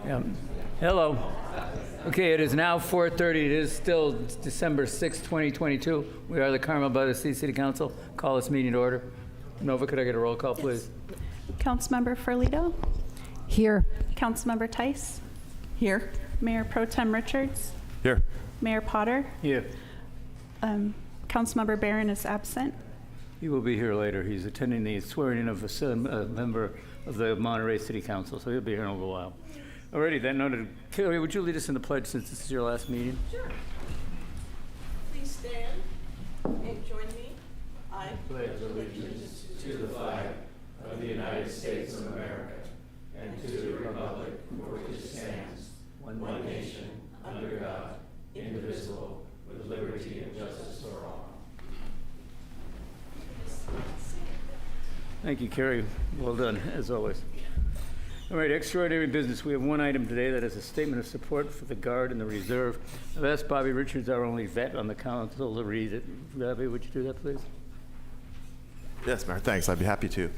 Yeah. Hello. Okay, it is now 4:30. It is still December 6, 2022. We are the Carmel-by-the-Sea City Council. Call this meeting to order. Nova, could I get a roll call, please? Councilmember Ferlito? Here. Councilmember Tice? Here. Mayor Pro Tem Richards? Here. Mayor Potter? Here. Councilmember Barron is absent. He will be here later. He's attending the swearing-in of a member of the Monterey City Council, so he'll be here in a little while. Alrighty, that noted. Carrie, would you lead us in the pledge since this is your last meeting? Sure. Please stand and join me. I Pledge allegiance to the flag of the United States of America and to the republic for which it stands, one nation, under God, indivisible, with liberty and justice for all. Thank you, Carrie. Well done, as always. All right, extraordinary business. We have one item today that is a statement of support for the Guard and the Reserve. I've asked Bobby Richards, our only vet on the council, to read it. Bobby, would you do that, please? Yes, Mayor. Thanks. I'd be happy to.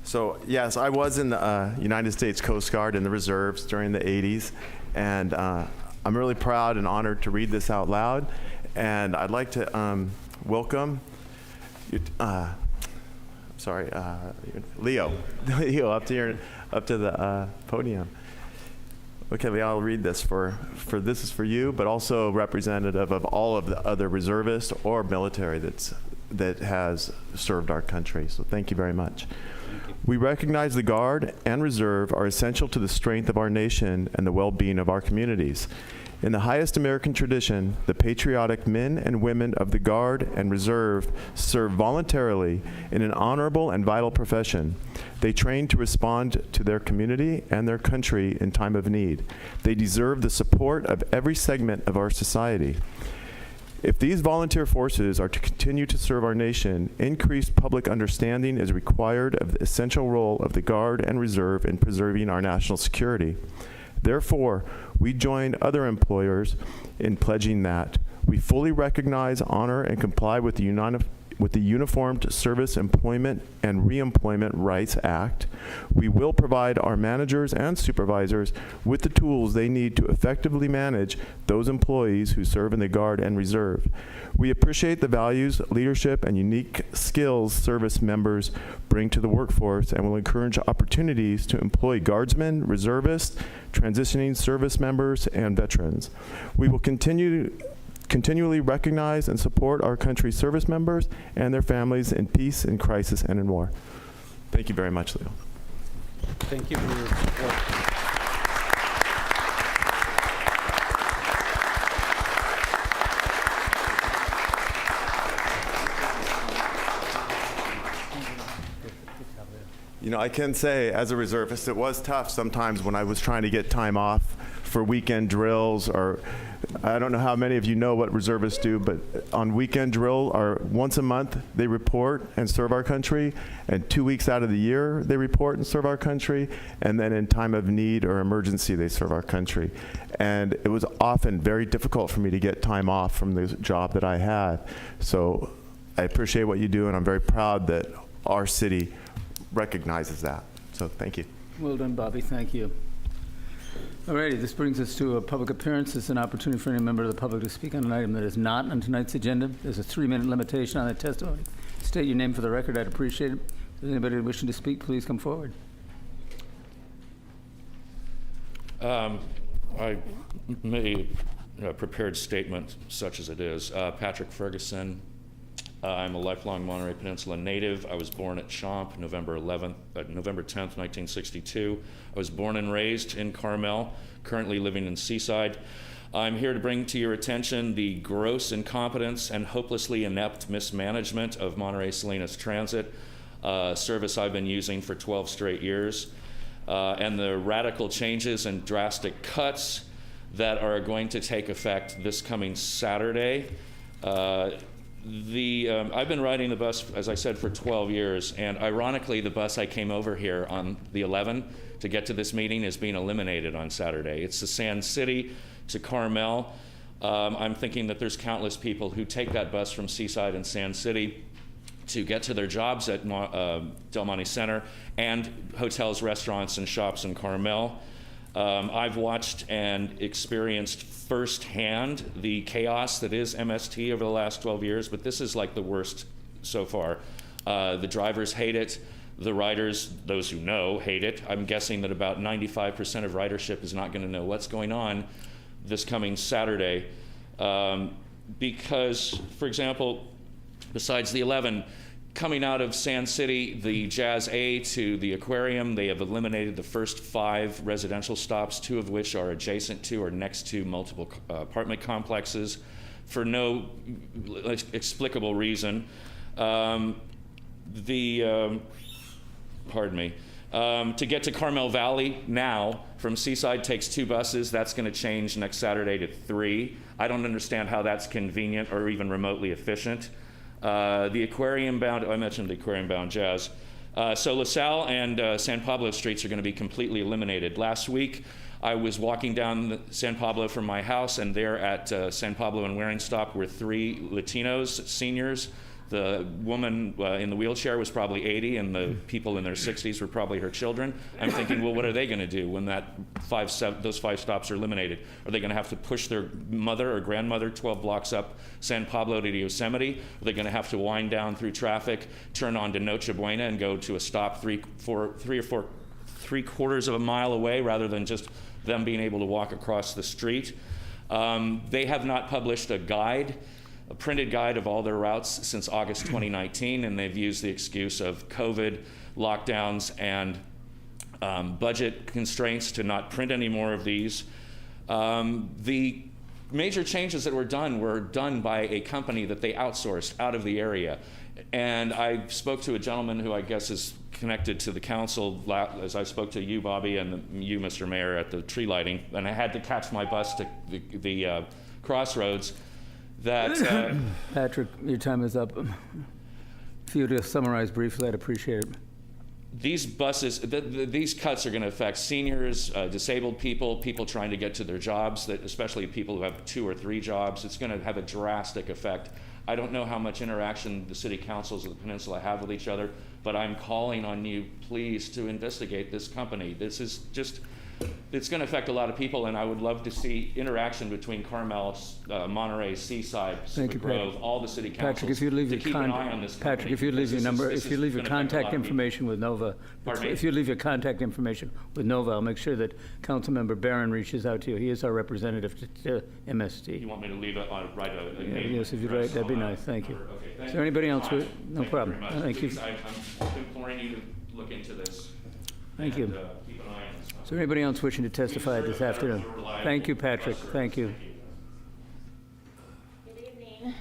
So, yes, I was in the United States Coast Guard in the reserves during the 80s, and I'm really proud and honored to read this out loud. And I'd like to welcome Leo. Leo, up to the podium. Okay, Leo, I'll read this for this is for you, but also representative of all of the other reservists or military that has served our country. So thank you very much. We recognize the Guard and Reserve are essential to the strength of our nation and the well-being of our communities. In the highest American tradition, the patriotic men and women of the Guard and Reserve serve voluntarily in an honorable and vital profession. They train to respond to their community and their country in time of need. They deserve the support of every segment of our society. If these volunteer forces are to continue to serve our nation, increased public understanding is required of the essential role of the Guard and Reserve in preserving our national security. Therefore, we join other employers in pledging that we fully recognize, honor, and comply with the Uniformed Service Employment and Reemployment Rights Act. We will provide our managers and supervisors with the tools they need to effectively manage those employees who serve in the Guard and Reserve. We appreciate the values, leadership, and unique skills service members bring to the workforce and will encourage opportunities to employ Guardsmen, reservists, transitioning service members, and veterans. We will continually recognize and support our country's service members and their families in peace, in crisis, and in war. Thank you very much, Leo. Thank you for your support. You know, I can say, as a reservist, it was tough sometimes when I was trying to get time off for weekend drills, or I don't know how many of you know what reservists do, but on weekend drill, or once a month, they report and serve our country, and 2 weeks out of the year, they report and serve our country, and then in time of need or emergency, they serve our country. And it was often very difficult for me to get time off from the job that I had. So I appreciate what you do, and I'm very proud that our city recognizes that. So thank you. Well done, Bobby. Thank you. All righty, this brings us to a public appearance. It's an opportunity for any member of the public to speak on an item that is not on tonight's agenda. There's a 3-minute limitation on the testimony. State your name for the record. I'd appreciate it. If there's anybody wishing to speak, please come forward. I made a prepared statement, such as it is. Patrick Ferguson. I'm a lifelong Monterey Peninsula native. I was born at Champ, November 10th, 1962. I was born and raised in Carmel, currently living in Seaside. I'm here to bring to your attention the gross incompetence and hopelessly inept mismanagement of Monterey Salinas Transit, service I've been using for 12 straight years, and the radical changes and drastic cuts that are going to take effect this coming Saturday. I've been riding the bus, as I said, for 12 years, and ironically, the bus I came over here on the 11 to get to this meeting is being eliminated on Saturday. It's the Sand City to Carmel. I'm thinking that there's countless people who take that bus from Seaside and Sand City to get to their jobs at Del Monte Center and hotels, restaurants, and shops in Carmel. I've watched and experienced firsthand the chaos that is MST over the last 12 years, but this is like the worst so far. The drivers hate it. The riders, those who know, hate it. I'm guessing that about 95% of ridership is not going to know what's going on this coming Saturday. Because, for example, besides the 11, coming out of Sand City, the Jazz A to the aquarium, they have eliminated the first 5 residential stops, 2 of which are adjacent to or next to multiple apartment complexes for no explicable reason. Pardon me. To get to Carmel Valley now, from Seaside takes 2 buses. That's going to change next Saturday to 3. I don't understand how that's convenient or even remotely efficient. The aquarium-bound, I mentioned the aquarium-bound Jazz. So LaSalle and San Pablo streets are going to be completely eliminated. Last week, I was walking down San Pablo from my house, and there at San Pablo and Waring Stop were 3 Latinos, seniors. The woman in the wheelchair was probably 80, and the people in their 60s were probably her children. I'm thinking, well, what are they going to do when those 5 stops are eliminated? Are they going to have to push their mother or grandmother 12 blocks up San Pablo to Yosemite? Are they going to have to wind down through traffic, turn onto Noche Buena, and go to a stop 3/4 of a mile away rather than just them being able to walk across the street? They have not published a printed guide of all their routes since August 2019, and they've used the excuse of COVID, lockdowns, and budget constraints to not print any more of these. The major changes that were done by a company that they outsourced out of the area. And I spoke to a gentleman who I guess is connected to the council as I spoke to you, Bobby, and you, Mr. Mayor, at the tree lighting, and I had to catch my bus to the crossroads. Patrick, your time is up. If you would just summarize briefly, I'd appreciate it. These buses, these cuts are going to affect seniors, disabled people, people trying to get to their jobs, especially people who have 2 or 3 jobs. It's going to have a drastic effect. I don't know how much interaction the city councils of the peninsula have with each other, but I'm calling on you, please, to investigate this company. This is just, it's going to affect a lot of people, and I would love to see interaction between Carmel, Monterey, Seaside, Pacific Grove, all the city councils. Patrick, if you leave to your keep an eye on this company, Patrick, if you leave your number, if you leave your contact information with Nova, Pardon me? if you leave your contact information with Nova, I'll make sure that Councilmember Barron reaches out to you. He is our representative to MST. You want me to leave it on, write a Yeah, name? yes, if you'd write, that'd be nice. Thank you. Okay, thank Is there anybody else? Fine. No Thank problem. You very much. Thank you. Please, I'm imploring you to look into this. Thank and, you. Keep an eye on this. Is there anybody else wishing to testify this afternoon? Thank you, Patrick. Thank you. Good evening,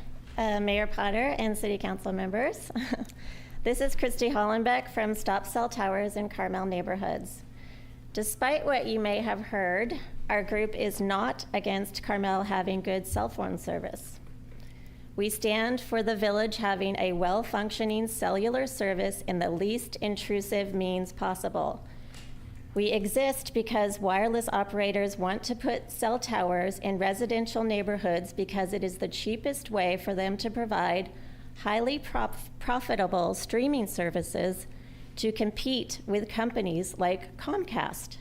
Mayor Potter and City Council members. This is Christy Hollenbeck from Stop Cell Towers in Carmel neighborhoods. Despite what you may have heard, our group is not against Carmel having good cell phone service. We stand for the village having a well-functioning cellular service in the least intrusive means possible. We exist because wireless operators want to put cell towers in residential neighborhoods because it is the cheapest way for them to provide highly profitable streaming services to compete with companies like Comcast.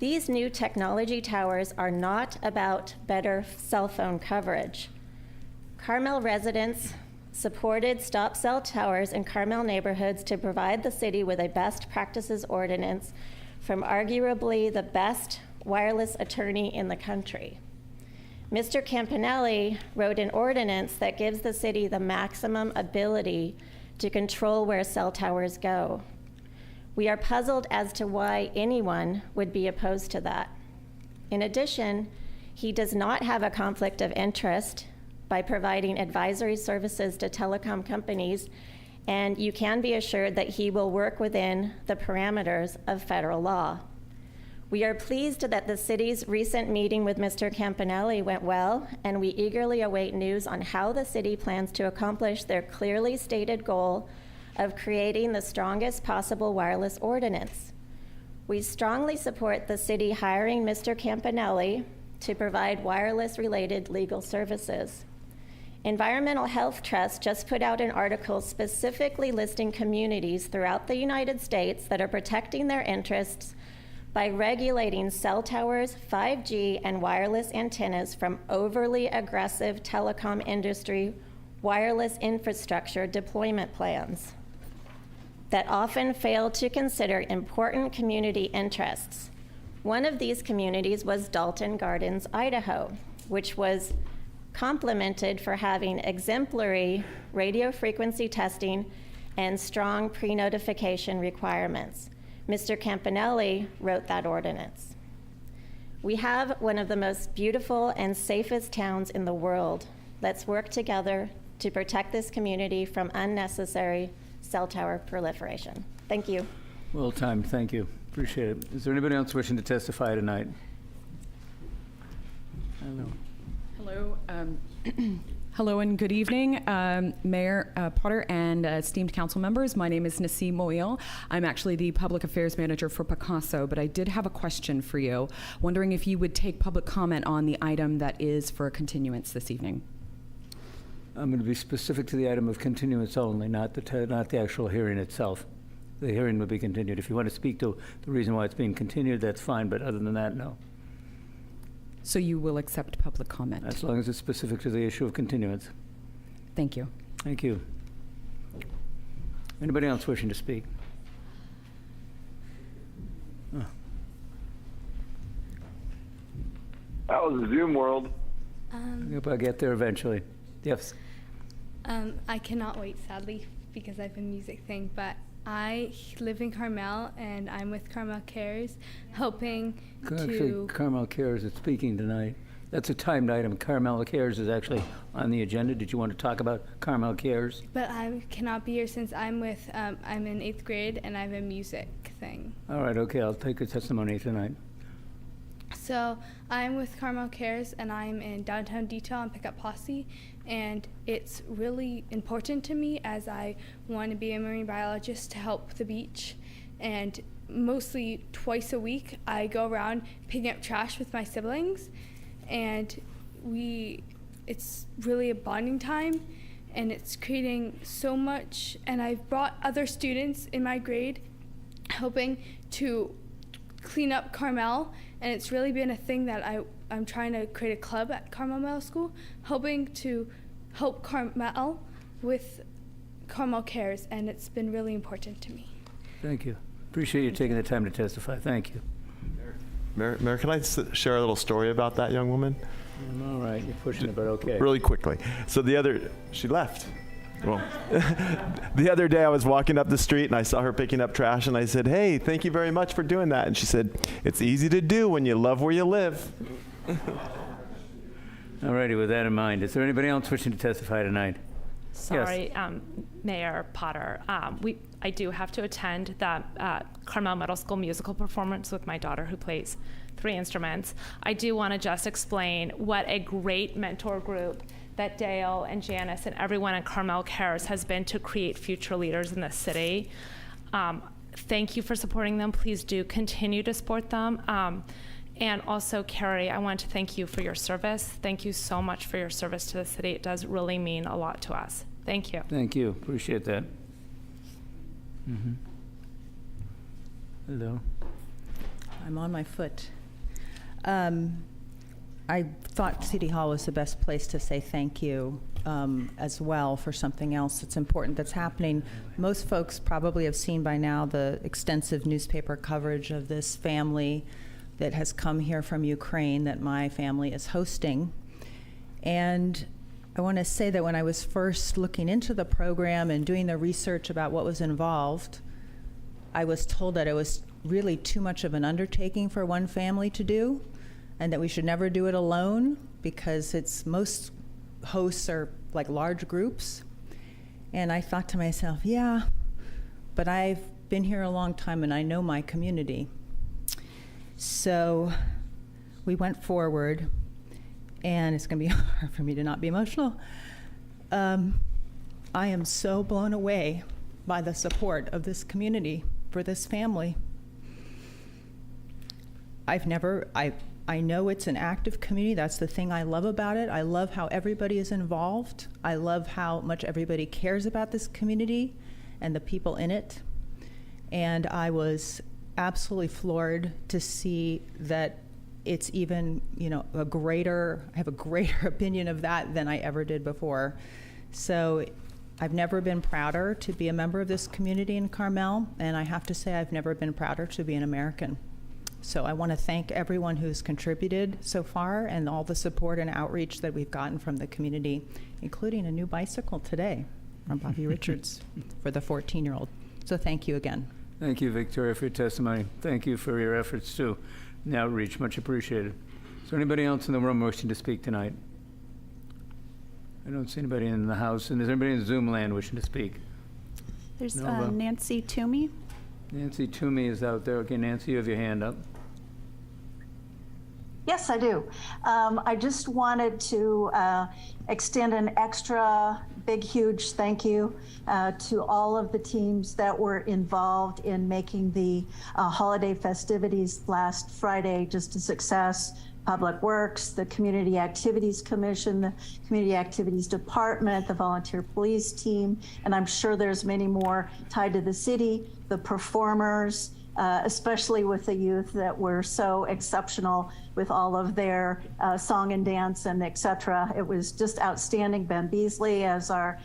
These new technology towers are not about better cell phone coverage. Carmel residents supported Stop Cell Towers in Carmel neighborhoods to provide the city with a best practices ordinance from arguably the best wireless attorney in the country. Mr. Campanelli wrote an ordinance that gives the city the maximum ability to control where cell towers go. We are puzzled as to why anyone would be opposed to that. In addition, he does not have a conflict of interest by providing advisory services to telecom companies, and you can be assured that he will work within the parameters of federal law. We are pleased that the city's recent meeting with Mr. Campanelli went well, and we eagerly await news on how the city plans to accomplish their clearly stated goal of creating the strongest possible wireless ordinance. We strongly support the city hiring Mr. Campanelli to provide wireless-related legal services. Environmental Health Trust just put out an article specifically listing communities throughout the United States that are protecting their interests by regulating cell towers, 5G, and wireless antennas from overly aggressive telecom industry wireless infrastructure deployment plans that often fail to consider important community interests. One of these communities was Dalton Gardens, Idaho, which was complimented for having exemplary radio frequency testing and strong pre-notification requirements. Mr. Campanelli wrote that ordinance. We have one of the most beautiful and safest towns in the world. Let's work together to protect this community from unnecessary cell tower proliferation. Thank you. Well timed, thank you. Appreciate it. Is there anybody else wishing to testify tonight? Hello. Hello. Hello and good evening, Mayor Potter and esteemed council members. My name is Nassim Moil. I'm actually the Public Affairs Manager for Picasso, but I did have a question for you. Wondering if you would take public comment on the item that is for a continuance this evening. I'm going to be specific to the item of continuance only, not the actual hearing itself. The hearing will be continued. If you want to speak to the reason why it's being continued, that's fine, but other than that, no. So you will accept public comment? As long as it's specific to the issue of continuance. Thank you. Thank you. Anybody else wishing to speak? Oh. That was a Zoom world. I hope I'll get there eventually. Yes. I cannot wait, sadly, because I have a music thing, but I live in Carmel, and I'm with Carmel Cares, helping Actually, Carmel Cares is speaking tonight. That's a timed item. Carmel Cares is actually on the agenda. Did you want to talk about Carmel Cares? But I cannot be here since I'm with, I'm in 8th grade, and I have a music thing. All right, okay, I'll take your testimony tonight. So I'm with Carmel Cares, and I'm in downtown detail and pickup posse, and it's really important to me as I want to be a marine biologist to help the beach. And mostly twice a week, I go around picking up trash with my siblings, and it's really a bonding time, and it's creating so much. And I've brought other students in my grade helping to clean up Carmel, and it's really been a thing that I'm trying to create a club at Carmel Middle School, helping to help Carmel with Carmel Cares, and it's been really important to me. Thank you. Appreciate you taking the time to testify. Thank you. Mayor, can I share a little story about that young woman? All right, you're pushing it, but okay. Really quickly. So she left. Well, the other day I was walking up the street and I saw her picking up trash, and I said, "Hey, thank you very much for doing that." And she said, "It's easy to do when you love where you live." All righty, with that in mind, is there anybody else wishing to testify tonight? Sorry, Mayor Potter. I do have to attend the Carmel Middle School musical performance with my daughter, who plays 3 instruments. I do want to just explain what a great mentor group that Dale and Janice and everyone at Carmel Cares has been to create future leaders in this city. Thank you for supporting them. Please do continue to support them. And also, Carrie, I want to thank you for your service. Thank you so much for your service to the city. It does really mean a lot to us. Thank you. Thank you. Appreciate that. Mm-hmm. Hello. I'm on my foot. I thought City Hall was the best place to say thank you as well for something else that's important that's happening. Most folks probably have seen by now the extensive newspaper coverage of this family that has come here from Ukraine that my family is hosting. And I want to say that when I was first looking into the program and doing the research about what was involved, I was told that it was really too much of an undertaking for one family to do, and that we should never do it alone because most hosts are like large groups. And I thought to myself, yeah, but I've been here a long time and I know my community. So we went forward, and it's going to be hard for me to not be emotional. I am so blown away by the support of this community for this family. I know it's an active community. That's the thing I love about it. I love how everybody is involved. I love how much everybody cares about this community and the people in it. And I was absolutely floored to see that it's even, I have a greater opinion of that than I ever did before. So I've never been prouder to be a member of this community in Carmel, and I have to say I've never been prouder to be an American. So I want to thank everyone who's contributed so far and all the support and outreach that we've gotten from the community, including a new bicycle today from Bobby Richards for the 14-year-old. So thank you again. Thank you, Victoria, for your testimony. Thank you for your efforts, too, and outreach. Much appreciated. Is there anybody else in the room wishing to speak tonight? I don't see anybody in the house. And is there anybody in Zoom land wishing to speak? There's Nova. Nancy Toomey. Nancy Toomey is out there. Okay, Nancy, you have your hand up. Yes, I do. I just wanted to extend an extra big, huge thank you to all of the teams that were involved in making the holiday festivities last Friday just a success. Public Works, the Community Activities Commission, the Community Activities Department, the Volunteer Police Team, and I'm sure there's many more tied to the city, the performers, especially with the youth that were so exceptional with all of their song and dance and et cetera. It was just outstanding. Ben Beasley as our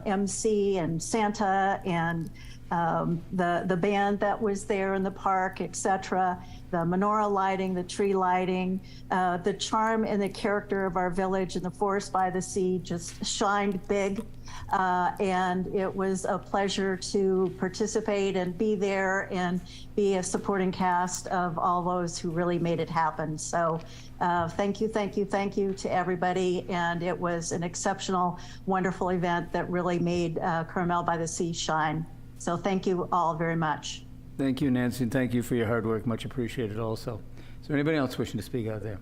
MC and Santa and the band that was there in the park, et cetera. The menorah lighting, the tree lighting, the charm and the character of our village and the forest by the sea just shined big. And it was a pleasure to participate and be there and be a supporting cast of all those who really made it happen. So thank you to everybody. And it was an exceptional, wonderful event that really made Carmel-by-the-Sea shine. So thank you all very much. Thank you, Nancy, and thank you for your hard work. Much appreciated also. Is there anybody else wishing to speak out there?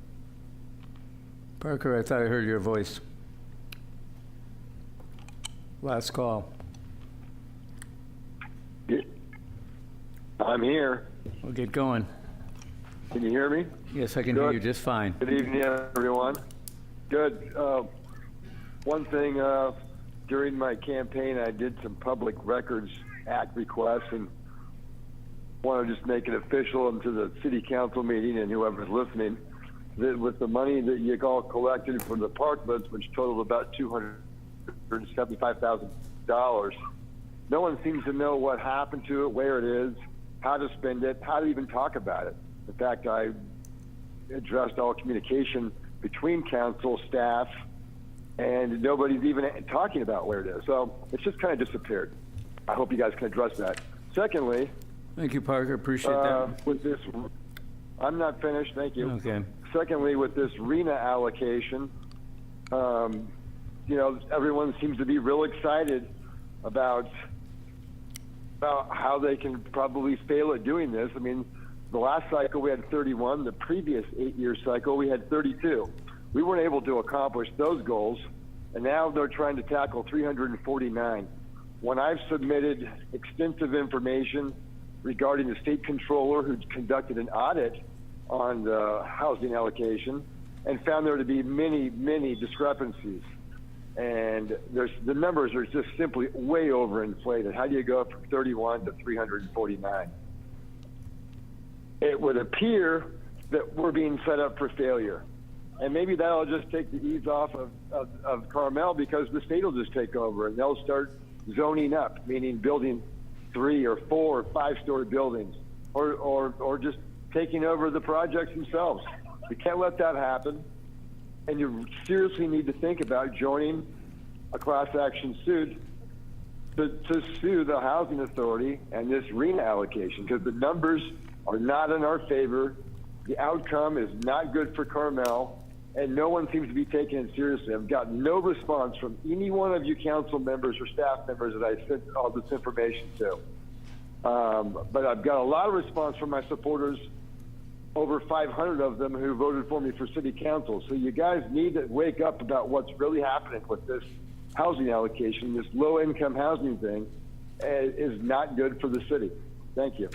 Parker, I thought I heard your voice. Last call. I'm here. We'll get going. Can you hear me? Yes, I can hear you just fine. Good evening, everyone. Good. One thing, during my campaign, I did some Public Records Act requests and want to just make it official into the city council meeting and whoever's listening that with the money that you all collected from the park bus, which totaled about $275,000, no one seems to know what happened to it, where it is, how to spend it, how to even talk about it. In fact, I addressed all communication between council staff and nobody's even talking about where it is. So it's just kind of disappeared. I hope you guys can address that. Secondly, thank you, Parker. Appreciate that. With this, I'm not finished. Thank you. Okay. Secondly, with this RENA allocation, everyone seems to be real excited about how they can probably fail at doing this. I mean, the last cycle we had 31. The previous 8-year cycle we had 32. We weren't able to accomplish those goals, and now they're trying to tackle 349. When I've submitted extensive information regarding the state controller who conducted an audit on the housing allocation and found there to be many, many discrepancies. And the numbers are just simply way overinflated. How do you go from 31 to 349? It would appear that we're being set up for failure. And maybe that'll just take the ease off of Carmel because the state will just take over and they'll start zoning up, meaning building 3 or 4 or 5-story buildings, or just taking over the projects themselves. We can't let that happen. And you seriously need to think about joining a class action suit to sue the housing authority and this RENA allocation because the numbers are not in our favor. The outcome is not good for Carmel, and no one seems to be taking it seriously. I've gotten no response from any one of you council members or staff members that I sent all this information to. But I've got a lot of response from my supporters, over 500 of them who voted for me for city council. So you guys need to wake up about what's really happening with this housing allocation. This low-income housing thing is not good for the city. Thank you.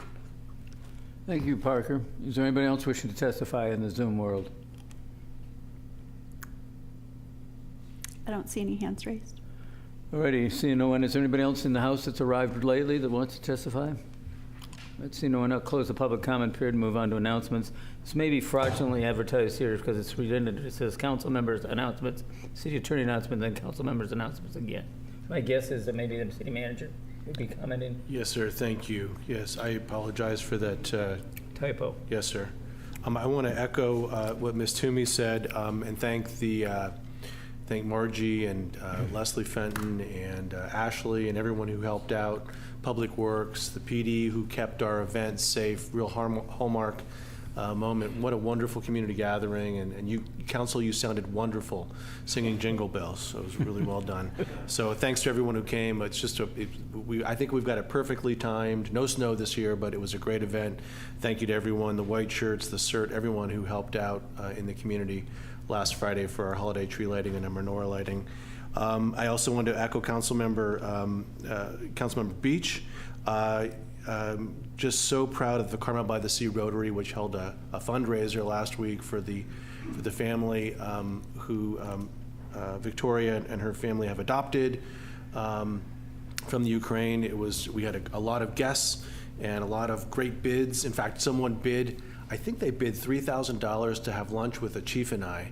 Thank you, Parker. Is there anybody else wishing to testify in the Zoom world? I don't see any hands raised. Alrighty, seeing no one, is there anybody else in the house that's arrived lately that wants to testify? Let's see, no one, I'll close the public comment period and move on to announcements. This may be fraudulently advertised here because it's redundant. It says council members' announcements, city attorney announcements, then council members' announcements again. My guess is that maybe the city manager would be commenting. Yes, sir. Thank you. Yes, I apologize for that. Typo. Yes, sir. I want to echo what Ms. Toomey said and thank Margie and Leslie Fenton and Ashley and everyone who helped out, Public Works, the PD who kept our events safe, real hallmark moment. What a wonderful community gathering, and you, council, you sounded wonderful singing Jingle Bells, so it was really well done. So thanks to everyone who came. It's just I think we've got it perfectly timed. No snow this year, but it was a great event. Thank you to everyone, the white shirts, the CERT, everyone who helped out in the community last Friday for our holiday tree lighting and our menorah lighting. I also wanted to echo Councilmember Beach. Just so proud of the Carmel-by-the-Sea Rotary, which held a fundraiser last week for the family who Victoria and her family have adopted from the Ukraine. We had a lot of guests and a lot of great bids. In fact, someone bid, I think they bid $3,000 to have lunch with the chief and I,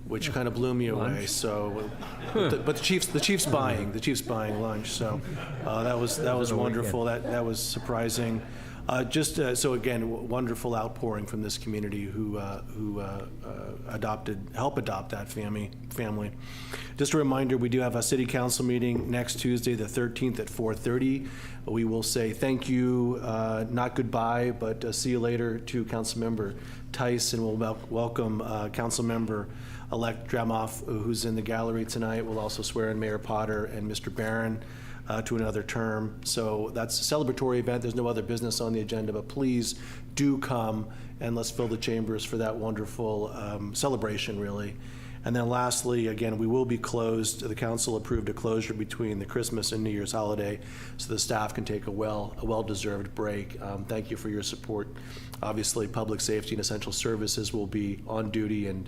which kind of blew me away. So, but the chief's buying lunch. So that was wonderful. That was surprising. So again, wonderful outpouring from this community who helped adopt that family. Just a reminder, we do have a city council meeting next Tuesday, the 13th at 4:30. We will say thank you, not goodbye, but see you later to Councilmember Tice, and we'll welcome Councilmember-elect Dremoff, who's in the gallery tonight. We'll also swear in Mayor Potter and Mr. Barron to another term. So that's a celebratory event. There's no other business on the agenda, but please do come and let's fill the chambers for that wonderful celebration, really. And then lastly, again, we will be closed. The council approved a closure between the Christmas and New Year's holiday so the staff can take a well-deserved break. Thank you for your support. Obviously, public safety and essential services will be on duty, and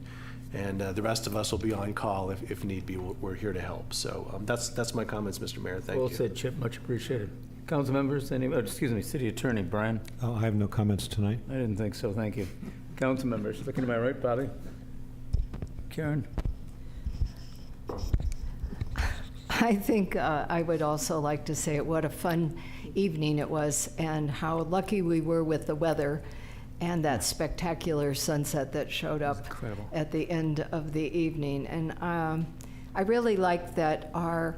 the rest of us will be on call if need be. We're here to help. So that's my comments, Mr. Mayor. Thank you. Well said, Chip. Much appreciated. Council members, City Attorney Brian. I have no comments tonight. I didn't think so. Thank you. Council members, looking to my right, Bobby. Karen. I think I would also like to say what a fun evening it was, and how lucky we were with the weather and that spectacular sunset that showed up at the end of the evening. And I really like that our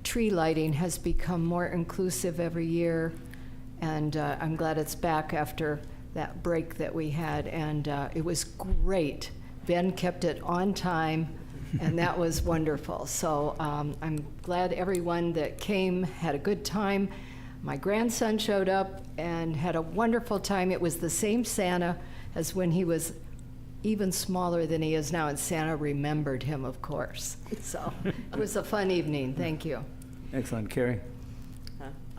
tree lighting has become more inclusive every year, and I'm glad it's back after that break that we had, and it was great. Ben kept it on time, and that was wonderful. So I'm glad everyone that came had a good time. My grandson showed up and had a wonderful time. It was the same Santa as when he was even smaller than he is now, and Santa remembered him, of course. So it was a fun evening. Thank you. Excellent. Carrie?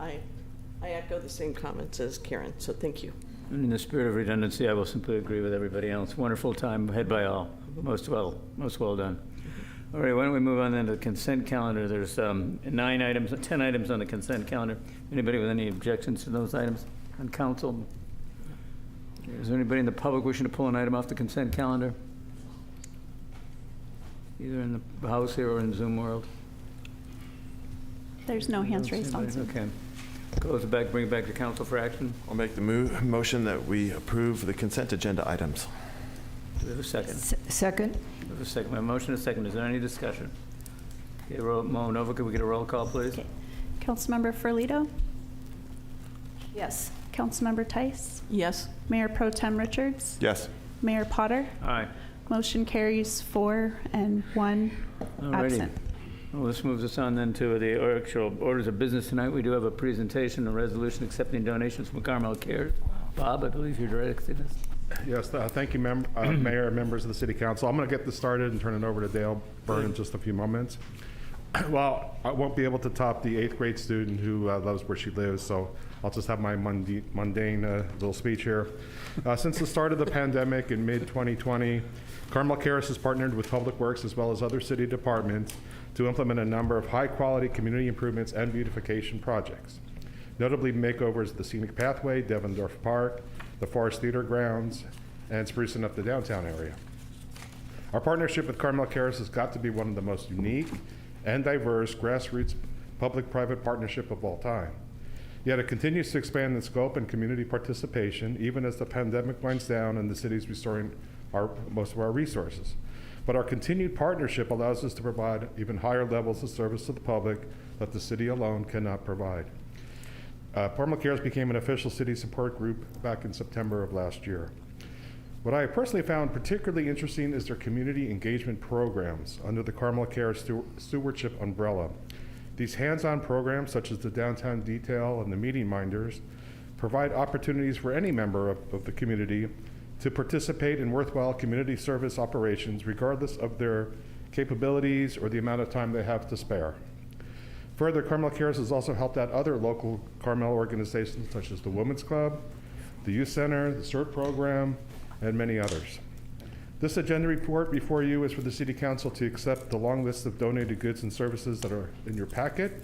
I echo the same comments as Karen, so thank you. In the spirit of redundancy, I will simply agree with everybody else. Wonderful time had by all. Most well done. All right, why don't we move on then to the consent calendar. There's 10 items on the consent calendar. Anybody with any objections to those items on council? Is there anybody in the public wishing to pull an item off the consent calendar? Either in the house here or in Zoom world? There's no hands raised on Zoom. Okay. Close it back, bring it back to council for action. I'll make the motion that we approve the consent agenda items. Do we have a second? Second. We have a second. We have a motion and a second. Is there any discussion? Okay, Nova, could we get a roll call, please? Okay. Councilmember Ferlito? Yes. Councilmember Tice? Yes. Mayor Pro Tem Richards? Yes. Mayor Potter? Aye. Motion carries 4 and 1 absent. Well, this moves us on then to the actual orders of business tonight. We do have a presentation, a resolution accepting donations from Carmel Cares. Bob, I believe you're directing this. Yes, thank you, Mayor and members of the City Council. I'm going to get this started and turn it over to Dale Byrne in just a few moments. Well, I won't be able to top the 8th grade student who loves where she lives, so I'll just have my mundane little speech here. Since the start of the pandemic in mid-2020, Carmel Cares has partnered with Public Works as well as other city departments to implement a number of high-quality community improvements and beautification projects. notably makeovers of the Scenic Pathway, Devendorf Park, the Forest Theater grounds, and sprucing up the downtown area. Our partnership with Carmel Cares has got to be one of the most unique and diverse grassroots public-private partnership of all time. Yet it continues to expand in scope and community participation, even as the pandemic winds down and the city is restoring most of our resources. But our continued partnership allows us to provide even higher levels of service to the public that the city alone cannot provide. Carmel Cares became an official city support group back in September of last year. What I personally found particularly interesting is their community engagement programs under the Carmel Cares stewardship umbrella. These hands-on programs, such as the Downtown Detail and the Meeting Minders, provide opportunities for any member of the community to participate in worthwhile community service operations, regardless of their capabilities or the amount of time they have to spare. Further, Carmel Cares has also helped out other local Carmel organizations, such as the Women's Club, the Youth Center, the CERT program, and many others. This agenda report before you is for the City Council to accept the long list of donated goods and services that are in your packet,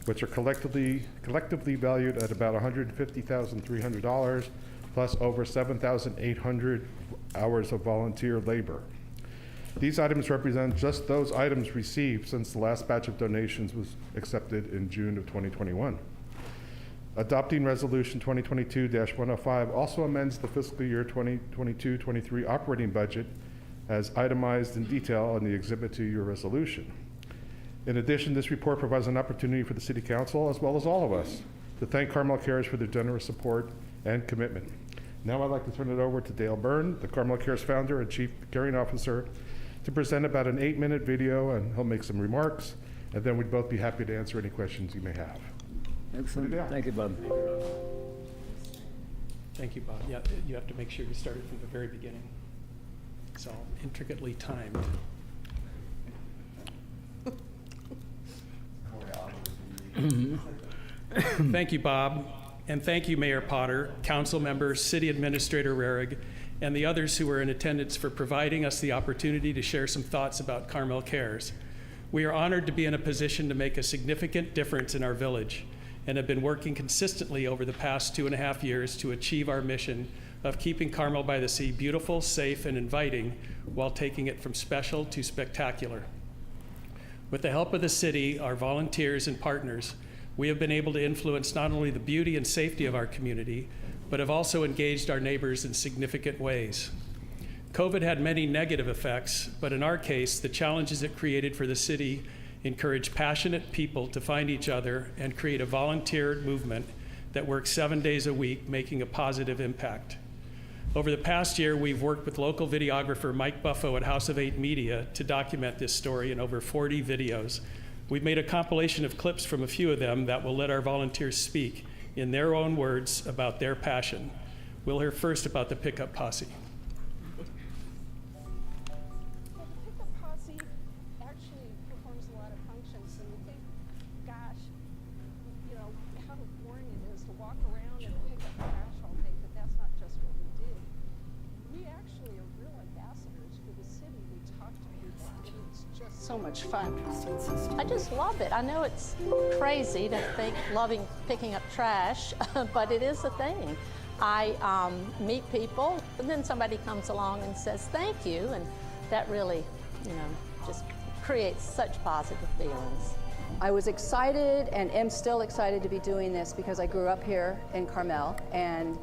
which are collectively valued at about $150,300, plus over 7,800 hours of volunteer labor. These items represent just those items received since the last batch of donations was accepted in June of 2021. Adopting Resolution 2022-105 also amends the fiscal year 2022-23 operating budget as itemized in detail on the exhibit to your resolution. In addition, this report provides an opportunity for the City Council, as well as all of us, to thank Carmel Cares for their generous support and commitment. Now I'd like to turn it over to Dale Byrne, the Carmel Cares founder and Chief Caring Officer, to present about an 8-minute video, and he'll make some remarks, and then we'd both be happy to answer any questions you may have. Excellent. Thank you, Bob. Thank you, Bob. Yeah, you have to make sure you started from the very beginning. It's all intricately timed. Thank you, Bob. And thank you, Mayor Potter, Council members, City Administrator Rarig, and the others who were in attendance for providing us the opportunity to share some thoughts about Carmel Cares. We are honored to be in a position to make a significant difference in our village, and have been working consistently over the past 2.5 years to achieve our mission of keeping Carmel-by-the-Sea beautiful, safe, and inviting while taking it from special to spectacular. With the help of the city, our volunteers, and partners, we have been able to influence not only the beauty and safety of our community, but have also engaged our neighbors in significant ways. COVID had many negative effects, but in our case, the challenges it created for the city encourage passionate people to find each other and create a volunteer movement that works 7 days a week, making a positive impact. Over the past year, we've worked with local videographer Mike Buffo at House of 8 Media to document this story in over 40 videos. We've made a compilation of clips from a few of them that will let our volunteers speak in their own words about their passion. We'll hear first about the Pickup Posse. So much fun. I just love it. I know it's crazy to think loving picking up trash, but it is a thing. I meet people, and then somebody comes along and says thank you, and that really, just creates such positive feelings. I was excited and am still excited to be doing this because I grew up here in Carmel, and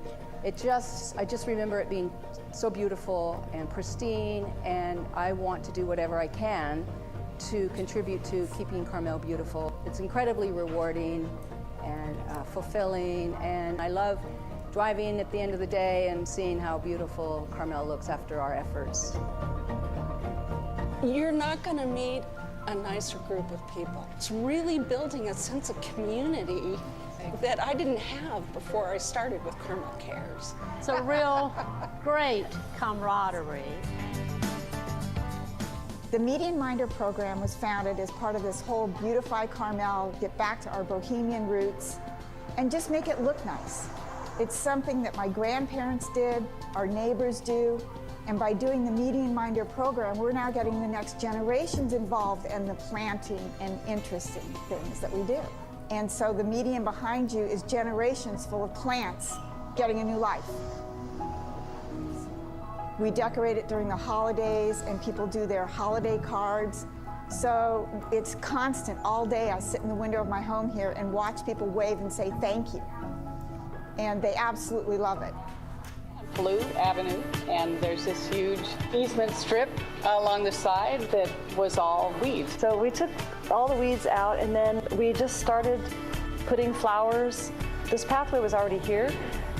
I just remember it being so beautiful and pristine, and I want to do whatever I can to contribute to keeping Carmel beautiful. It's incredibly rewarding and fulfilling, and I love driving at the end of the day and seeing how beautiful Carmel looks after our efforts. You're not going to meet a nicer group of people. It's really building a sense of community that I didn't have before I started with Carmel Cares. It's a real great camaraderie. The Median Minder program was founded as part of this whole Beautify Carmel, get back to our bohemian roots, and just make it look nice. It's something that my grandparents did, our neighbors do, and by doing the Median Minder program, we're now getting the next generations involved in the planting and interesting things that we do. And so the median behind you is generations full of plants getting a new life. We decorate it during the holidays, and people do their holiday cards. So it's constant all day. I sit in the window of my home here and watch people wave and say thank you. And they absolutely love it. Blue Avenue, and there's this huge easement strip along the side that was all weeds. So we took all the weeds out, and then we just started putting flowers. This pathway was already here,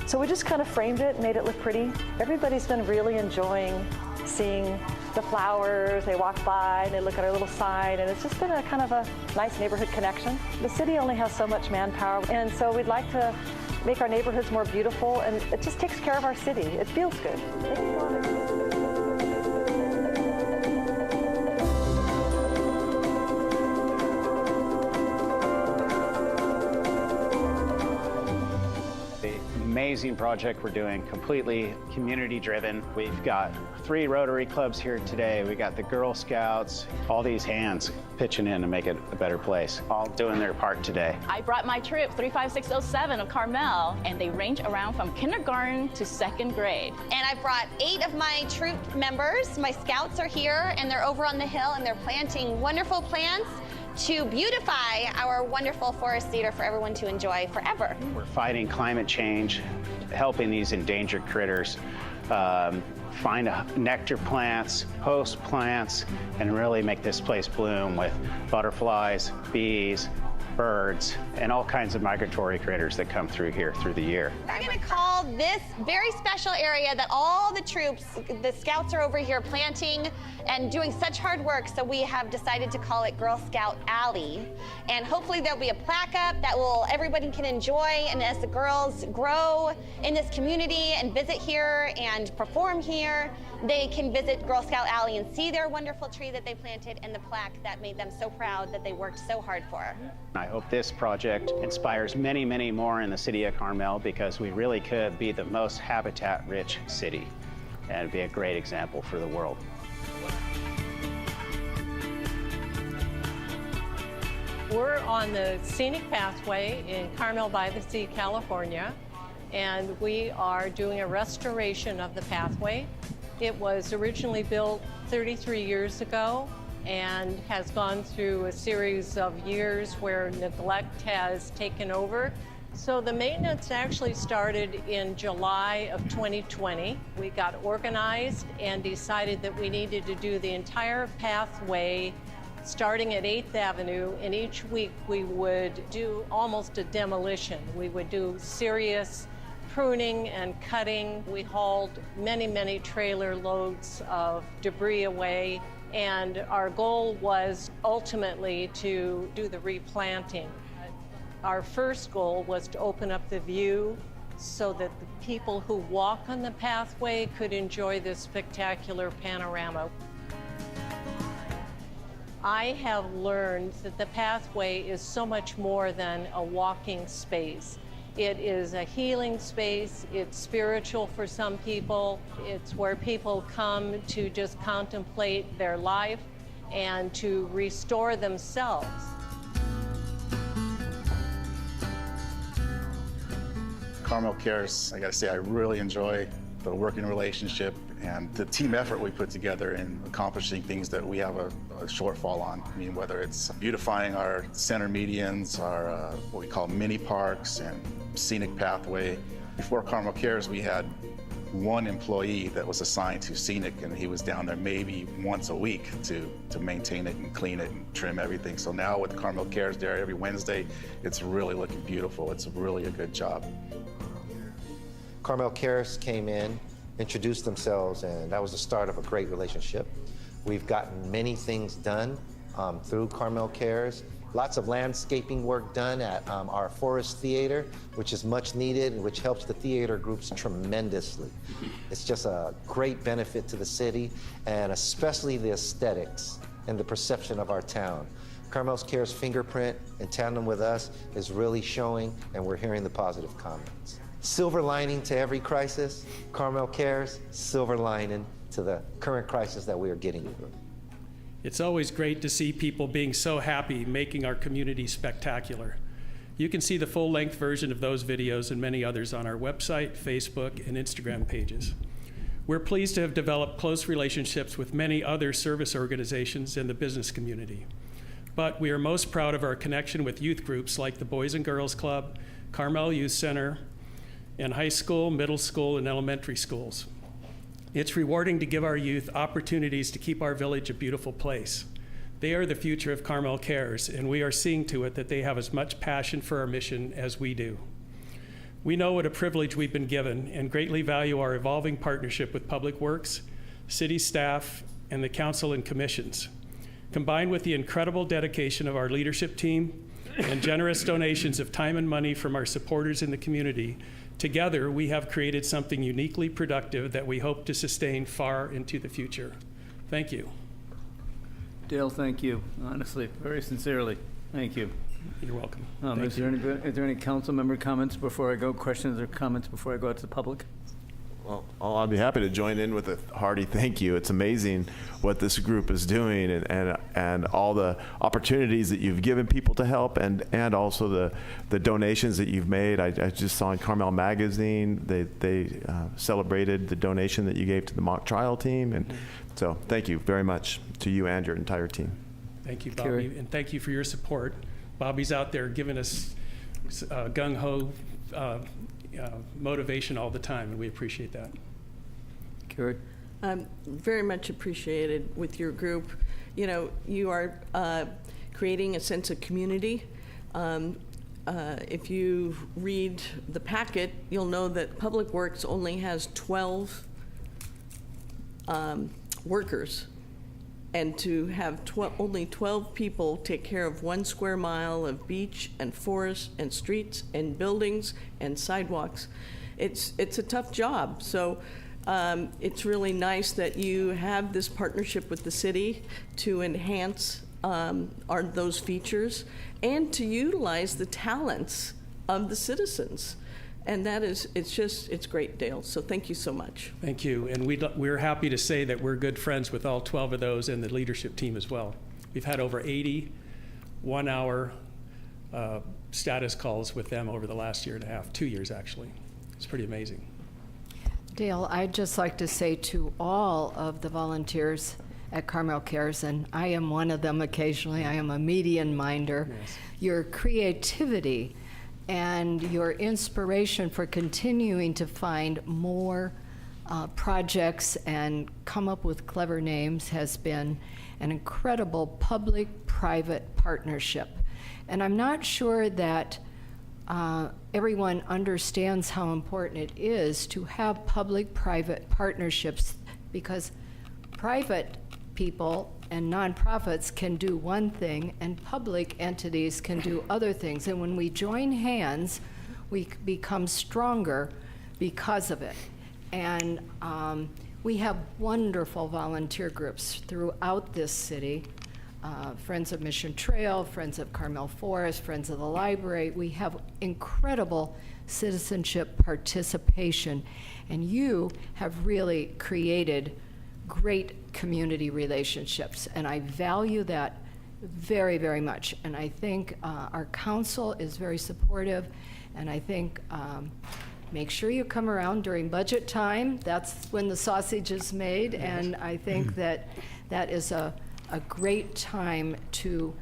so we just kind of framed it, made it look pretty. Everybody's been really enjoying seeing the flowers. They walk by and they look at our little sign, and it's just been a kind of a nice neighborhood connection. The city only has so much manpower, and so we'd like to make our neighborhoods more beautiful, and it just takes care of our city. It feels good. Amazing project we're doing, completely community driven. We've got 3 Rotary clubs here today. We got the Girl Scouts, all these hands pitching in to make it a better place, all doing their part today. I brought my troop, 35607 of Carmel, and they range around from kindergarten to 2nd grade. And I brought 8 of my troop members. My scouts are here, and they're over on the hill, and they're planting wonderful plants to beautify our wonderful forest theater for everyone to enjoy forever. We're fighting climate change, helping these endangered critters find nectar plants, host plants, and really make this place bloom with butterflies, bees, birds, and all kinds of migratory critters that come through here through the year. We're going to call this very special area that all the troops, the scouts are over here planting and doing such hard work, so we have decided to call it Girl Scout Alley. And hopefully there'll be a plaque up that everybody can enjoy, and as the girls grow in this community and visit here and perform here, they can visit Girl Scout Alley and see their wonderful tree that they planted and the plaque that made them so proud that they worked so hard for. I hope this project inspires many, many more in the city of Carmel, because we really could be the most habitat-rich city and be a great example for the world. We're on the scenic pathway in Carmel-by-the-Sea, California, and we are doing a restoration of the pathway. It was originally built 33 years ago and has gone through a series of years where neglect has taken over. So the maintenance actually started in July of 2020. We got organized and decided that we needed to do the entire pathway starting at 8th Avenue, and each week we would do almost a demolition. We would do serious pruning and cutting. We hauled many, many trailer loads of debris away, and our goal was ultimately to do the replanting. Our first goal was to open up the view so that the people who walk on the pathway could enjoy this spectacular panorama. I have learned that the pathway is so much more than a walking space. It is a healing space. It's spiritual for some people. It's where people come to just contemplate their life and to restore themselves. Carmel Cares, I gotta say, I really enjoy the working relationship and the team effort we put together in accomplishing things that we have a shortfall on. I mean, whether it's beautifying our center medians, our what we call mini parks and scenic pathway. Before Carmel Cares, we had one employee that was assigned to scenic, and he was down there maybe once a week to maintain it and clean it and trim everything. So now with Carmel Cares there every Wednesday, it's really looking beautiful. It's really a good job. Carmel Cares came in, introduced themselves, and that was the start of a great relationship. We've gotten many things done through Carmel Cares. Lots of landscaping work done at our Forest Theater, which is much needed and which helps the theater groups tremendously. It's just a great benefit to the city, and especially the aesthetics and the perception of our town. Carmel Cares' fingerprint in tandem with us is really showing, and we're hearing the positive comments. Silver lining to every crisis, Carmel Cares, silver lining to the current crisis that we are getting through. It's always great to see people being so happy, making our community spectacular. You can see the full-length version of those videos and many others on our website, Facebook, and Instagram pages. We're pleased to have developed close relationships with many other service organizations in the business community. But we are most proud of our connection with youth groups like the Boys and Girls Club, Carmel Youth Center, and high school, middle school, and elementary schools. It's rewarding to give our youth opportunities to keep our village a beautiful place. They are the future of Carmel Cares, and we are seeing to it that they have as much passion for our mission as we do. We know what a privilege we've been given and greatly value our evolving partnership with Public Works, city staff, and the council and commissions. Combined with the incredible dedication of our leadership team and generous donations of time and money from our supporters in the community, together we have created something uniquely productive that we hope to sustain far into the future. Thank you. Dale, thank you, honestly, very sincerely. Thank you. You're welcome. Is there any council member comments before I go, questions or comments before I go out to the public? Well, I'll be happy to join in with a hearty thank you. It's amazing what this group is doing and all the opportunities that you've given people to help and also the donations that you've made. I just saw in Carmel Magazine, they celebrated the donation that you gave to the mock trial team. And so thank you very much to you and your entire team. Thank you, Bobby, and thank you for your support. Bobby's out there giving us gung-ho motivation all the time, and we appreciate that. Carrie? Very much appreciated with your group. You know, you are creating a sense of community. If you read the packet, you'll know that Public Works only has 12 workers. And to have only 12 people take care of 1 square mile of beach and forest and streets and buildings and sidewalks, it's a tough job. So it's really nice that you have this partnership with the city to enhance those features and to utilize the talents of the citizens. And that is, it's great, Dale. So thank you so much. Thank you. And we're happy to say that we're good friends with all 12 of those and the leadership team as well. We've had over 80 one-hour status calls with them over the last year and a half, 2 years actually. It's pretty amazing. Dale, I'd just like to say to all of the volunteers at Carmel Cares, and I am one of them occasionally, I am a median minder, yes. Your creativity and your inspiration for continuing to find more projects and come up with clever names has been an incredible public-private partnership. And I'm not sure that everyone understands how important it is to have public-private partnerships, because private people and nonprofits can do one thing and public entities can do other things. And when we join hands, we become stronger because of it. And we have wonderful volunteer groups throughout this city. Friends of Mission Trail, Friends of Carmel Forest, Friends of the Library. We have incredible citizenship participation, and you have really created great community relationships, and I value that very, very much. And I think our council is very supportive, and I think make sure you come around during budget time. That's when the sausage is made, and I think that is a great time to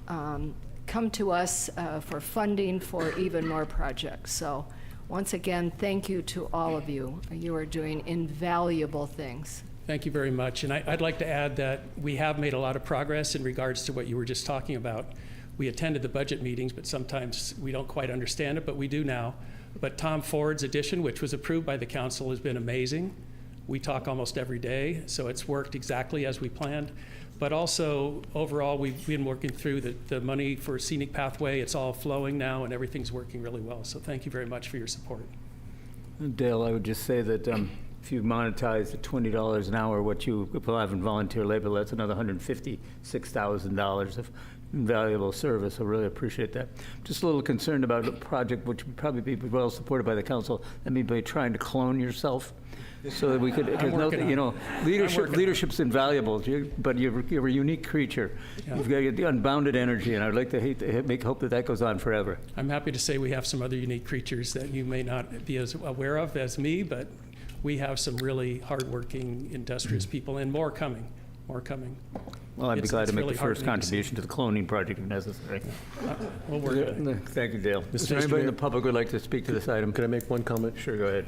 come to us for funding for even more projects. So once again, thank you to all of you. You are doing invaluable things. Thank you very much. And I'd like to add that we have made a lot of progress in regards to what you were just talking about. We attended the budget meetings, but sometimes we don't quite understand it, but we do now. But Tom Ford's addition, which was approved by the council, has been amazing. We talk almost every day, so it's worked exactly as we planned. But also, overall, we've been working through the money for Scenic Pathway. It's all flowing now, and everything's working really well. So thank you very much for your support. Dale, I would just say that if you monetize at $20 an hour, what you will have in volunteer labor, that's another $156,000 of invaluable service. I really appreciate that. Just a little concerned about a project which would probably be well supported by the council. I mean, by trying to clone yourself, so that we could, because leadership's invaluable, but you're a unique creature. Yeah. You've got the unbounded energy, and I'd like to hope that goes on forever. I'm happy to say we have some other unique creatures that you may not be as aware of as me, but we have some really hardworking, industrious people, and more coming. Well, I'd be glad to make the first contribution to the cloning project if necessary. We'll work on it. Thank you, Dale. Is there anybody in the public who would like to speak to this item? Could I make one comment? Sure, go ahead.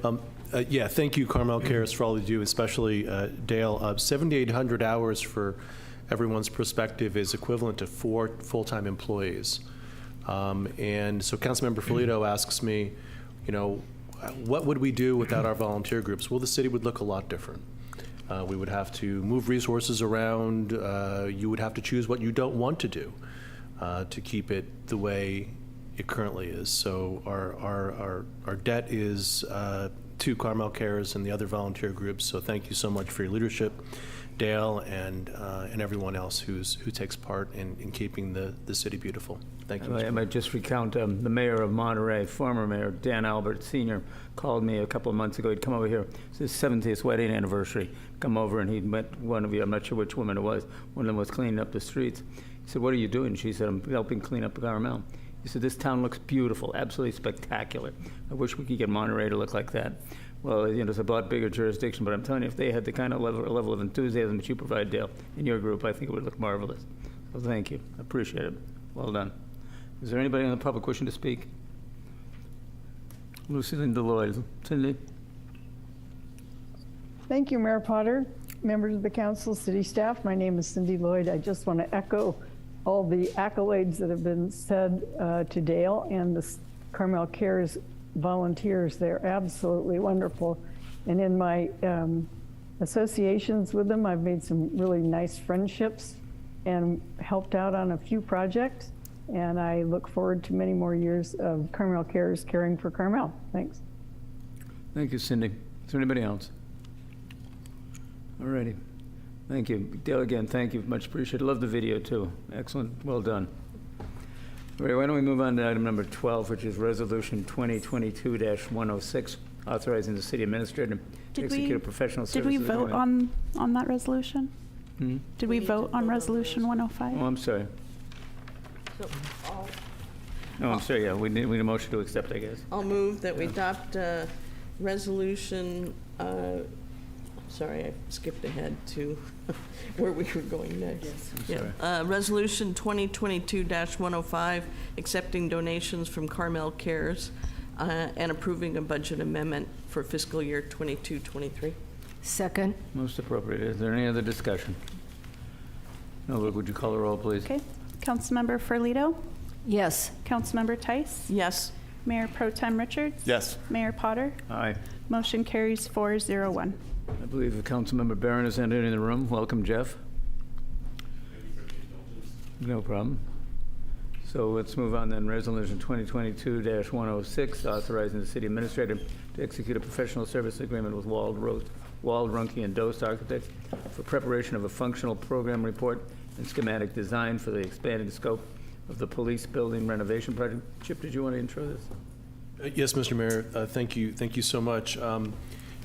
Yeah, thank you, Carmel Cares, for all you do, especially Dale. 7,800 hours for everyone's perspective is equivalent to 4 full-time employees. And so Councilmember Filito asks me, what would we do without our volunteer groups? Well, the city would look a lot different. We would have to move resources around. You would have to choose what you don't want to do to keep it the way it currently is. So our debt is to Carmel Cares and the other volunteer groups. So thank you so much for your leadership, Dale, and everyone else who takes part in keeping the city beautiful. Thank you. I might just recount the mayor of Monterey, former mayor Dan Albert Sr., called me a couple of months ago. He'd come over here. It's his 70th wedding anniversary. Come over, and he met one of you. I'm not sure which woman it was. One of them was cleaning up the streets. He said, "What are you doing?" She said, "I'm helping clean up Carmel." He said, "This town looks beautiful, absolutely spectacular. I wish we could get Monterey to look like that." Well, it's a lot bigger jurisdiction, but I'm telling you, if they had the kind of level of enthusiasm that you provide, Dale, in your group, I think it would look marvelous. So thank you. I appreciate it. Well done. Is there anybody in the public wishing to speak? Lucy Linda Lloyd. Cindy? Thank you, Mayor Potter, members of the council, city staff. My name is Cindy Lloyd. I just want to echo all the accolades that have been said to Dale and the Carmel Cares volunteers. They're absolutely wonderful. And in my associations with them, I've made some really nice friendships and helped out on a few projects. And I look forward to many more years of Carmel Cares caring for Carmel. Thanks. Thank you, Cindy. Is there anybody else? All righty. Thank you. Dale, again, thank you. Much appreciated. Love the video, too. Excellent. Well done. All right, why don't we move on to item number 12, which is Resolution 2022-106, authorizing the city administrator to execute a professional services agreement. Did we vote on that resolution? Hmm? Did we vote on Resolution 105? Oh, I'm sorry. No, I'm sorry, yeah, we need a motion to accept, I guess. I'll move that we adopt resolution, sorry, I skipped ahead to where we were going next. Yes. Yeah. Resolution 2022-105, accepting donations from Carmel Cares and approving a budget amendment for fiscal year 22-23. Second. Most appropriate. Is there any other discussion? No, would you call the roll, please? Okay. Councilmember Ferlito? Yes. Councilmember Tice? Yes. Mayor Pro Tem Richards? Yes. Mayor Potter? Aye. Motion carries 4-0-1. I believe Councilmember Barron has entered in the room. Welcome, Jeff. No problem. So let's move on then. Resolution 2022-106, authorizing the city administrator to execute a professional service agreement with Wald, Runke, and Dost Architects for preparation of a functional program report and schematic design for the expanded scope of the police building renovation project. Chip, did you want to intro this? Yes, Mr. Mayor. Thank you so much.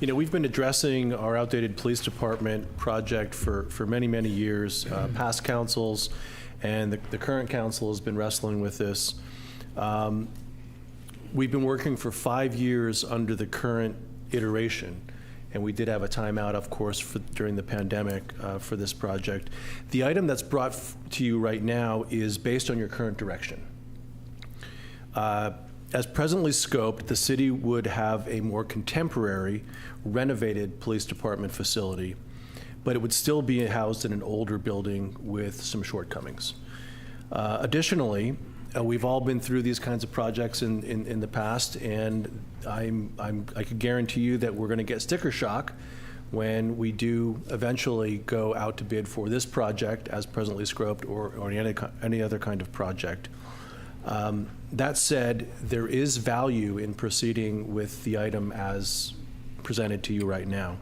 We've been addressing our outdated police department project for many, many years. Past councils and the current council has been wrestling with this. We've been working for 5 years under the current iteration, and we did have a timeout, of course, during the pandemic for this project. The item that's brought to you right now is based on your current direction. As presently scoped, the city would have a more contemporary, renovated police department facility, but it would still be housed in an older building with some shortcomings. Additionally, we've all been through these kinds of projects in the past, and I can guarantee you that we're going to get sticker shock when we do eventually go out to bid for this project as presently scoped or any other kind of project. That said, there is value in proceeding with the item as presented to you right now.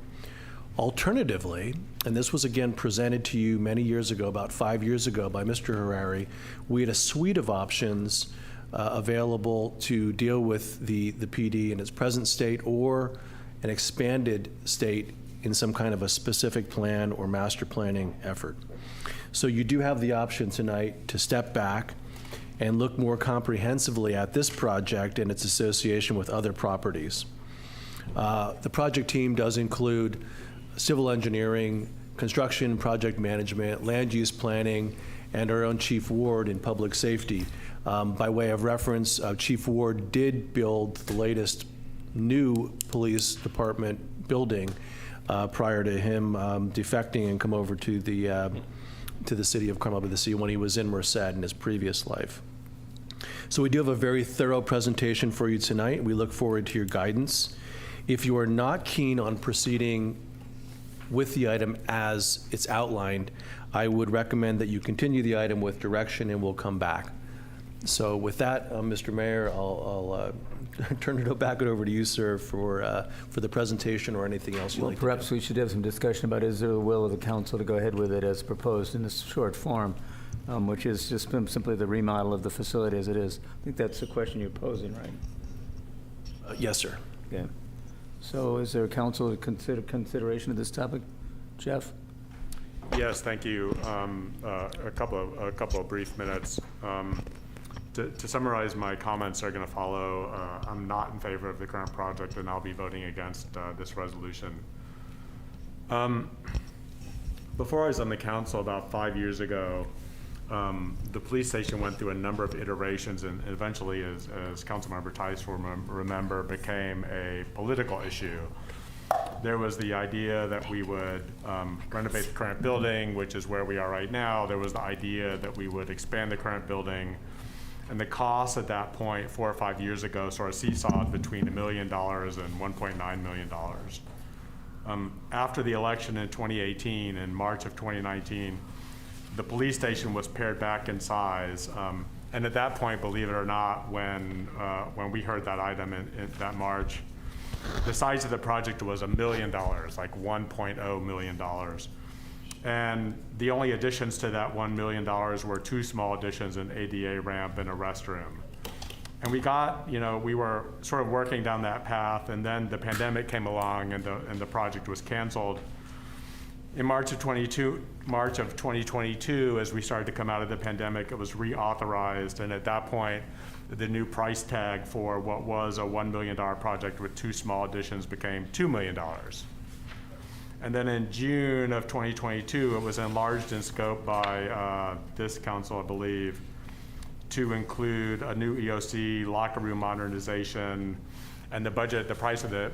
Alternatively, and this was again presented to you many years ago, about 5 years ago, by Mr. Harari, we had a suite of options available to deal with the PD in its present state or an expanded state in some kind of a specific plan or master planning effort. So you do have the option tonight to step back and look more comprehensively at this project and its association with other properties. The project team does include civil engineering, construction, project management, land use planning, and our own Chief Ward in public safety. By way of reference, Chief Ward did build the latest new police department building prior to him defecting and come over to the city of Carmel-by-the-Sea when he was in Merced in his previous life. So we do have a very thorough presentation for you tonight. We look forward to your guidance. If you are not keen on proceeding with the item as it's outlined, I would recommend that you continue the item with direction and we'll come back. So with that, Mr. Mayor, I'll turn it back over to you, sir, for the presentation or anything else you'd like to do. Perhaps we should have some discussion about is there a will of the council to go ahead with it as proposed in this short form, which is just simply the remodel of the facility as it is. I think that's the question you're posing, right? Yes, sir. Okay. So is there a council consideration of this topic? Jeff? Yes, thank you. A couple of brief minutes. To summarize, my comments are going to follow. I'm not in favor of the current project, and I'll be voting against this resolution. Before I was on the council about 5 years ago, the police station went through a number of iterations and eventually, as Councilmember Tice will remember, became a political issue. There was the idea that we would renovate the current building, which is where we are right now. There was the idea that we would expand the current building. And the cost at that point, 4 or 5 years ago, sort of seesawed between $1 million and $1.9 million. After the election in 2018, in March of 2019, the police station was pared back in size. And at that point, believe it or not, when we heard that item in that March, the size of the project was $1 million, like $1.0 million. And the only additions to that $1 million were 2 small additions, an ADA ramp and a restroom. And we were sort of working down that path, and then the pandemic came along and the project was canceled. In March of 2022, as we started to come out of the pandemic, it was reauthorized, and at that point, the new price tag for what was a $1 million project with 2 small additions became $2 million. And then in June of 2022, it was enlarged in scope by this council, I believe, to include a new EOC, locker room modernization, and the price of the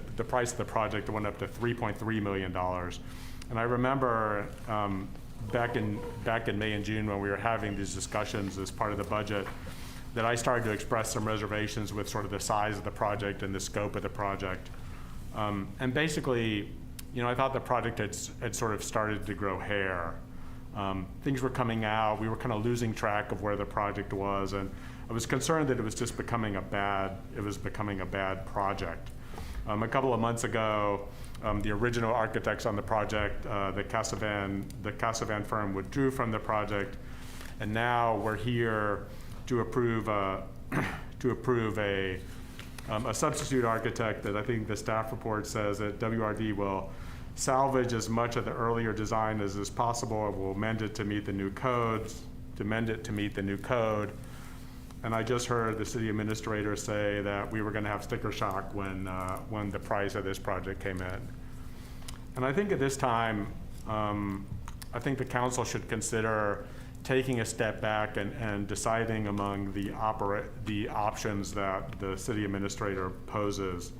project went up to $3.3 million. And I remember back in May and June when we were having these discussions as part of the budget, that I started to express some reservations with sort of the size of the project and the scope of the project. And basically, I thought the project had sort of started to grow hair. Things were coming out. We were kind of losing track of where the project was, and I was concerned that it was just becoming a bad project. A couple of months ago, the original architects on the project, the Casavan firm, withdrew from the project, and now we're here to approve a substitute architect that I think the staff report says that WRD will salvage as much of the earlier design as is possible. It will amend it to meet the new codes, And I just heard the city administrator say that we were going to have sticker shock when the price of this project came in. And I think at this time, I think the council should consider taking a step back and deciding among the options that the city administrator poses.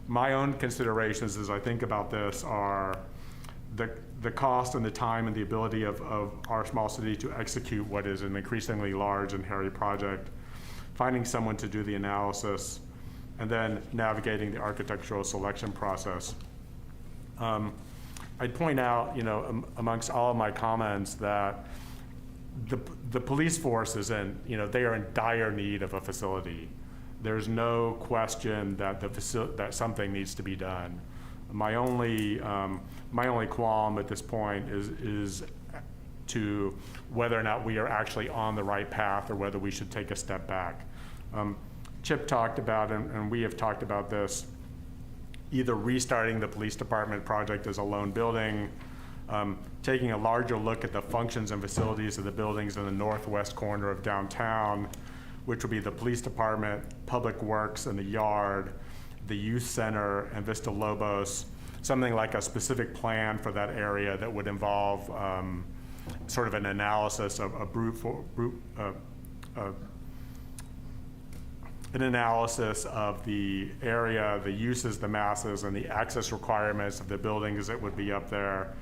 My own considerations as I think about this are the cost and the time and the ability of our small city to execute what is an increasingly large and hairy project, finding someone to do the analysis, and then navigating the architectural selection process. I'd point out, amongst all of my comments that the police force is they are in dire need of a facility. There's no question that that something needs to be done. My only qualm at this point is to whether or not we are actually on the right path or whether we should take a step back. Chip talked about, and we have talked about this, either restarting the police department project as a lone building, taking a larger look at the functions and facilities of the buildings in the northwest corner of downtown, which would be the police department, public works and the yard, the youth center, and Vista Lobos, something like a specific plan for that area that would involve sort of an analysis of an analysis of the area, the uses, the masses, and the access requirements of the buildings that would be up there.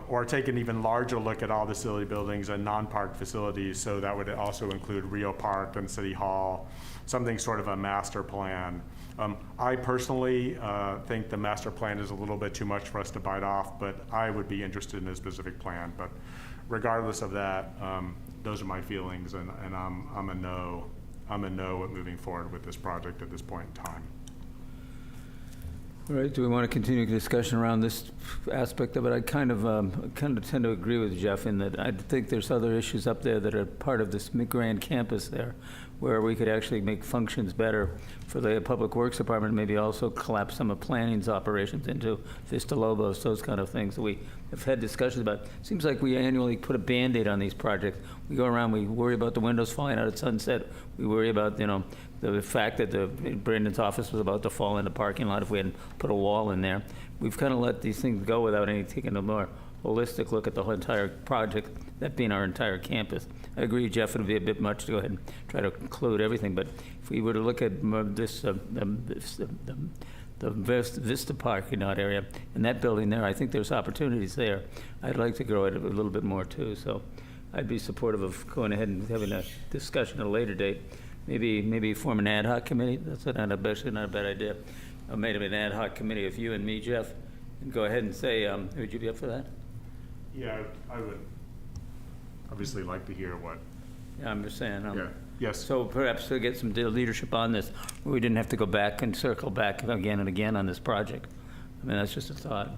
Or take an even larger look at all the city buildings and non-park facilities, so that would also include Rio Park and City Hall, something sort of a master plan. I personally think the master plan is a little bit too much for us to bite off, but I would be interested in a specific plan. But regardless of that, those are my feelings, and I'm a no. I'm a no at moving forward with this project at this point in time. All right, do we want to continue the discussion around this aspect of it? I kind of tend to agree with Jeff in that I think there's other issues up there that are part of this grand campus there, where we could actually make functions better for the Public Works Department, maybe also collapse some of planning's operations into Vista Lobos, those kind of things that we have had discussions about. Seems like we annually put a Band-Aid on these projects. We go around, we worry about the windows falling out at Sunset. We worry about, the fact that Brandon's office was about to fall in the parking lot if we hadn't put a wall in there. We've kind of let these things go without taking a more holistic look at the whole entire project, that being our entire campus. I agree, Jeff, it'll be a bit much to go ahead and try to include everything, but if we were to look at this, the Vista parking lot area and that building there, I think there's opportunities there. I'd like to grow it a little bit more too, so I'd be supportive of going ahead and having a discussion at a later date. Maybe form an ad hoc committee. That's not a bad idea. Maybe an ad hoc committee of you and me, Jeff, and go ahead and say, would you be up for that? Yeah, I would obviously like to hear what. Yeah, I'm just saying. Yeah. Yes. So perhaps to get some leadership on this, where we didn't have to go back and circle back again and again on this project. I mean, that's just a thought.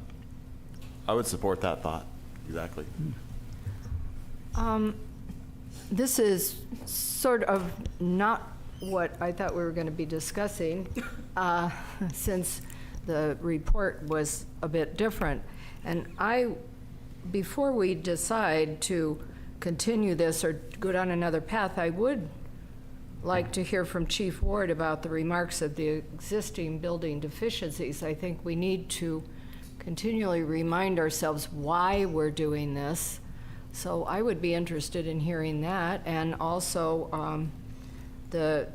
I would support that thought. Exactly. This is sort of not what I thought we were going to be discussing, since the report was a bit different. And before we decide to continue this or go down another path, I would like to hear from Chief Ward about the remarks of the existing building deficiencies. I think we need to continually remind ourselves why we're doing this. So I would be interested in hearing that, and also the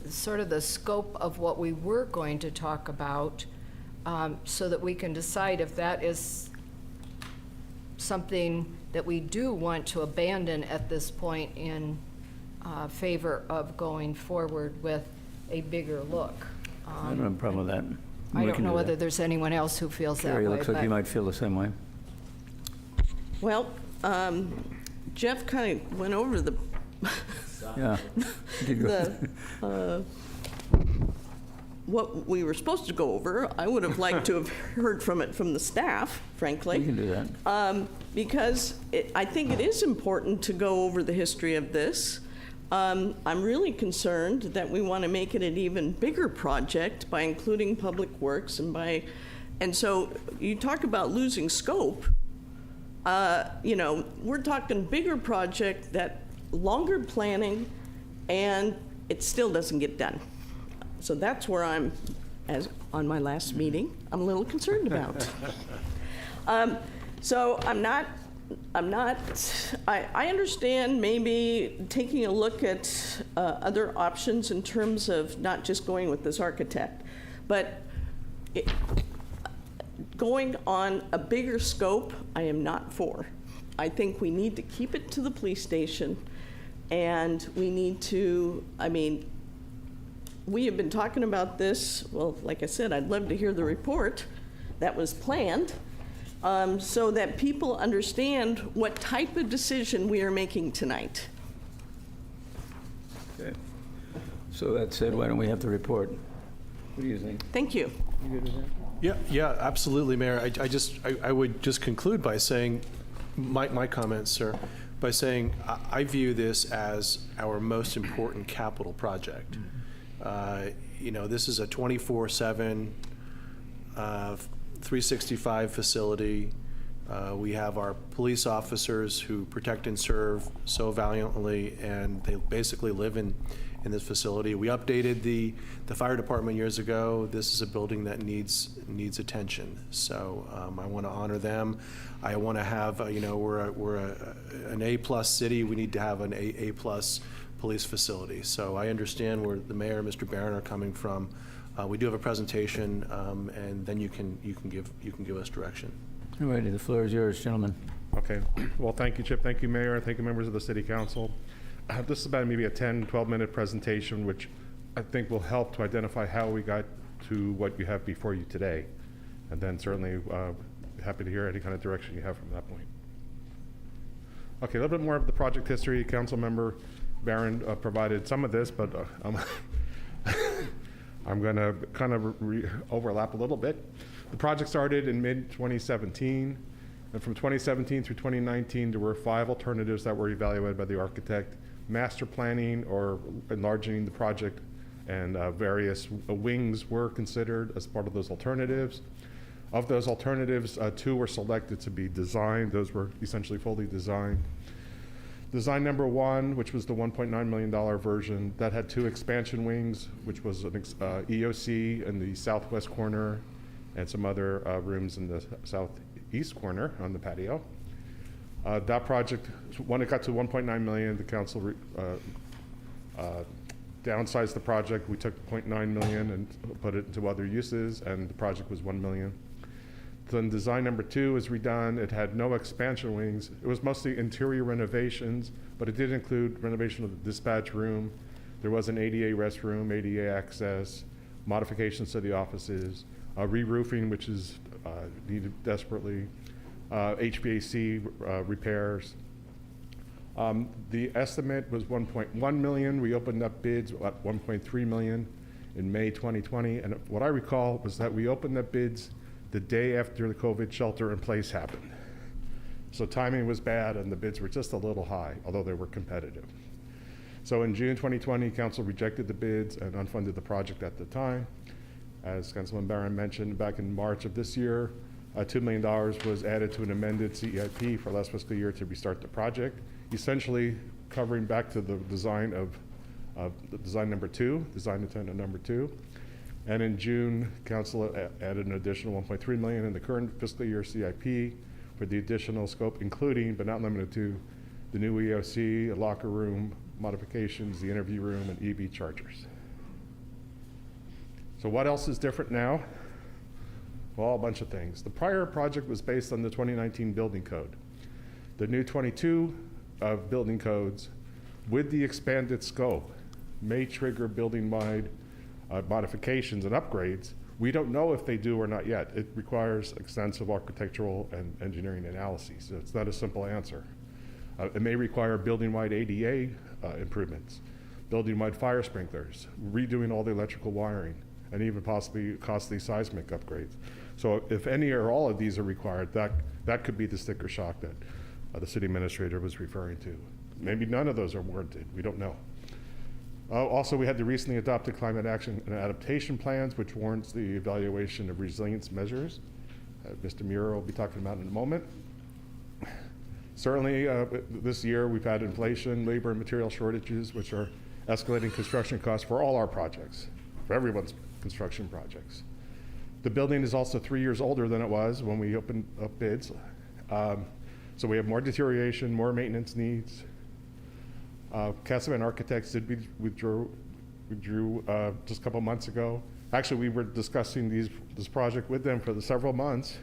sort of the scope of what we were going to talk about, so that we can decide if that is something that we do want to abandon at this point in favor of going forward with a bigger look. I don't have a problem with that. I don't know whether there's anyone else who feels that way. Carrie, looks like you might feel the same way. Well, Jeff kind of went over the Yeah. what we were supposed to go over. I would have liked to have heard from the staff, frankly. You can do that. Because I think it is important to go over the history of this. I'm really concerned that we want to make it an even bigger project by including public works and so you talk about losing scope. We're talking bigger project, that longer planning, and it still doesn't get done. So that's where I'm, as on my last meeting, I'm a little concerned about. So I understand maybe taking a look at other options in terms of not just going with this architect, but going on a bigger scope, I am not for. I think we need to keep it to the police station, and we need to, we have been talking about this, well, like I said, I'd love to hear the report that was planned, so that people understand what type of decision we are making tonight. Okay. So that said, why don't we have the report? What do you think? Thank you. You good with that? Yeah, absolutely, Mayor. I would just conclude by saying, my comments, sir, by saying I view this as our most important capital project. This is a 24/7, 365 facility. We have our police officers who protect and serve so valiantly, and they basically live in this facility. We updated the fire department years ago. This is a building that needs attention. So I want to honor them. I want to have, we're an A+ city. We need to have an A+ police facility. So I understand where the mayor and Mr. Barron are coming from. We do have a presentation, and then you can give us direction. All righty, the floor is yours, gentlemen. Okay. Well, thank you, Chip. Thank you, Mayor. Thank you, members of the City Council. This is about maybe a 10, 12-minute presentation, which I think will help to identify how we got to what you have before you today. And then certainly happy to hear any kind of direction you have from that point. Okay, a little bit more of the project history. Councilmember Barron provided some of this, but I'm going to kind of overlap a little bit. The project started in mid-2017, and from 2017 through 2019, there were 5 alternatives that were evaluated by the architect: master planning or enlarging the project, and various wings were considered as part of those alternatives. Of those alternatives, 2 were selected to be designed. Those were essentially fully designed. Design number 1, which was the $1.9 million version, that had 2 expansion wings, which was an EOC in the southwest corner and some other rooms in the southeast corner on the patio. That project, when it got to 1.9 million, the council downsized the project. We took 0.9 million and put it into other uses, and the project was 1 million. Then design number 2 is redone. It had no expansion wings. It was mostly interior renovations, but it did include renovation of the dispatch room. There was an ADA restroom, ADA access, modifications to the offices, re-roofing, which is needed desperately, HVAC repairs. The estimate was 1.1 million. We opened up bids at 1.3 million in May 2020. And what I recall was that we opened up bids the day after the COVID shelter in place happened. So timing was bad and the bids were just a little high, although they were competitive. So in June 2020, council rejected the bids and unfunded the project at the time. As Councilman Barron mentioned, back in March of this year, $2 million was added to an amended CEIP for last fiscal year to restart the project, essentially covering back to the design of the design number 2, design intent number 2. And in June, council added an additional 1.3 million in the current fiscal year CIP for the additional scope, including but not limited to the new EOC, a locker room, modifications, the interview room, and EV chargers. So what else is different now? Well, a bunch of things. The prior project was based on the 2019 building code. The new 22 building codes with the expanded scope may trigger building-wide modifications and upgrades. We don't know if they do or not yet. It requires extensive architectural and engineering analyses. So it's not a simple answer. It may require building-wide ADA improvements, building-wide fire sprinklers, redoing all the electrical wiring, and even possibly costly seismic upgrades. So if any or all of these are required, that could be the sticker shock that the city administrator was referring to. Maybe none of those are warranted. We don't know. Also, we had the recently adopted climate action and adaptation plans, which warrants the evaluation of resilience measures. Mr. Muir will be talking about in a moment. Certainly, this year we've had inflation, labor and material shortages, which are escalating construction costs for all our projects, for everyone's construction projects. The building is also 3 years older than it was when we opened up bids. So we have more deterioration, more maintenance needs. Cassavan Architects did withdrew just a couple months ago. Actually, we were discussing this project with them for several months.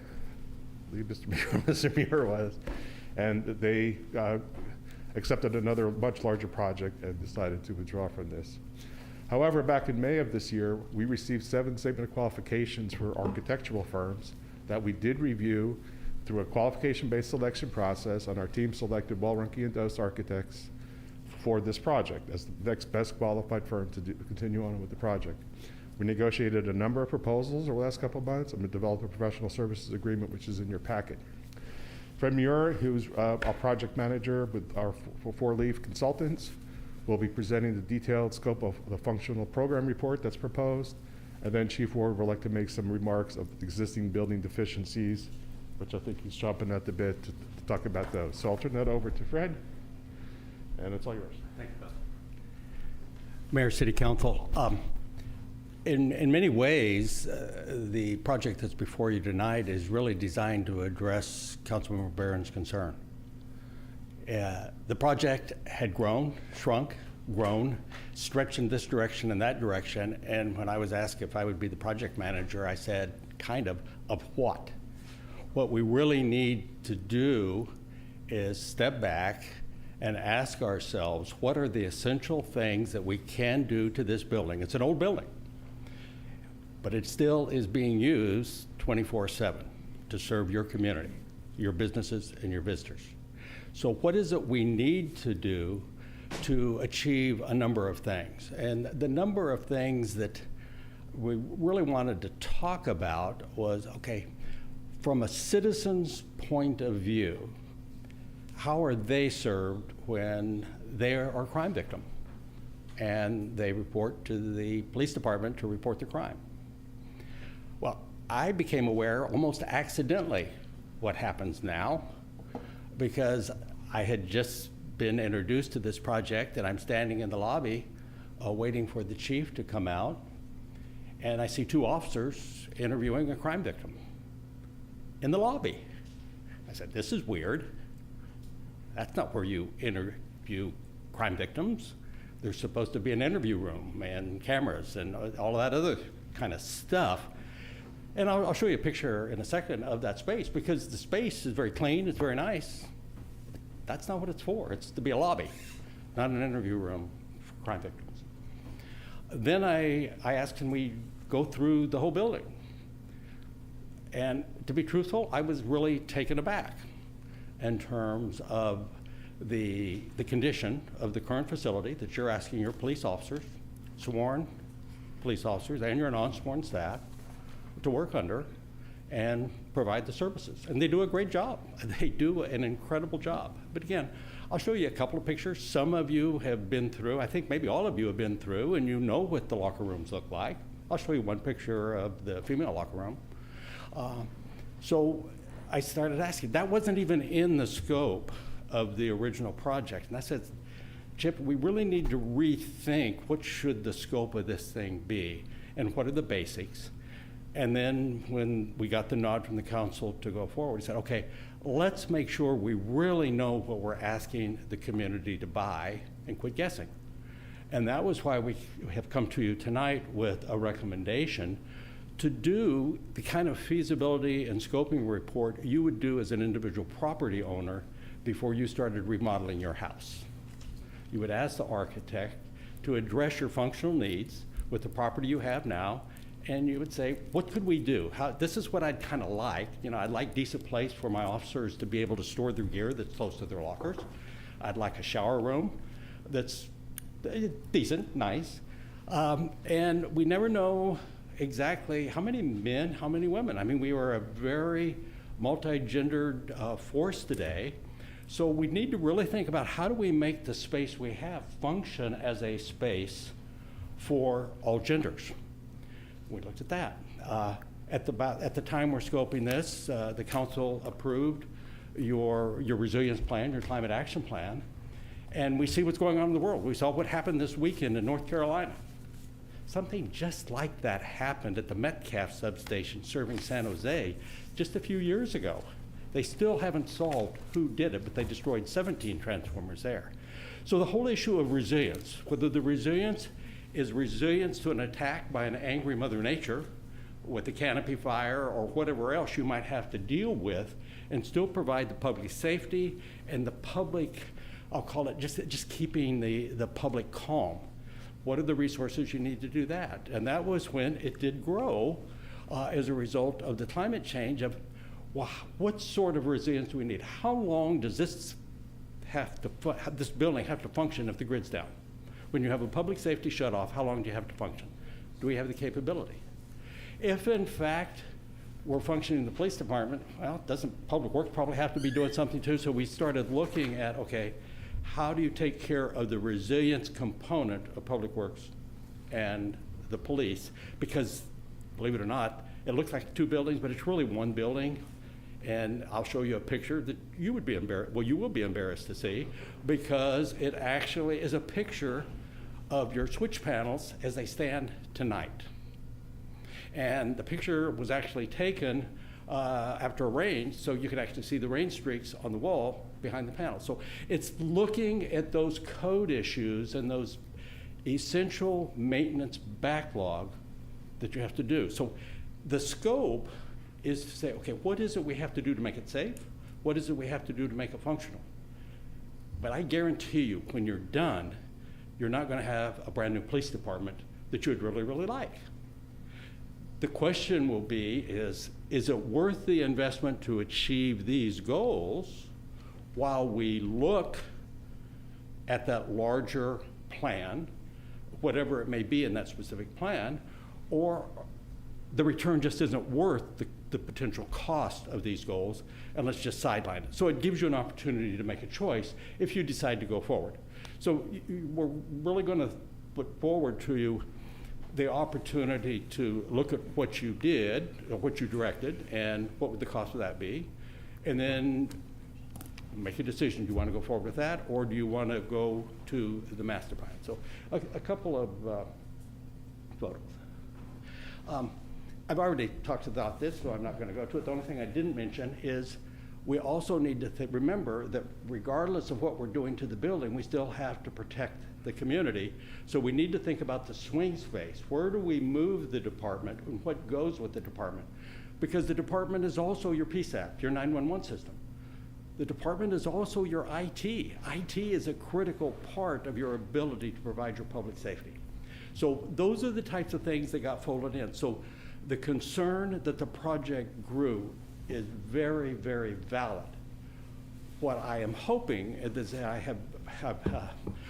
I believe Mr. Muir was. And they accepted another much larger project and decided to withdraw from this. However, back in May of this year, we received 7 statement of qualifications for architectural firms that we did review through a qualification-based selection process, and our team selected Walrunke and Dose Architects for this project as the next best qualified firm to continue on with the project. We negotiated a number of proposals over the last couple of months and we developed a professional services agreement, which is in your packet. Fred Muir, who's our project manager with our four-leaf consultants, will be presenting the detailed scope of the functional program report that's proposed. And then Chief Ward would like to make some remarks of existing building deficiencies, which I think he's chomping at the bit to talk about those. So I'll turn that over to Fred, and it's all yours. Thank you, Bill. Mayor, City Council, in many ways, the project that's before you tonight is really designed to address Councilmember Barron's concern. The project had grown, shrunk, grown, stretched in this direction and that direction, and when I was asked if I would be the project manager, I said, kind of what? What we really need to do is step back and ask ourselves, what are the essential things that we can do to this building? It's an old building, but it still is being used 24/7 to serve your community, your businesses, and your visitors. So what is it we need to do to achieve a number of things? And the number of things that we really wanted to talk about was, okay, from a citizen's point of view, how are they served when they are a crime victim and they report to the police department to report the crime? Well, I became aware almost accidentally what happens now, because I had just been introduced to this project and I'm standing in the lobby waiting for the chief to come out, and I see two officers interviewing a crime victim in the lobby. I said, this is weird. That's not where you interview crime victims. There's supposed to be an interview room and cameras and all of that other kind of stuff. And I'll show you a picture in a second of that space, because the space is very clean, it's very nice. That's not what it's for. It's to be a lobby, not an interview room for crime victims. Then I asked, can we go through the whole building? And to be truthful, I was really taken aback in terms of the condition of the current facility that you're asking your police officers, sworn police officers, and your non-sworn staff to work under and provide the services. And they do a great job. They do an incredible job. But again, I'll show you a couple of pictures. Some of you have been through, I think maybe all of you have been through, and you know what the locker rooms look like. I'll show you one picture of the female locker room. So I started asking, that wasn't even in the scope of the original project. And I said, Chip, we really need to rethink what should the scope of this thing be and what are the basics. And then when we got the nod from the council to go forward, we said, okay, let's make sure we really know what we're asking the community to buy and quit guessing. And that was why we have come to you tonight with a recommendation to do the kind of feasibility and scoping report you would do as an individual property owner before you started remodeling your house. You would ask the architect to address your functional needs with the property you have now, and you would say, what could we do? This is what I'd kind of like. You know, I'd like decent place for my officers to be able to store their gear that's close to their lockers. I'd like a shower room that's decent, nice. And we never know exactly how many men, how many women. I mean, we are a very multi-gendered force today. So we need to really think about how do we make the space we have function as a space for all genders. We looked at that. At the time we're scoping this, the council approved your resilience plan, your climate action plan, and we see what's going on in the world. We saw what happened this weekend in North Carolina. Something just like that happened at the Metcalf substation serving San Jose just a few years ago. They still haven't solved who did it, but they destroyed 17 transformers there. So the whole issue of resilience, whether the resilience is resilience to an attack by an angry Mother Nature with a canopy fire or whatever else you might have to deal with, and still provide the public safety and the public, I'll call it just keeping the public calm. What are the resources you need to do that? And that was when it did grow as a result of the climate change of, well, what sort of resilience do we need? How long does this building have to function if the grid's down? When you have a public safety shut off, how long do you have to function? Do we have the capability? If in fact we're functioning in the police department, well, doesn't Public Works probably have to be doing something too? So we started looking at, okay, how do you take care of the resilience component of Public Works and the police? Because, believe it or not, it looks like two buildings, but it's really one building. And I'll show you a picture that you would be embarrassed, well, you will be embarrassed to see, because it actually is a picture of your switch panels as they stand tonight. And the picture was actually taken after a rain, so you could actually see the rain streaks on the wall behind the panel. So it's looking at those code issues and those essential maintenance backlog that you have to do. So the scope is to say, okay, what is it we have to do to make it safe? What is it we have to do to make it functional? But I guarantee you, when you're done, you're not going to have a brand new police department that you would really, really like. The question will be is it worth the investment to achieve these goals while we look at that larger plan, whatever it may be in that specific plan, or the return just isn't worth the potential cost of these goals, and let's just sideline it. So it gives you an opportunity to make a choice if you decide to go forward. So we're really going to put forward to you the opportunity to look at what you did, or what you directed, and what would the cost of that be, and then make a decision. Do you want to go forward with that, or do you want to go to the master plan? So a couple of photos. I've already talked about this, so I'm not going to go to it. The only thing I didn't mention is we also need to remember that regardless of what we're doing to the building, we still have to protect the community. So we need to think about the swing space. Where do we move the department, and what goes with the department? Because the department is also your PSAP, your 911 system. The department is also your IT. IT is a critical part of your ability to provide your public safety. So those are the types of things that got folded in. So the concern that the project grew is very, very valid. What I am hoping is that I have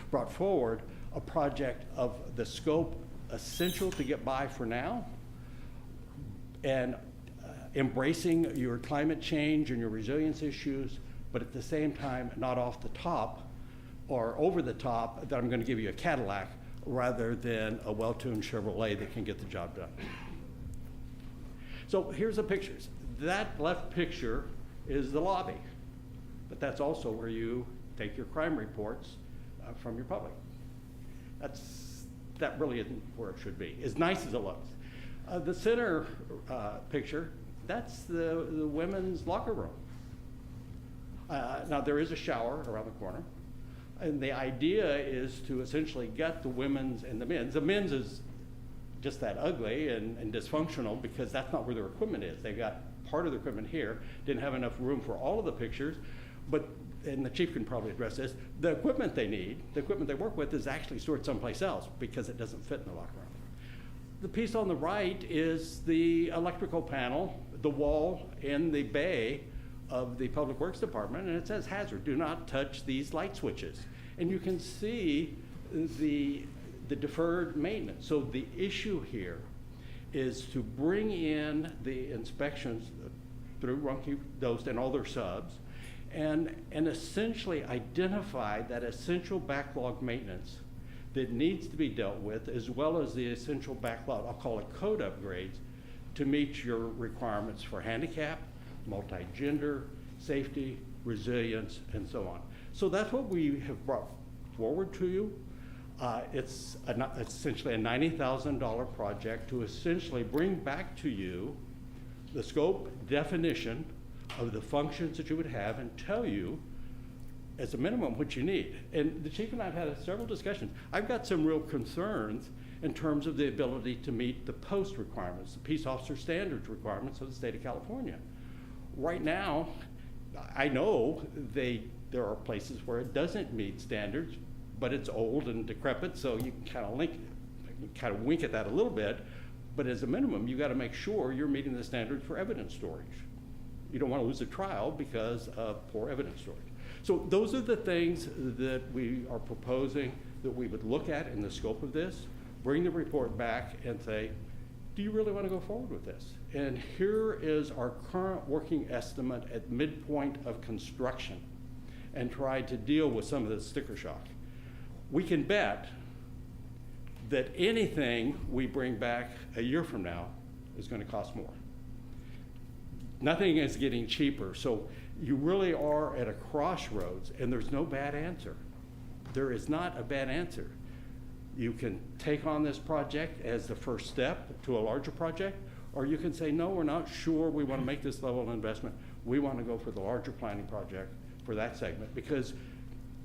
brought forward a project of the scope essential to get by for now, and embracing your climate change and your resilience issues, but at the same time not off the top or over the top that I'm going to give you a Cadillac rather than a well-tuned Chevrolet that can get the job done. So here's the pictures. That left picture is the lobby, but that's also where you take your crime reports from your public. That really isn't where it should be, as nice as it looks. The center picture, that's the women's locker room. Now there is a shower around the corner, and the idea is to essentially get the women's and the men's. The men's is just that ugly and dysfunctional because that's not where their equipment is. They've got part of the equipment here, didn't have enough room for all of the pictures, but, and the chief can probably address this, the equipment they need, the equipment they work with is actually stored someplace else because it doesn't fit in the locker room. The piece on the right is the electrical panel, the wall in the bay of the Public Works Department, and it says hazard, do not touch these light switches. And you can see the deferred maintenance. So the issue here is to bring in the inspections through Ruhnke, Dost, and all their subs, and essentially identify that essential backlog maintenance that needs to be dealt with, as well as the essential backlog, I'll call it code upgrades, to meet your requirements for handicap, multi-gender, safety, resilience, and so on. So that's what we have brought forward to you. It's essentially a $90,000 project to essentially bring back to you the scope definition of the functions that you would have and tell you, as a minimum, what you need. And the chief and I have had several discussions. I've got some real concerns in terms of the ability to meet the post requirements, the peace officer standards requirements of the state of California. Right now, I know there are places where it doesn't meet standards, but it's old and decrepit, so you can kind of wink at that a little bit. But as a minimum, you got to make sure you're meeting the standards for evidence storage. You don't want to lose a trial because of poor evidence storage. So those are the things that we are proposing that we would look at in the scope of this. bring the report back and say, do you really want to go forward with this? And here is our current working estimate at midpoint of construction, and try to deal with some of the sticker shock. We can bet that anything we bring back a year from now is going to cost more. Nothing is getting cheaper. So you really are at a crossroads, and there's no bad answer. There is not a bad answer. You can take on this project as the first step to a larger project, or you can say, no, we're not sure we want to make this level of investment. We want to go for the larger planning project for that segment, because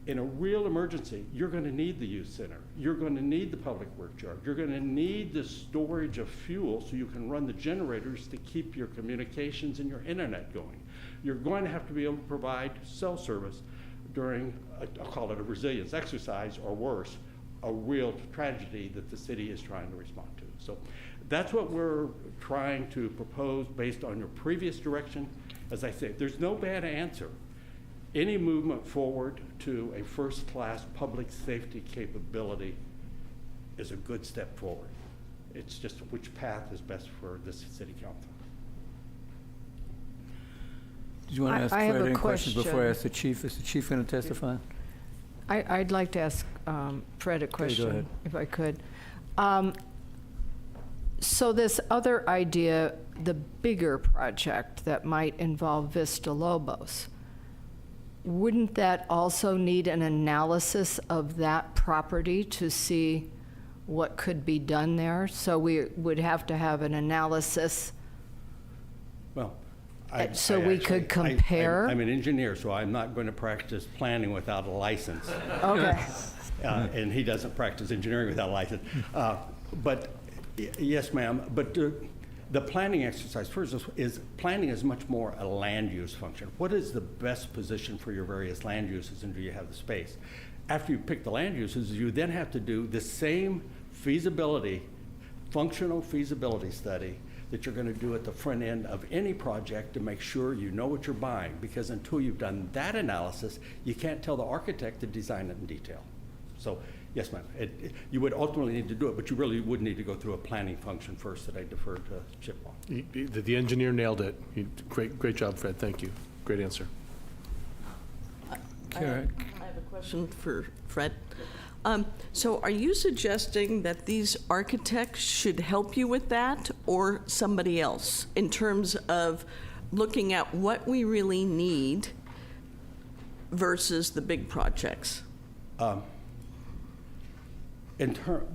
in a real emergency, you're going to need the youth center. You're going to need the public works yard. You're going to need the storage of fuel so you can run the generators to keep your communications and your internet going. You're going to have to be able to provide cell service during, I'll call it a resilience exercise, or worse, a real tragedy that the city is trying to respond to. So that's what we're trying to propose based on your previous direction. As I say, there's no bad answer. Any movement forward to a first-class public safety capability is a good step forward. It's just which path is best for this city council. Did you want to ask I have Fred a any questions before I question. ask the chief? Is the chief going to testify? I'd like to ask Fred a question, ahead. if I could. So this other idea, the bigger project that might involve Vista Lobos, wouldn't that also need an analysis of that property to see what could be done there? So we would have to have an analysis. Well, So we could compare? I'm an engineer, so I'm not going to practice planning without a license. Okay. And he doesn't practice engineering without a license. But yes, ma'am. But the planning exercise first is planning is much more a land use function. What is the best position for your various land uses, and do you have the space? After you pick the land uses, you then have to do the same feasibility, functional feasibility study that you're going to do at the front end of any project to make sure you know what you're buying, because until you've done that analysis, you can't tell the architect to design it in detail. So yes, ma'am, you would ultimately need to do it, but you really would need to go through a planning function first that I defer to Chip on. The engineer nailed it. Great job, Fred. Thank you. Great answer. I have a question for Fred. So are you suggesting that these architects should help you with that, or somebody else, in terms of looking at what we really need versus the big projects?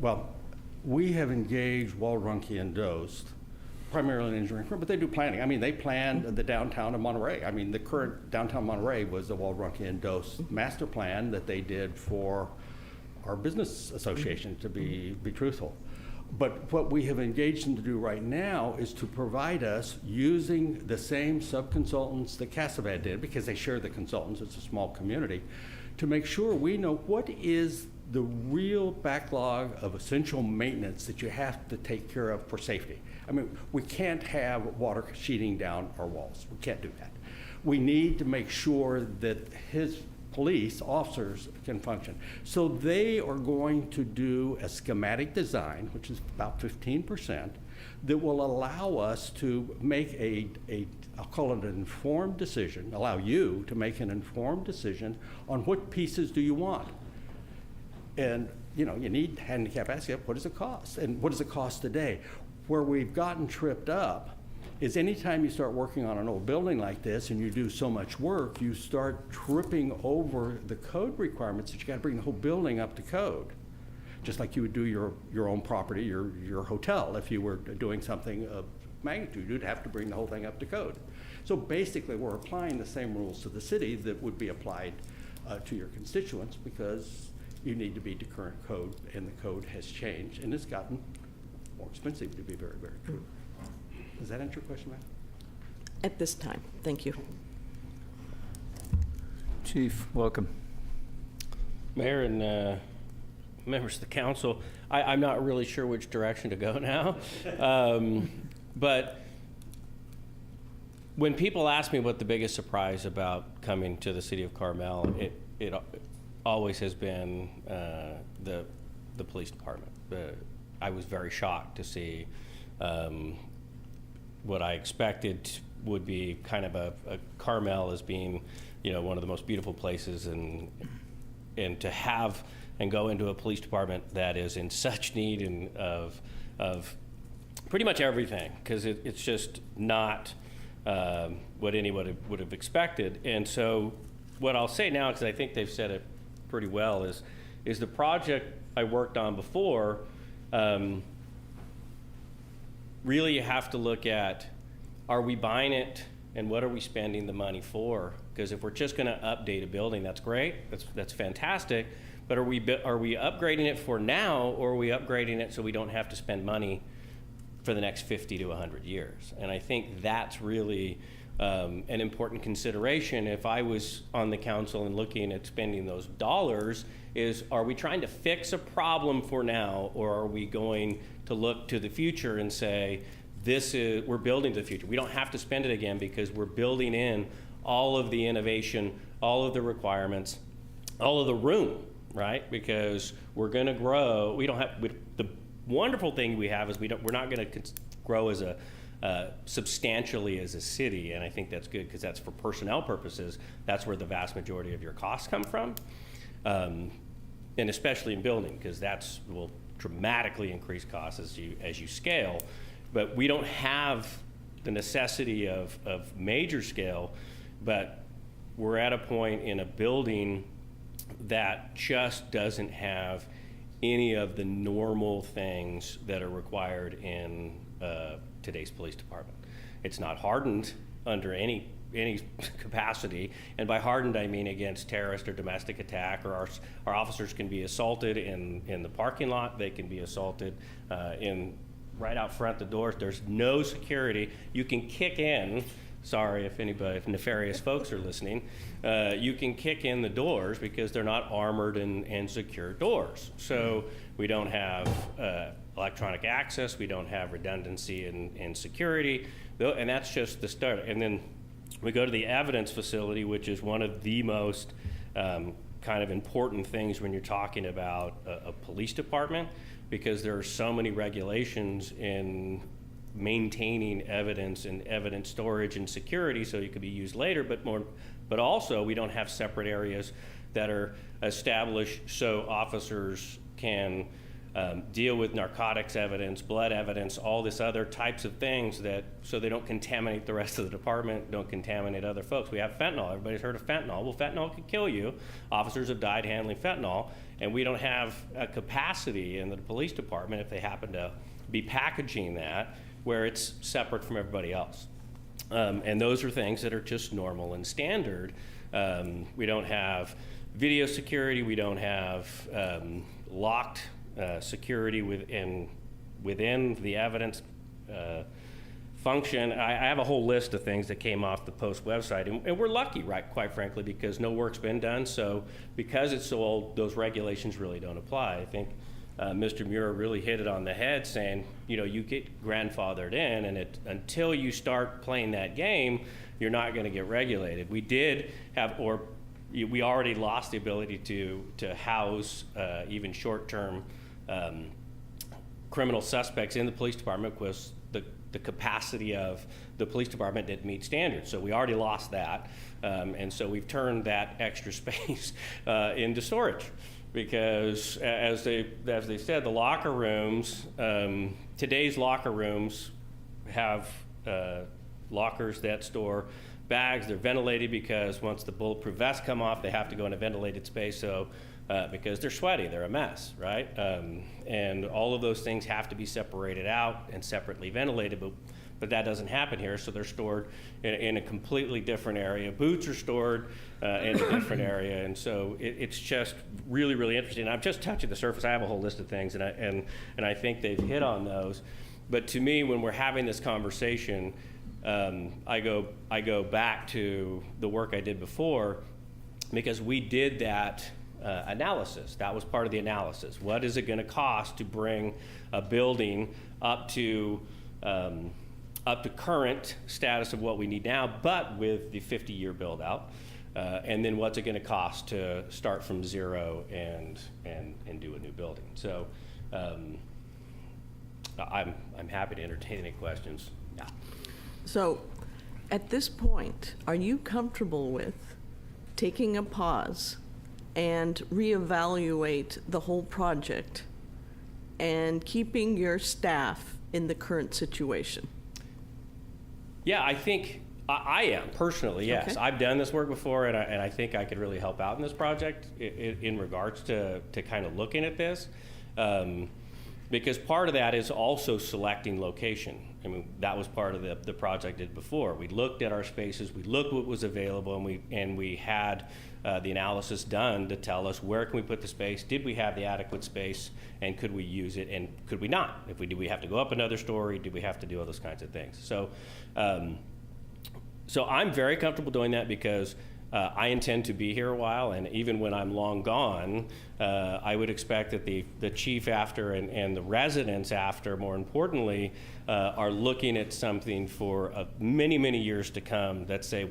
Well, we have engaged Wald, Runke, and Dost, primarily an engineering firm, but they do planning. I mean, they planned the downtown of Monterey. I mean, the current downtown Monterey was the Wald, Runke, and Dost master plan that they did for our business association, to be truthful. But what we have engaged them to do right now is to provide us, using the same sub-consultants that Cassavad did, because they share the consultants, it's a small community, to make sure we know what is the real backlog of essential maintenance that you have to take care of for safety. I mean, we can't have water sheeting down our walls. We can't do that. We need to make sure that his police officers can function. So they are going to do a schematic design, which is about 15%, that will allow us to make I'll call it an informed decision, allow you to make an informed decision on what pieces do you want. And you need handicap access. What does it cost? And what does it cost today? Where we've gotten tripped up is anytime you start working on an old building like this and you do so much work, you start tripping over the code requirements that you got to bring the whole building up to code. Just like you would do your own property, your hotel. If you were doing something of magnitude, you'd have to bring the whole thing up to code. So basically, we're applying the same rules to the city that would be applied to your constituents, because you need to be to current code, and the code has changed and it's gotten more expensive, to be very, very true. Does that answer your question, ma'am? At this time, thank you. Chief, welcome. Mayor and members of the council, I'm not really sure which direction to go now, but when people ask me what the biggest surprise about coming to the city of Carmel, it always has been the police department. I was very shocked to see what I expected would be kind of a Carmel as being, one of the most beautiful places, and to have and go into a police department that is in such need of pretty much everything, because it's just not what anyone would have expected. And so what I'll say now, because I think they've said it pretty well, is the project I worked on before, really you have to look at, are we buying it and what are we spending the money for? Because if we're just going to update a building, that's great, that's fantastic, but are we upgrading it for now, or are we upgrading it so we don't have to spend money for the next 50 to 100 years? And I think that's really an important consideration if I was on the council and looking at spending those dollars, is are we trying to fix a problem for now, or are we going to look to the future and say, we're building to the future. We don't have to spend it again because we're building in all of the innovation, all of the requirements, all of the room, right? Because we're going to grow. The wonderful thing we have is we're not going to grow as substantially as a city, and I think that's good because that's for personnel purposes. That's where the vast majority of your costs come from, and especially in building, because will dramatically increase costs as you scale. But we don't have the necessity of major scale, but we're at a point in a building that just doesn't have any of the normal things that are required in today's police department. It's not hardened under any capacity, and by hardened I mean against terrorist or domestic attack, or our officers can be assaulted in the parking lot, they can be assaulted right out front the doors. There's no security. You can kick in, sorry if nefarious folks are listening, you can kick in the doors because they're not armored and secure doors. So we don't have electronic access, we don't have redundancy in security, and that's just the start. And then we go to the evidence facility, which is one of the most kind of important things when you're talking about a police department, because there are so many regulations in maintaining evidence and evidence storage and security so it could be used later, but also we don't have separate areas that are established so officers can deal with narcotics evidence, blood evidence, all this other types of things, so they don't contaminate the rest of the department, don't contaminate other folks. We have fentanyl. Everybody's heard of fentanyl. Well, fentanyl could kill you. Officers have died handling fentanyl, and we don't have a capacity in the police department, if they happen to be packaging that, where it's separate from everybody else. And those are things that are just normal and standard. We don't have video security. We don't have locked security within the evidence function. I have a whole list of things that came off the Post website, and we're lucky, right, quite frankly, because no work's been done. So because it's so old, those regulations really don't apply. I think Mr. Muir really hit it on the head, saying, you get grandfathered in, and until you start playing that game, you're not going to get regulated. We already lost the ability to house even short-term criminal suspects in the police department because the capacity of the police department didn't meet standards. So we already lost that, and so we've turned that extra space into storage. Because as they said, the locker rooms, today's locker rooms have lockers that store bags. They're ventilated because once the bulletproof vests come off, they have to go in a ventilated space. So because they're sweaty, they're a mess, right? And all of those things have to be separated out and separately ventilated, but that doesn't happen here. So they're stored in a completely different area. Boots are stored in a different area, and so it's just really, really interesting. I'm just touching the surface. I have a whole list of things, and I think they've hit on those. But to me, when we're having this conversation, I go back to the work I did before, because we did that analysis. That was part of the analysis. What is it going to cost to bring a building up to current status of what we need now, but with the 50-year build out? And then what's it going to cost to start from zero and do a new building? So I'm happy to entertain any questions. Yeah. So, at this point, are you comfortable with taking a pause and reevaluate the whole project and keeping your staff in the current situation? Yeah, I think I am personally, yes. Okay. I've done this work before, and I think I could really help out in this project in regards to kind of looking at this. Because part of that is also selecting location. I mean, that was part of the project I did before. We looked at our spaces, we looked what was available, and we had the analysis done to tell us where can we put the space, did we have the adequate space, and could we use it, and could we not? If we did, we have to go up another story, did we have to do all those kinds of things? So, so I'm very comfortable doing that because I intend to be here a while, and even when I'm long gone, I would expect that the chief after and the residents after, more importantly, are looking at something for many, many years to come that say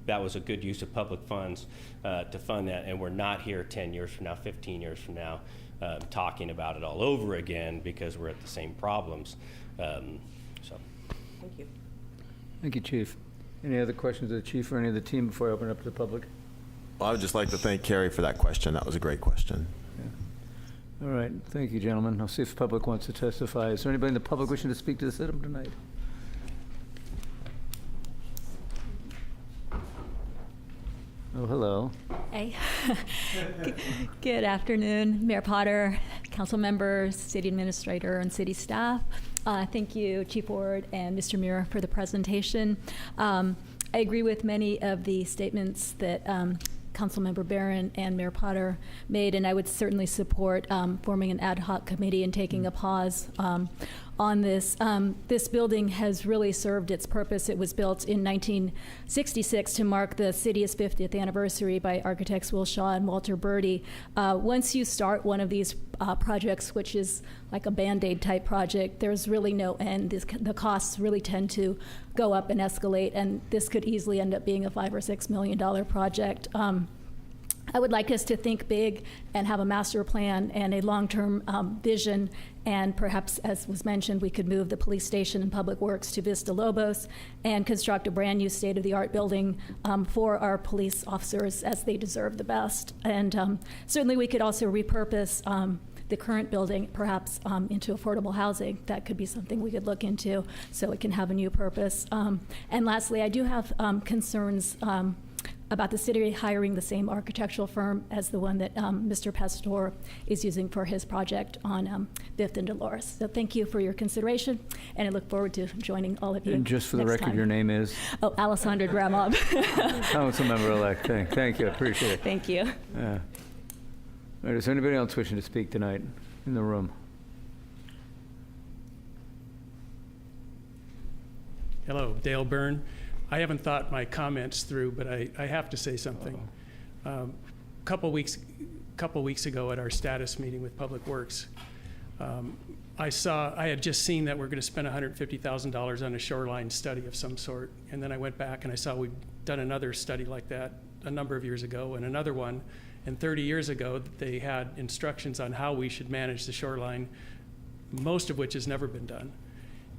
that was a good use of public funds to fund that, and we're not here 10 years from now, 15 years from now, talking about it all over again because we're at the same problems. So. Thank you. Thank you, Chief. Any other questions of the Chief or any of the team before I open it up to the public? Well, I would just like to thank Carrie for that question. That was a great question. All right, thank you, gentlemen. I'll see if the public wants to testify. Is there anybody in the public wishing to speak to this item tonight? Oh, hello. Hey. Good afternoon, Mayor Potter, council members, city administrator, and city staff. Thank you, Chief Ward and Mr. Muir, for the presentation. I agree with many of the statements that Councilmember Barron and Mayor Potter made, and I would certainly support forming an ad hoc committee and taking a pause on this. This building has really served its purpose. It was built in 1966 to mark the city's 50th anniversary by architects Will Shaw and Walter Birdie. Once you start one of these projects, which is like a Band-Aid type project, there's really no end. The costs really tend to go up and escalate, and this could easily end up being a $5 or $6 million project. I would like us to think big and have a master plan and a long-term vision, and perhaps, as was mentioned, we could move the police station and public works to Vista Lobos and construct a brand new state-of-the-art building for our police officers, as they deserve the best. And certainly we could also repurpose the current building perhaps into affordable housing. That could be something we could look into so it can have a new purpose. And lastly, I do have concerns about the city hiring the same architectural firm as the one that Mr. Pastor is using for his project on 5th and Dolores. So thank you for your consideration, and I look forward to joining all of you. And just for the record, time. Your name is? Oh, Alessandra Dramob. Councilmember-elect. Thank you. I appreciate it. Thank you. Yeah. All right, is there anybody else wishing to speak tonight in the room? Hello, Dale Byrne. I haven't thought my comments through, but I have to say something. Couple weeks ago at our status meeting with Public Works, I had just seen that we're going to spend $150,000 on a shoreline study of some sort, and then I went back and I saw we'd done another study like that a number of years ago, and another one, and 30 years ago they had instructions on how we should manage the shoreline, most of which has never been done.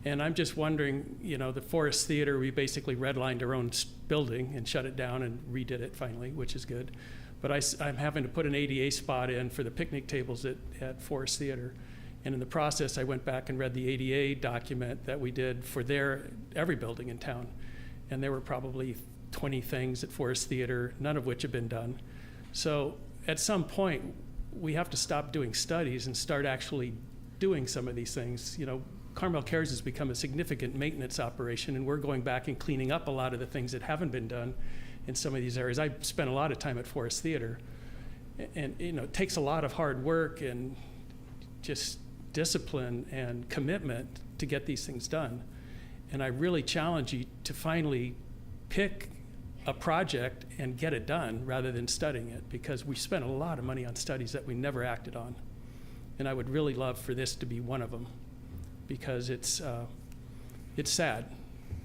And I'm just wondering, the Forest Theater, we basically redlined our own building and shut it down and redid it finally, which is good. But I'm having to put an ADA spot in for the picnic tables at Forest Theater. And in the process, I went back and read the ADA document that we did for every building in town. And there were probably 20 things at Forest Theater, none of which have been done. So at some point, we have to stop doing studies and start actually doing some of these things. Carmel Cares has become a significant maintenance operation, and we're going back and cleaning up a lot of the things that haven't been done in some of these areas. I spent a lot of time at Forest Theater, and it takes a lot of hard work and just discipline and commitment to get these things done. And I really challenge you to finally pick a project and get it done rather than studying it, because we spent a lot of money on studies that we never acted on. And I would really love for this to be one of them, because it's sad.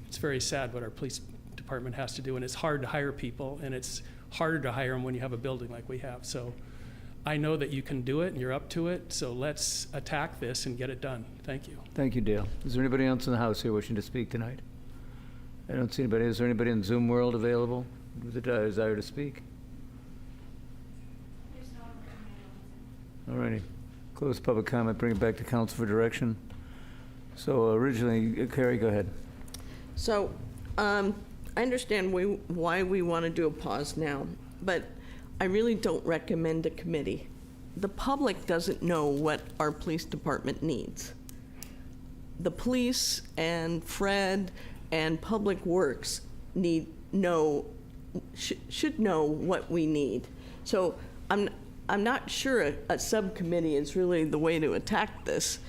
It's very sad what our police department has to do, and it's hard to hire people, and it's harder to hire them when you have a building like we have. So I know that you can do it and you're up to it, so let's attack this and get it done. Thank you. Thank you, Dale. Is there anybody else in the House here wishing to speak tonight? I don't see anybody. Is there anybody in Zoom world available with a desire to speak? All righty. Close public comment, bring it back to council for direction. So originally, Carrie, go ahead. So I understand why we want to do a pause now, but I really don't recommend a committee. The public doesn't know what our police department needs. The police and Fred and Public Works should know what we need. So I'm not sure a subcommittee is really the way to attack this.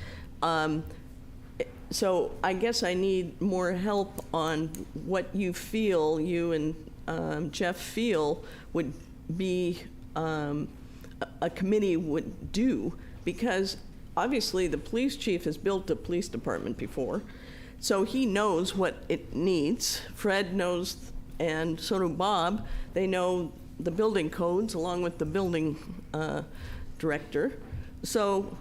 So I guess I need more help on what you feel, you and Jeff feel would be a committee would do, because obviously the police chief has built a police department before, so he knows what it needs. Fred knows, and so do Bob. They know the building codes along with the building director. So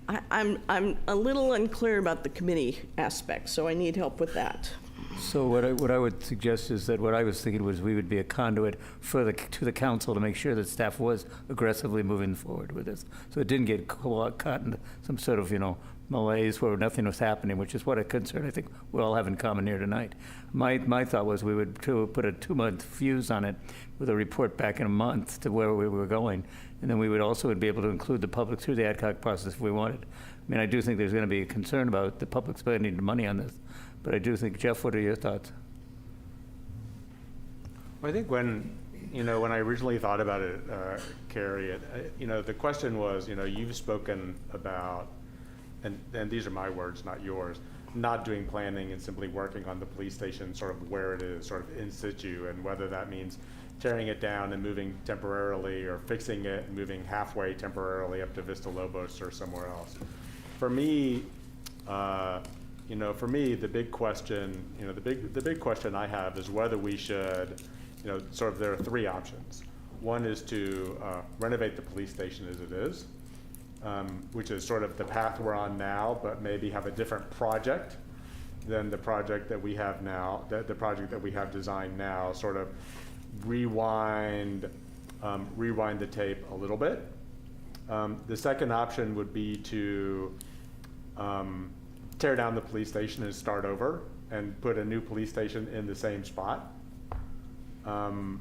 I'm a little unclear about the committee aspect, so I need help with that. So what I would suggest is that what I was thinking was we would be a conduit to the council to make sure that staff was aggressively moving forward with this. So it didn't get caught in some sort of, malaise where nothing was happening, which is what a concern I think we all have in common here tonight. My thought was we would put a 2-month fuse on it with a report back in a month to where we were going. And then we would also be able to include the public through the ad hoc process if we wanted. I mean, I do think there's going to be a concern about the public spending money on this. But I do think, Jeff, what are your thoughts? Well, I think when I originally thought about it, Carrie, the question was, you've spoken about, and these are my words, not yours, not doing planning and simply working on the police station sort of where it is, sort of in situ, and whether that means tearing it down and moving temporarily, or fixing it and moving halfway temporarily up to Vista Lobos or somewhere else. For me, the big question, the big question I have is whether we should, there are 3 options. One is to renovate the police station as it is, which is sort of the path we're on now, but maybe have a different project than the project that we have now, the project that we have designed now, sort of rewind the tape a little bit. The second option would be to tear down the police station and start over and put a new police station in the same spot. And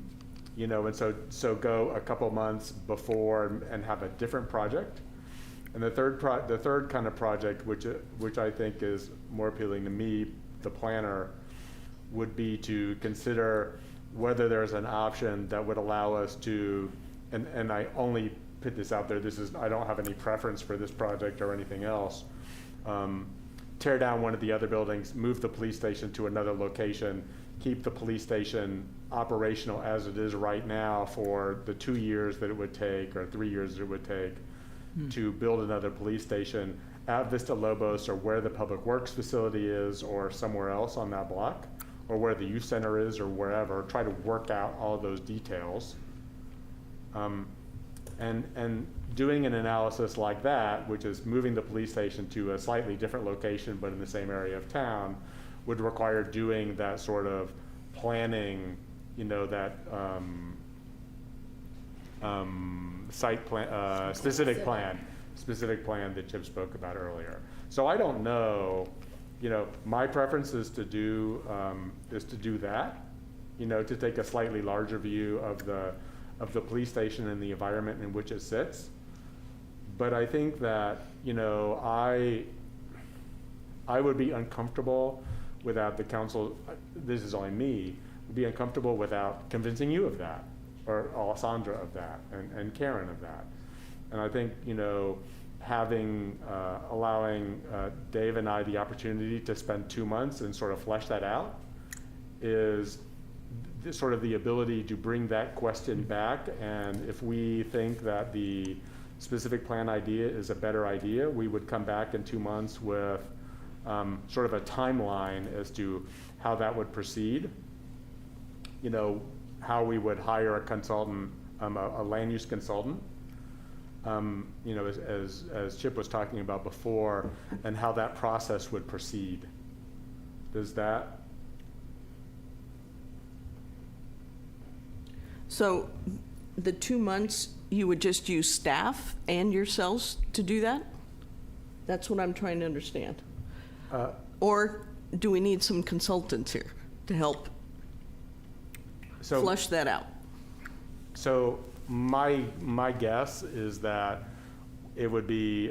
so go a couple months before and have a different project. And the third kind of project, which I think is more appealing to me, the planner, would be to consider whether there's an option that would allow us to, and I only put this out there, I don't have any preference for this project or anything else, tear down one of the other buildings, move the police station to another location, keep the police station operational as it is right now for the 2 years that it would take, or 3 years that it would take, to build another police station at Vista Lobos, or where the Public Works facility is, or somewhere else on that block, or where the youth center is, or wherever. Try to work out all of those details. And doing an analysis like that, which is moving the police station to a slightly different location but in the same area of town, would require doing that sort of planning, that site plan, specific plan that Chip spoke about earlier. So I don't know, my preference is to do that, to take a slightly larger view of the police station and the environment in which it sits. But I think that, I would be uncomfortable without the council, this is only me, would be uncomfortable without convincing you of that, or Alessandra of that, and Karen of that. And I think, allowing Dave and I the opportunity to spend 2 months and sort of flesh that out is sort of the ability to bring that question back. And if we think that the specific plan idea is a better idea, we would come back in 2 months with sort of a timeline as to how that would proceed. How we would hire a consultant, a land use consultant, you know, as Chip was talking about before, and how that process would proceed. Does that? So the 2 months, you would just use staff and yourselves to do that? That's what I'm trying to understand. Or do we need some consultants here to help flush that out? So my guess is that it would be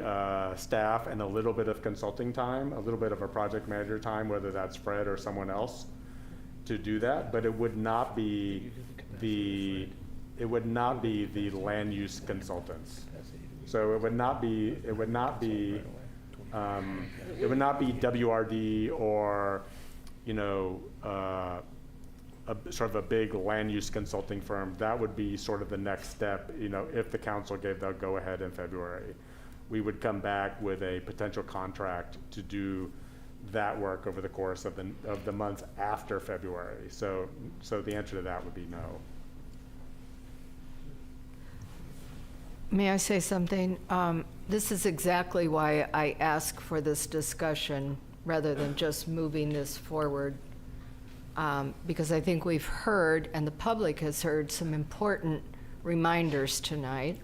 staff and a little bit of consulting time, a little bit of a project manager time, whether that's Fred or someone else, to do that. But it would not be the land use consultants. So it would not be WRD or, you know, sort of a big land use consulting firm. That would be sort of the next step, you know, if the council gave the go-ahead in February. We would come back with a potential contract to do that work over the course of the months after February. So the answer to that would be no. May I say something? This is exactly why I ask for this discussion rather than just moving this forward. Because I think we've heard, and the public has heard, some important reminders tonight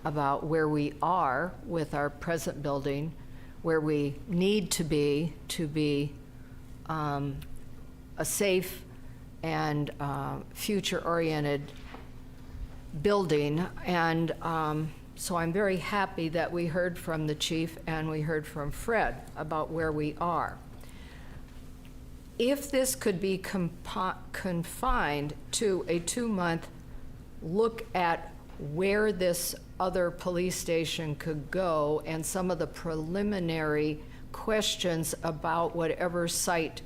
about where we are with our present building, where we need to be a safe and future-oriented building. And so I'm very happy that we heard from the chief and we heard from Fred about where we are. If this could be confined to a 2-month look at where this other police station could go and some of the preliminary questions about whatever site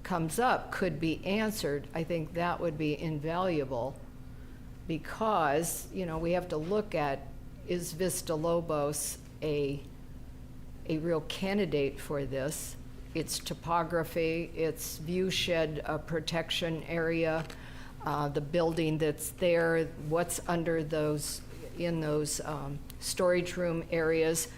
comes up could be answered, I think that would be invaluable, because, you know, we have to look at, is Vista Lobos a real candidate for this? Its topography, its view shed protection area, the building that's there, what's under those, in those storage room areas.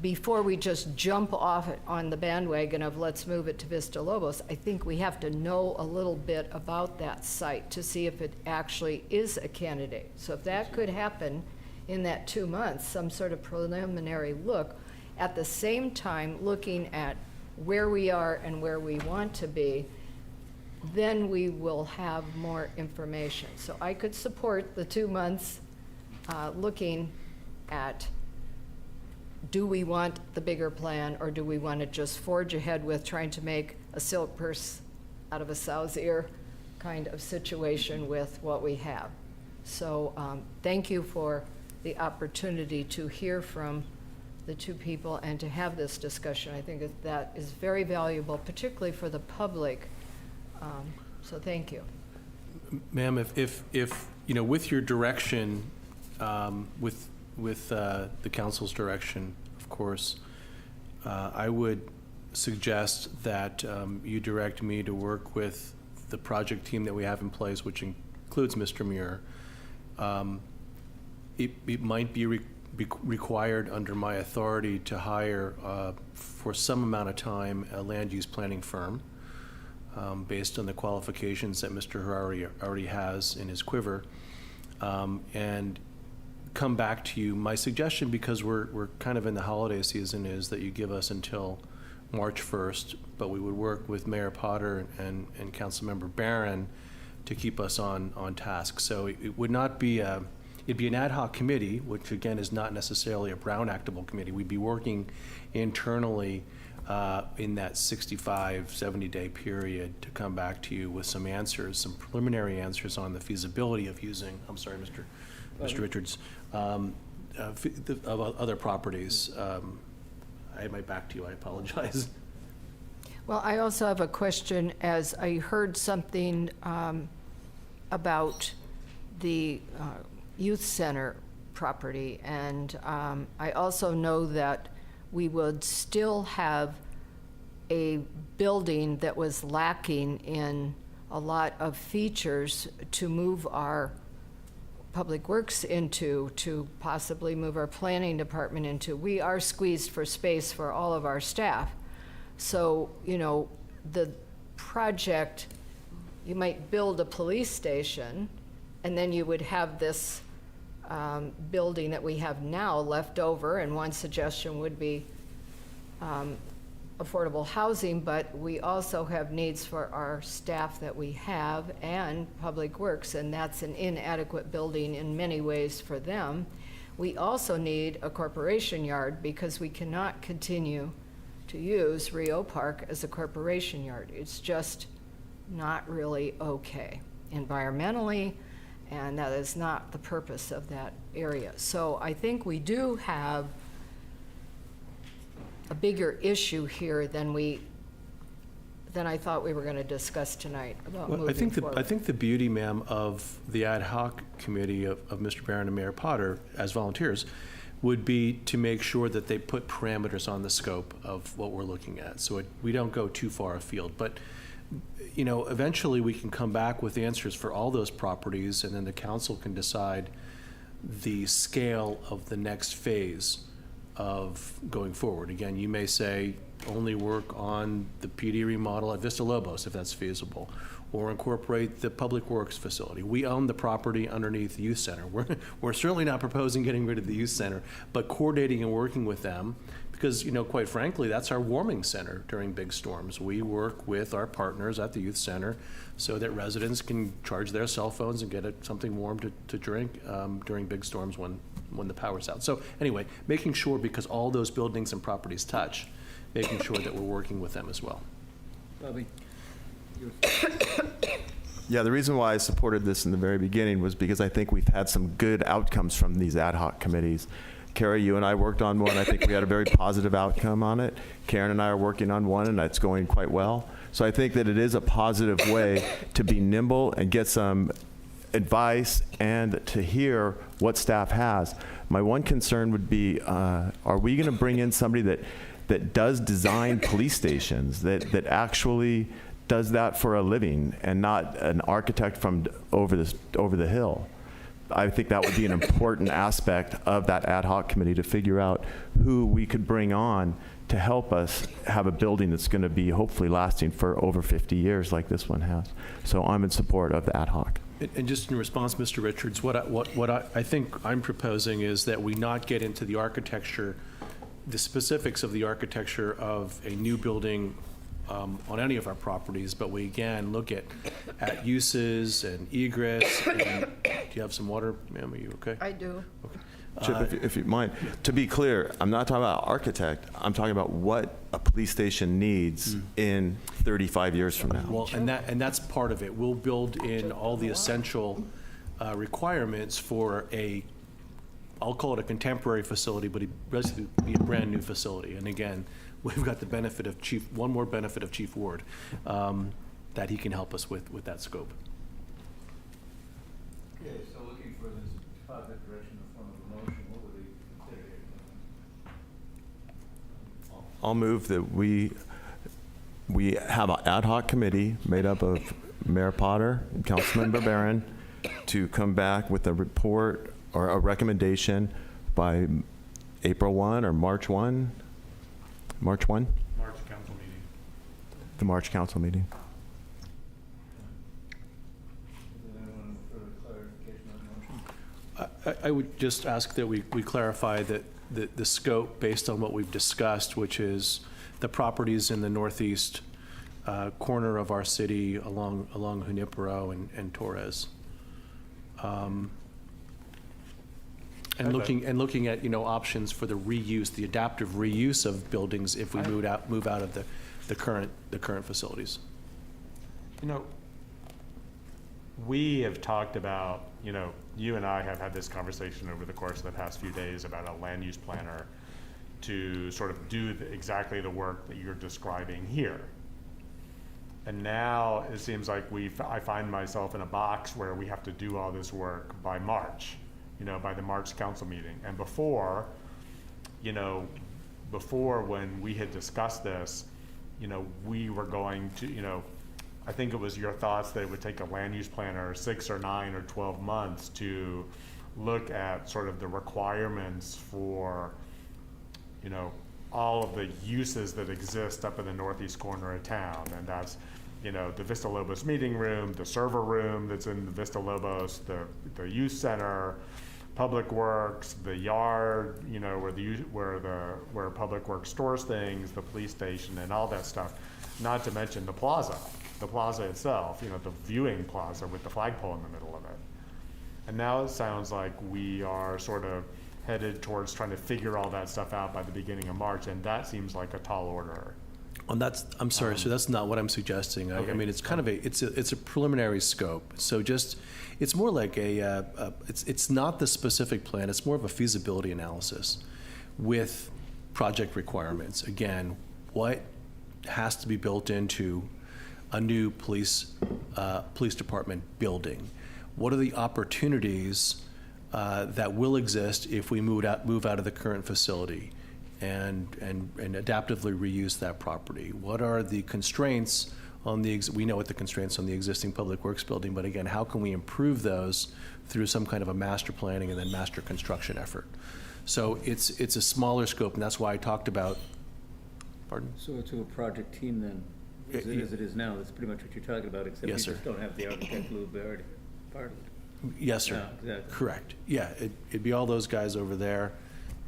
Before we just jump off on the bandwagon of let's move it to Vista Lobos, I think we have to know a little bit about that site to see if it actually is a candidate. So if that could happen in that 2 months, some sort of preliminary look, at the same time looking at where we are and where we want to be, then we will have more information. So I could support the 2 months looking at, do we want the bigger plan, or do we want to just forge ahead with trying to make a silk purse out of a sow's ear kind of situation with what we have? So thank you for the opportunity to hear from the two people and to have this discussion. I think that is very valuable, particularly for the public. So thank you. Ma'am, if you know, with your direction, with the council's direction, of course, I would suggest that you direct me to work with the project team that we have in place, which includes Mr. Muir. It might be required under my authority to hire, for some amount of time, a land use planning firm based on the qualifications that Mr. Harari already has in his quiver, and come back to you. My suggestion, because we're kind of in the holiday season, is that you give us until March 1st, but we would work with Mayor Potter and Councilmember Barron to keep us on task. So it would not be it'd be an ad hoc committee, which again is not necessarily a Brown Actable committee. We'd be working internally in that 65, 70-day period to come back to you with some answers, some preliminary answers on the feasibility of using, I'm sorry, Mr. Richards, of other properties. I had my back to you, I apologize. Well, I also have a question, as I heard something about the youth center property, and I also know that we would still have a building that was lacking in a lot of features to move our Public Works into, to possibly move our planning department into. We are squeezed for space for all of our staff. So, you know, the project, you might build a police station, and then you would have this building that we have now left over, and one suggestion would be affordable housing, but we also have needs for our staff that we have and Public Works, and that's an inadequate building in many ways for them. We also need a corporation yard because we cannot continue to use Rio Park as a corporation yard. It's just not really okay environmentally, and that is not the purpose of that area. So I think we do have a bigger issue here than I thought we were going to discuss tonight about Well, moving forward. I think the beauty, ma'am, of the ad hoc committee of Mr. Barron and Mayor Potter as volunteers would be to make sure that they put parameters on the scope of what we're looking at, so we don't go too far afield. But, you know, eventually we can come back with answers for all those properties, and then the council can decide the scale of the next phase of going forward. Again, you may say only work on the PD remodel at Vista Lobos if that's feasible, or incorporate the Public Works facility. We own the property underneath the youth center. We're certainly not proposing getting rid of the youth center, but coordinating and working with them, because, you know, quite frankly, that's our warming center during big storms. We work with our partners at the youth center so that residents can charge their cell phones and get something warm to drink during big storms when the power's out. So anyway, making sure, because all those buildings and properties touch, making sure that we're working with them as well. Bobby? Yeah, the reason why I supported this in the very beginning was because I think we've had some good outcomes from these ad hoc committees. Carrie, you and I worked on one. I think we had a very positive outcome on it. Karen and I are working on one, and it's going quite well. So I think that it is a positive way to be nimble and get some advice and to hear what staff has. My one concern would be, are we going to bring in somebody that does design police stations, that actually does that for a living, and not an architect from over the hill? I think that would be an important aspect of that ad hoc committee, to figure out who we could bring on to help us have a building that's going to be hopefully lasting for over 50 years like this one has. So I'm in support of the ad hoc. And just in response, Mr. Richards, what I think I'm proposing is that we not get into the architecture, the specifics of the architecture of a new building on any of our properties, but we again look at uses and egress. And, do you have some water, ma'am? Are you okay? I do. Okay. Chip, if you mind, to be clear, I'm not talking about architect. I'm talking about what a police station needs in 35 years from now. Well, and that's part of it. We'll build in all the essential requirements for I'll call it a contemporary facility, but it basically be a brand new facility. And again, we've got the benefit of one more benefit of Chief Ward, that he can help us with that scope. Okay, so looking for this positive direction in the form of a motion, what would we consider here? I'll move that we have an ad hoc committee made up of Mayor Potter and Councilmember Barron to come back with a report or a recommendation by April 1 or March 1? March 1? March council meeting. The March council meeting. Is there anyone for clarification on the motion? I would just ask that we clarify that the scope based on what we've discussed, which is the properties in the northeast corner of our city along Junipero and Torres. And looking at, you know, options for the reuse, the adaptive reuse of buildings if we move out of the current facilities. You know, we have talked about, you know, you and I have had this conversation over the course of the past few days about a land use planner to sort of do exactly the work that you're describing here. And now it seems like I find myself in a box where we have to do all this work by March, you know, by the March council meeting. And before when we had discussed this, you know, we were going to, you know, I think it was your thoughts that it would take a land use planner 6 or 9 or 12 months to look at sort of the requirements for, you know, all of the uses that exist up in the northeast corner of town. And that's, you know, the Vista Lobos meeting room, the server room that's in the Vista Lobos, the youth center, Public Works, the yard, you know, where Public Works stores things, the police station and all that stuff. Not to mention the plaza itself, you know, the viewing plaza with the flagpole in the middle of it. And now it sounds like we are sort of headed towards trying to figure all that stuff out by the beginning of March, and that seems like a tall order. And I'm sorry, so that's not what I'm suggesting. I mean, it's kind of it's a preliminary scope. So just, it's more like it's not the specific plan, it's more of a feasibility analysis with project requirements. Again, what has to be built into a new police department building? What are the opportunities that will exist if we move out of the current facility and adaptively reuse that property? What are the constraints on we know what the constraints on the existing Public Works building, but again, how can we improve those through some kind of a master planning and then master construction effort? So it's a smaller scope, and that's why I talked about, pardon? So it's a project team then, as it is now. That's pretty much what you're talking about, except Yes, you sir. just don't have the architect Lou Barrett part of it. Yes, sir. Yeah, exactly. Correct. Yeah, it'd be all those guys over there,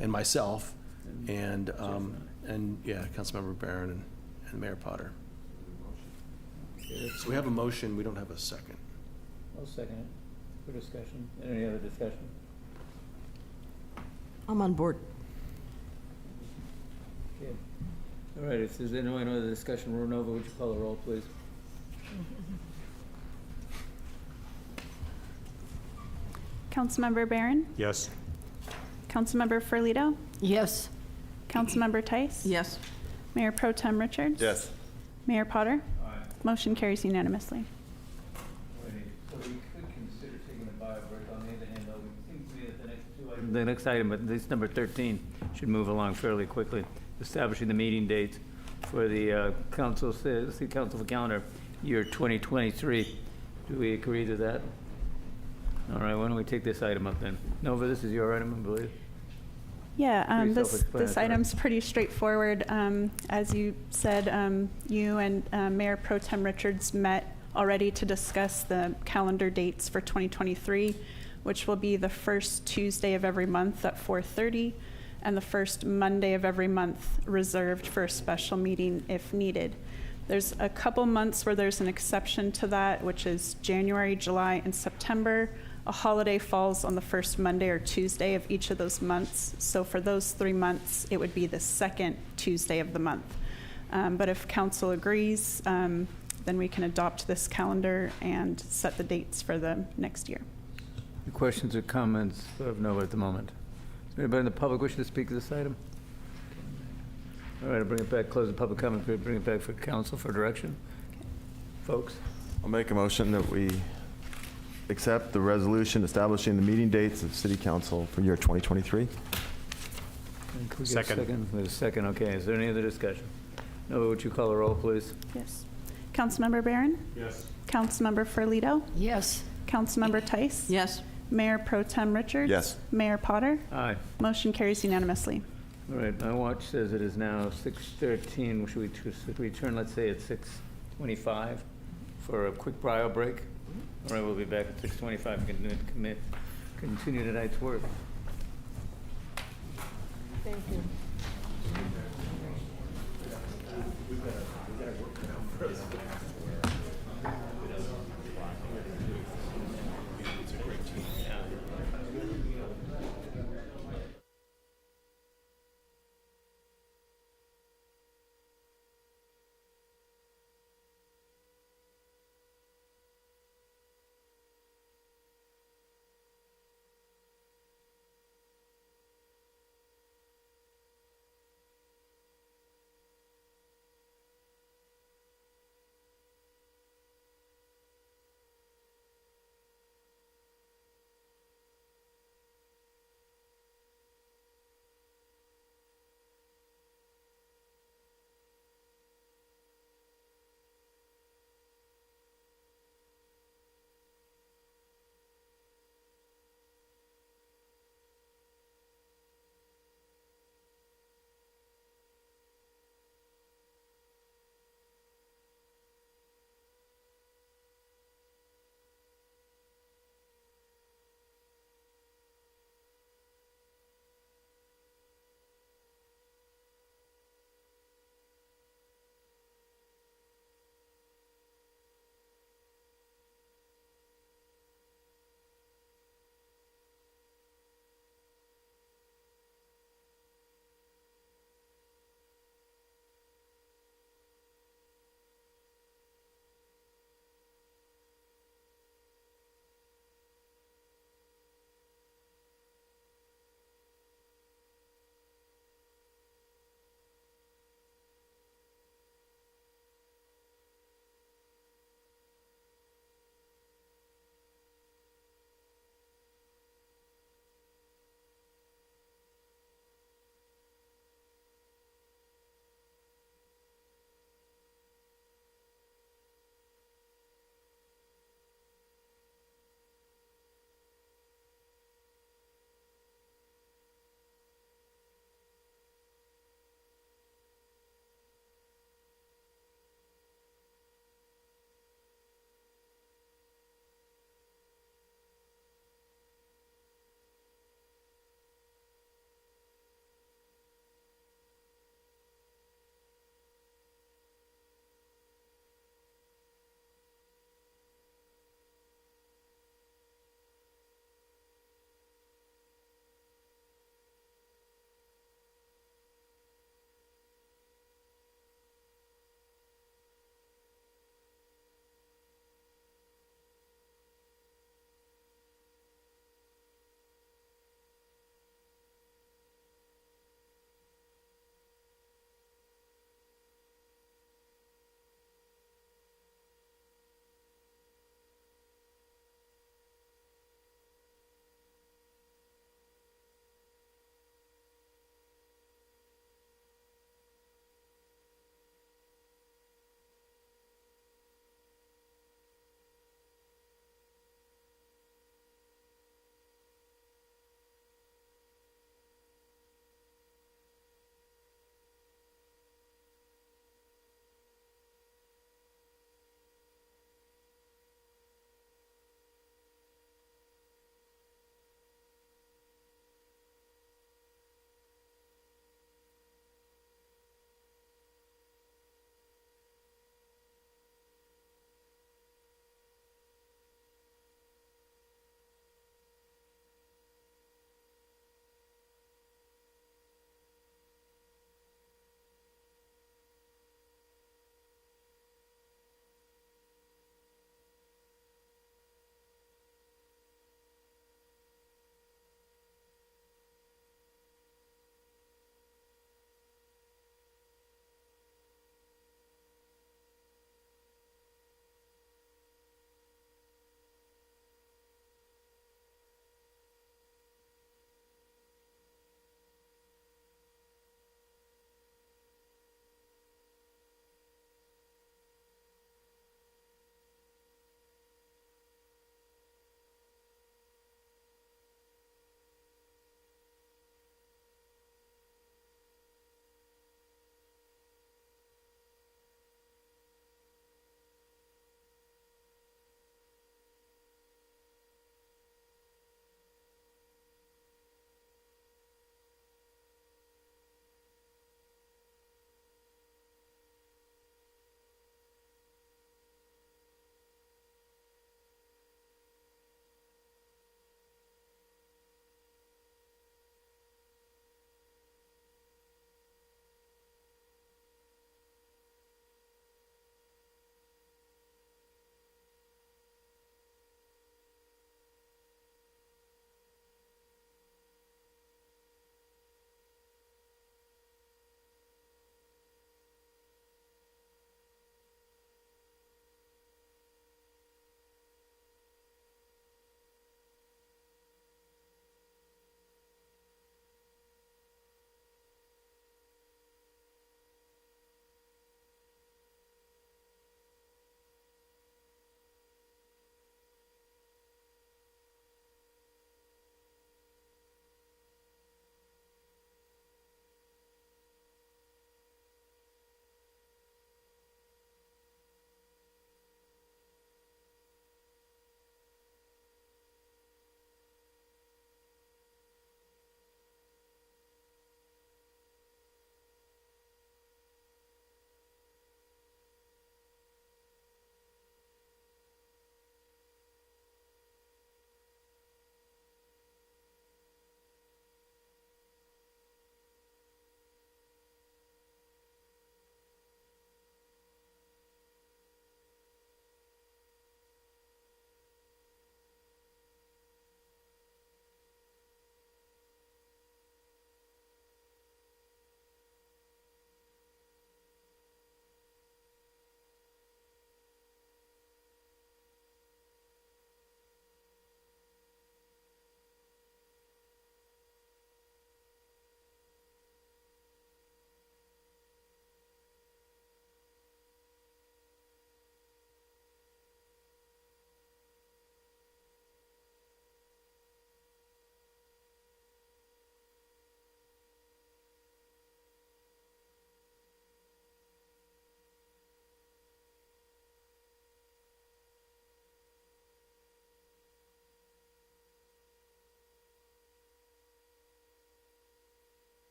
and myself, and yeah, Councilmember Barron and Mayor Potter. So we have a motion. We don't have a second. I'll second it for discussion. Any other discussion? I'm on board. Okay. All right, if there's no other discussion, Renova, would you call the roll, please? Councilmember Barron? Yes. Councilmember Ferlito? Yes. Councilmember Tice? Yes. Mayor Pro Tem Richards? Yes. Mayor Potter? Motion carries unanimously. So we could consider taking a bio break. On the other hand, though, it seems to me that the next item, but this number 13, should move along fairly quickly. Establishing the meeting dates for the City Council for calendar year 2023. Do we agree to that? All right, why don't we take this item up then? Nova, this is your item, I believe. Yeah, Pretty this self-explanatory. item's pretty straightforward. As you said, you and Mayor Pro Tem Richards met already to discuss the calendar dates for 2023, which will be the first Tuesday of every month at 4:30 and the first Monday of every month reserved for a special meeting if needed. There's a couple months where there's an exception to that, which is January, July, and September. A holiday falls on the first Monday or Tuesday of each of those months. So for those 3 months, it would be the second Tuesday of the month. But if council agrees, then we can adopt this calendar and set the dates for the next year. Any questions or comments of Nova at the moment? Is there anybody in the public wishing to speak to this item? All right, I'll bring it back, close the public comment period, bring it back for council for direction. Folks? I'll make a motion that we accept the resolution establishing the meeting dates of City Council for year 2023. Can we get a Second. There's a second, okay. Is there any other discussion? Nova, would you call the roll, please? Yes. Councilmember Barron? Yes. Councilmember Ferlito? Yes. Councilmember Tice? Yes. Mayor Pro Tem Richards? Yes. Mayor Potter? Aye. Motion carries unanimously. All right, my watch says it is now 6:13. Should we turn, let's say, at 6:25 for a quick bio break? All right, we'll be back at 6:25 and continue tonight's work. Thank you.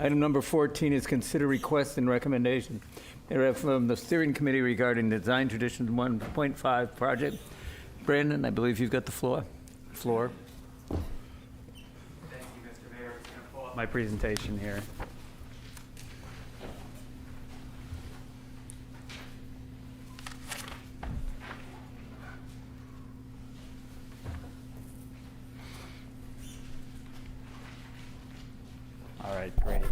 Item number 14 is consider request and recommendation from the steering committee regarding the Design Traditions 1.5 project. Brandon, I believe you've got the floor. Thank you, Mr. Mayor. I'm going to pull up my presentation here. All right, great.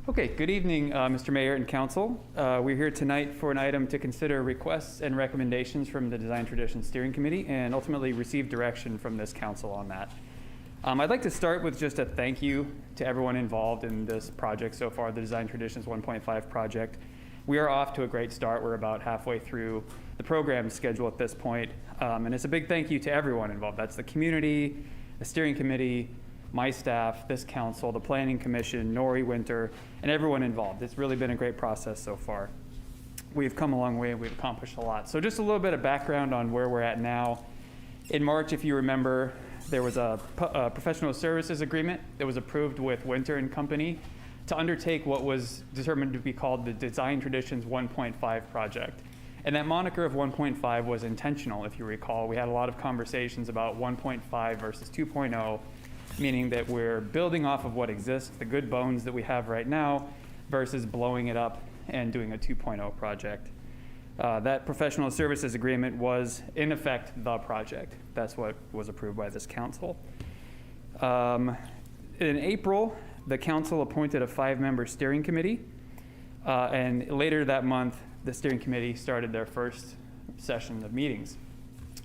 Okay, good evening, Mr. Mayor and Council. We're here tonight for an item to consider requests and recommendations from the Design Traditions Steering Committee and ultimately receive direction from this council on that. I'd like to start with just a thank you to everyone involved in this project so far, the Design Traditions 1.5 project. We are off to a great start. We're about halfway through the program schedule at this point. And it's a big thank you to everyone involved. That's the community, the steering committee, my staff, this council, the Planning Commission, Nori Winter, and everyone involved. It's really been a great process so far. We've come a long way and we've accomplished a lot. So just a little bit of background on where we're at now. In March, if you remember, there was a professional services agreement that was approved with Winter and Company to undertake what was determined to be called the Design Traditions 1.5 project. And that moniker of 1.5 was intentional, if you recall. We had a lot of conversations about 1.5 versus 2.0, meaning that we're building off of what exists, the good bones that we have right now, versus blowing it up and doing a 2.0 project. That professional services agreement was, in effect, the project. That's what was approved by this council. In April, the council appointed a 5-member steering committee, and later that month, the steering committee started their first session of meetings.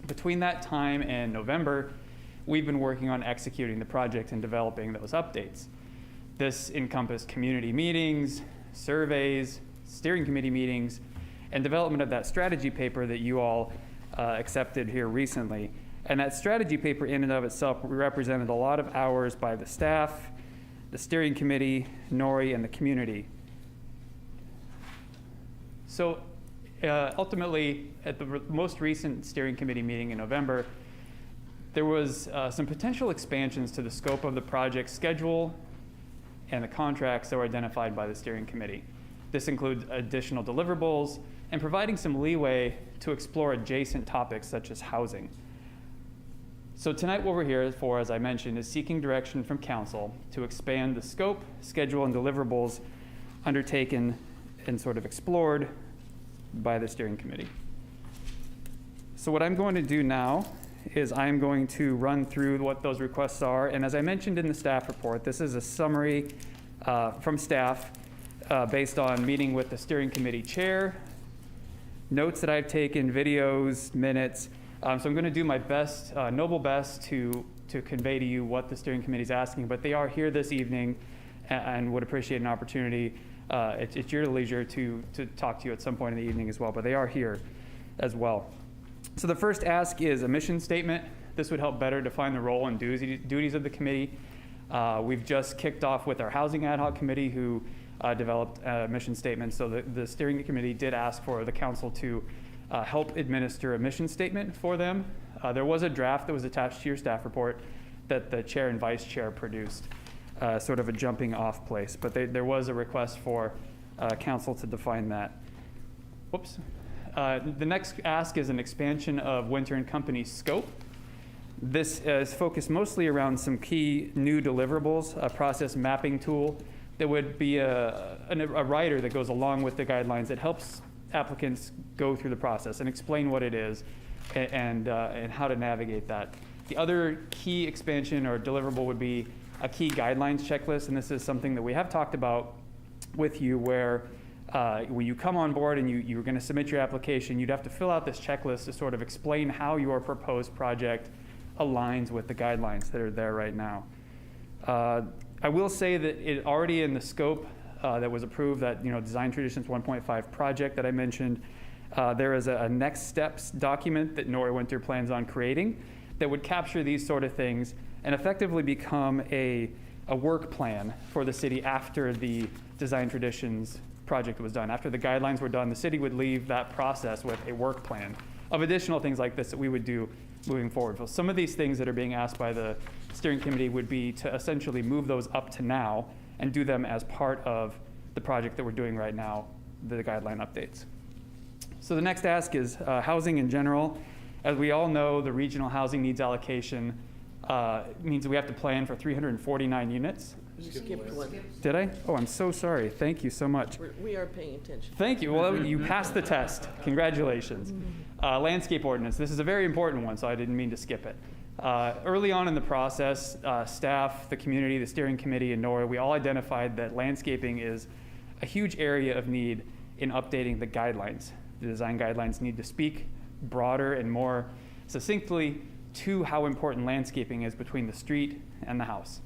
Between that time and November, we've been working on executing the project and developing those updates. This encompassed community meetings, surveys, steering committee meetings, and development of that strategy paper that you all accepted here recently. And that strategy paper in and of itself represented a lot of hours by the staff, the steering committee, Nori, and the community. So ultimately, at the most recent steering committee meeting in November, there was some potential expansions to the scope of the project schedule and the contracts that were identified by the steering committee. This includes additional deliverables and providing some leeway to explore adjacent topics such as housing. So tonight what we're here for, as I mentioned, is seeking direction from council to expand the scope, schedule, and deliverables undertaken and sort of explored by the steering committee. So what I'm going to do now is I'm going to run through what those requests are. And as I mentioned in the staff report, this is a summary from staff based on meeting with the steering committee chair, notes that I've taken, videos, minutes. So I'm going to do my best, noble best to convey to you what the steering committee is asking, but they are here this evening and would appreciate an opportunity. It's your leisure to talk to you at some point in the evening as well, but they are here as well. So the first ask is a mission statement. This would help better define the role and duties of the committee. We've just kicked off with our housing ad hoc committee who developed a mission statement. So the steering committee did ask for the council to help administer a mission statement for them. There was a draft that was attached to your staff report that the chair and vice chair produced, sort of a jumping off place. But there was a request for council to define that. Whoops. The next ask is an expansion of Winter and Company's scope. This is focused mostly around some key new deliverables, a process mapping tool that would be a writer that goes along with the guidelines that helps applicants go through the process and explain what it is and how to navigate that. The other key expansion or deliverable would be a key guidelines checklist, and this is something that we have talked about with you where when you come on board and you're going to submit your application, you'd have to fill out this checklist to sort of explain how your proposed project aligns with the guidelines that are there right now. I will say that it already in the scope that was approved, that Design Traditions 1.5 project that I mentioned, there is a next steps document that Nori Winter plans on creating that would capture these sort of things and effectively become a work plan for the city after the Design Traditions project was done. After the guidelines were done, the city would leave that process with a work plan of additional things like this that we would do moving forward. So some of these things that are being asked by the steering committee would be to essentially move those up to now and do them as part of the project that we're doing right now, the guideline updates. So the next ask is housing in general. As we all know, the regional housing needs allocation means we have to plan for 349 units. You skipped one. Did I? Oh, I'm so sorry. Thank you so much. We are paying attention. Thank you. Well, you passed the test. Congratulations. Landscape ordinance. This is a very important one, so I didn't mean to skip it. Early on in the process, staff, the community, the steering committee, and NORA, we all identified that landscaping is a huge area of need in updating the guidelines. The design guidelines need to speak broader and more succinctly to how important landscaping is between the street and the house.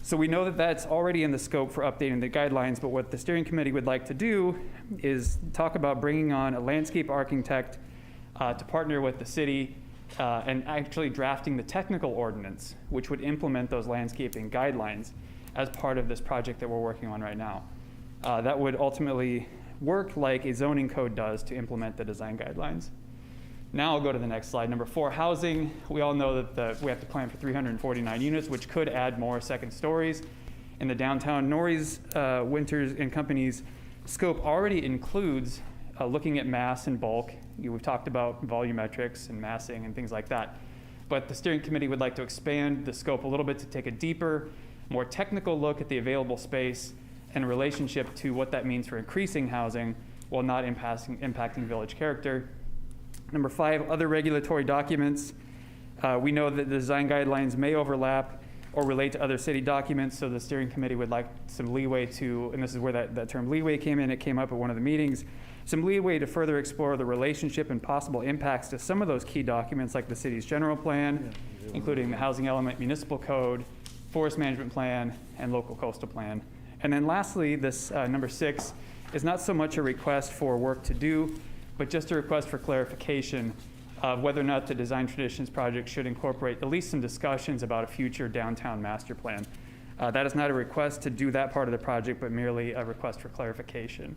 So we know that that's already in the scope for updating the guidelines, but what the steering committee would like to do is talk about bringing on a landscape architect to partner with the city and actually drafting the technical ordinance, which would implement those landscaping guidelines as part of this project that we're working on right now. That would ultimately work like a zoning code does to implement the design guidelines. Now I'll go to the next slide. Number 4, housing. We all know that we have to plan for 349 units, which could add more second stories. In the downtown, Norrie's Winters and Company's scope already includes looking at mass and bulk. We've talked about volumetrics and massing and things like that. But the steering committee would like to expand the scope a little bit to take a deeper, more technical look at the available space and a relationship to what that means for increasing housing while not impacting village character. Number 5, other regulatory documents. We know that the design guidelines may overlap or relate to other city documents, so the steering committee would like some leeway to, and this is where that term leeway came in, it came up at one of the meetings, some leeway to further explore the relationship and possible impacts to some of those key documents like the city's general plan, including the housing element municipal code, forest management plan, and local coastal plan. And then lastly, this number 6 is not so much a request for work to do, but just a request for clarification of whether or not the Design Traditions project should incorporate at least some discussions about a future downtown master plan. That is not a request to do that part of the project, but merely a request for clarification.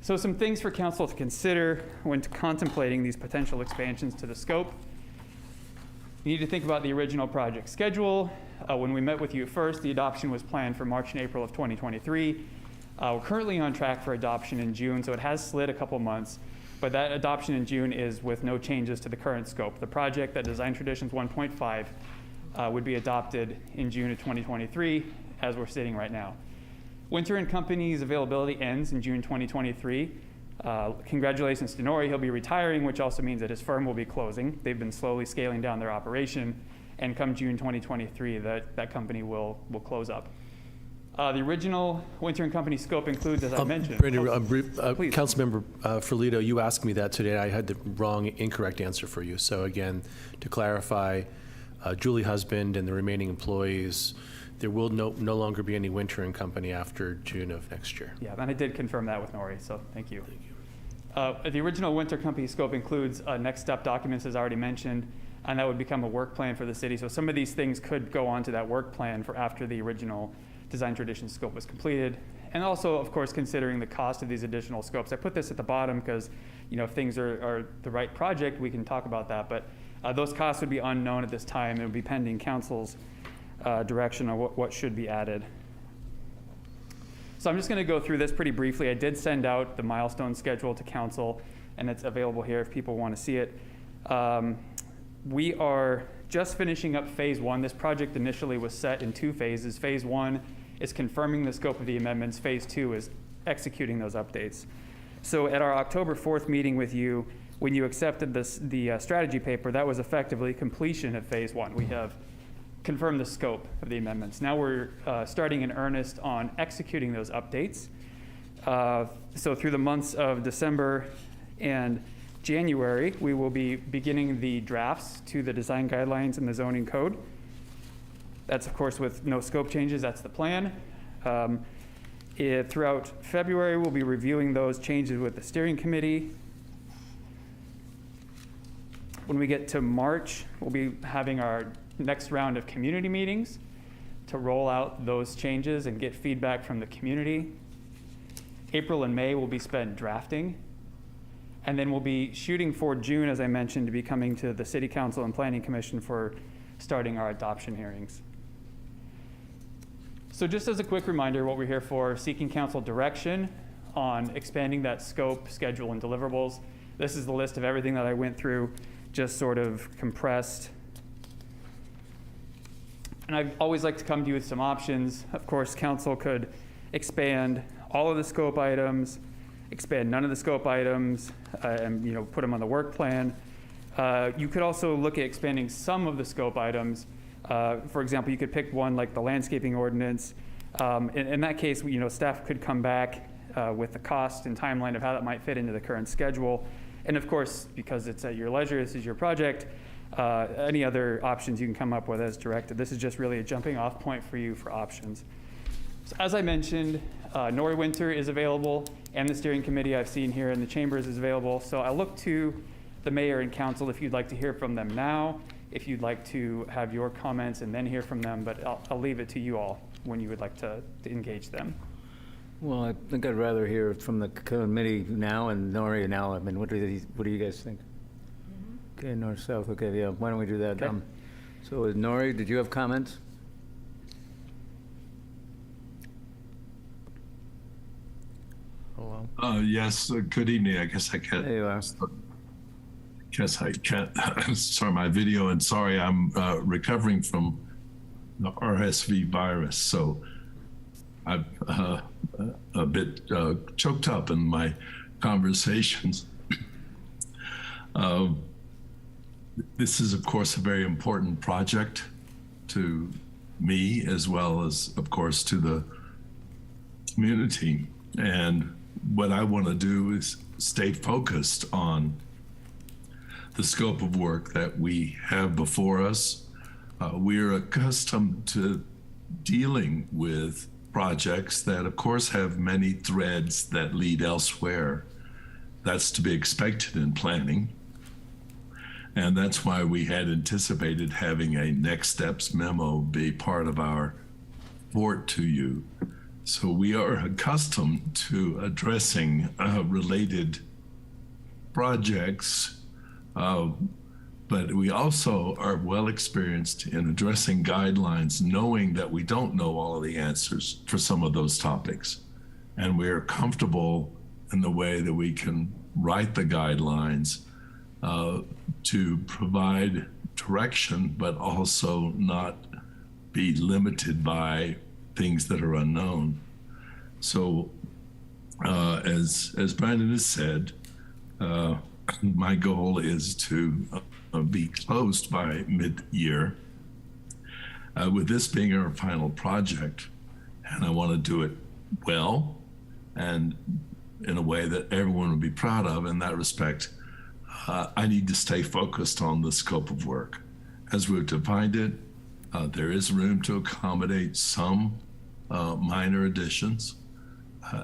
So some things for council to consider when contemplating these potential expansions to the scope. You need to think about the original project schedule. When we met with you first, the adoption was planned for March and April of 2023. We're currently on track for adoption in June, so it has slid a couple months. But that adoption in June is with no changes to the current scope. The project, that Design Traditions 1.5, would be adopted in June of 2023, as we're sitting right now. Winter and Company's availability ends in June 2023. Congratulations to Nori, he'll be retiring, which also means that his firm will be closing. They've been slowly scaling down their operation, and come June 2023, that company will close up. The original Winter and Company scope includes, as I mentioned. Brandon, Councilmember Ferlito, you asked me that today. I had the incorrect answer for you. So again, to clarify, Julie Husband and the remaining employees, there will no longer be any Winter and Company after June of next year. Yeah, and I did confirm that with Nori, so thank you. Thank you. The original Winter Company scope includes next step documents, as already mentioned, and that would become a work plan for the city. So some of these things could go onto that work plan for after the original Design Traditions scope was completed. And also, of course, considering the cost of these additional scopes. I put this at the bottom because, if things are the right project, we can talk about that. But those costs would be unknown at this time. It would be pending council's direction on what should be added. So I'm just going to go through this pretty briefly. I did send out the milestone schedule to council, and it's available here if people want to see it. We are just finishing up phase 1. This project initially was set in 2 phases. Phase 1 is confirming the scope of the amendments. Phase 2 is executing those updates. So at our October 4th meeting with you, when you accepted the strategy paper, that was effectively completion of phase 1. We have confirmed the scope of the amendments. Now we're starting in earnest on executing those updates. So through the months of December and January, we will be beginning the drafts to the design guidelines and the zoning code. That's, of course, with no scope changes. That's the plan. Throughout February, we'll be reviewing those changes with the steering committee. When we get to March, we'll be having our next round of community meetings to roll out those changes and get feedback from the community. April and May will be spent drafting. And then we'll be shooting for June, as I mentioned, to be coming to the City Council and Planning Commission for starting our adoption hearings. So just as a quick reminder, what we're here for, seeking council direction on expanding that scope, schedule, and deliverables. This is the list of everything that I went through, just sort of compressed. And I'd always like to come to you with some options. Of course, council could expand all of the scope items, expand none of the scope items, and put them on the work plan. You could also look at expanding some of the scope items. For example, you could pick one like the landscaping ordinance. In that case, staff could come back with the cost and timeline of how that might fit into the current schedule. And of course, because it's at your leisure, this is your project, any other options you can come up with as directed. This is just really a jumping off point for you for options. So as I mentioned, Nori Winter is available, and the steering committee I've seen here in the chambers is available. So I look to the mayor and council if you'd like to hear from them now, if you'd like to have your comments and then hear from them, but I'll leave it to you all when you would like to engage them. Well, I think I'd rather hear from the committee now and Nori now. I mean, what do you guys think? Okay, north, south, okay, yeah, why don't we do that? Okay. So Nori, did you have comments? Hello? Yes, good evening. I guess I can't. There you are. Guess I can't start my video, and sorry, I'm recovering from the RSV virus, so I'm a bit choked up in my conversations. This is, of course, a very important project to me, as well as, of course, to the community. And what I want to do is stay focused on the scope of work that we have before us. We're accustomed to dealing with projects that, of course, have many threads that lead elsewhere. That's to be expected in planning. And that's why we had anticipated having a next steps memo be part of our report to you. So we are accustomed to addressing related projects, but we also are well experienced in addressing guidelines, knowing that we don't know all of the answers for some of those topics. And we're comfortable in the way that we can write the guidelines to provide direction, but also not be limited by things that are unknown. So as Brandon has said, my goal is to be closed by mid-year, with this being our final project, and I want to do it well and in a way that everyone would be proud of. In that respect, I need to stay focused on the scope of work. As we've defined it, there is room to accommodate some minor additions,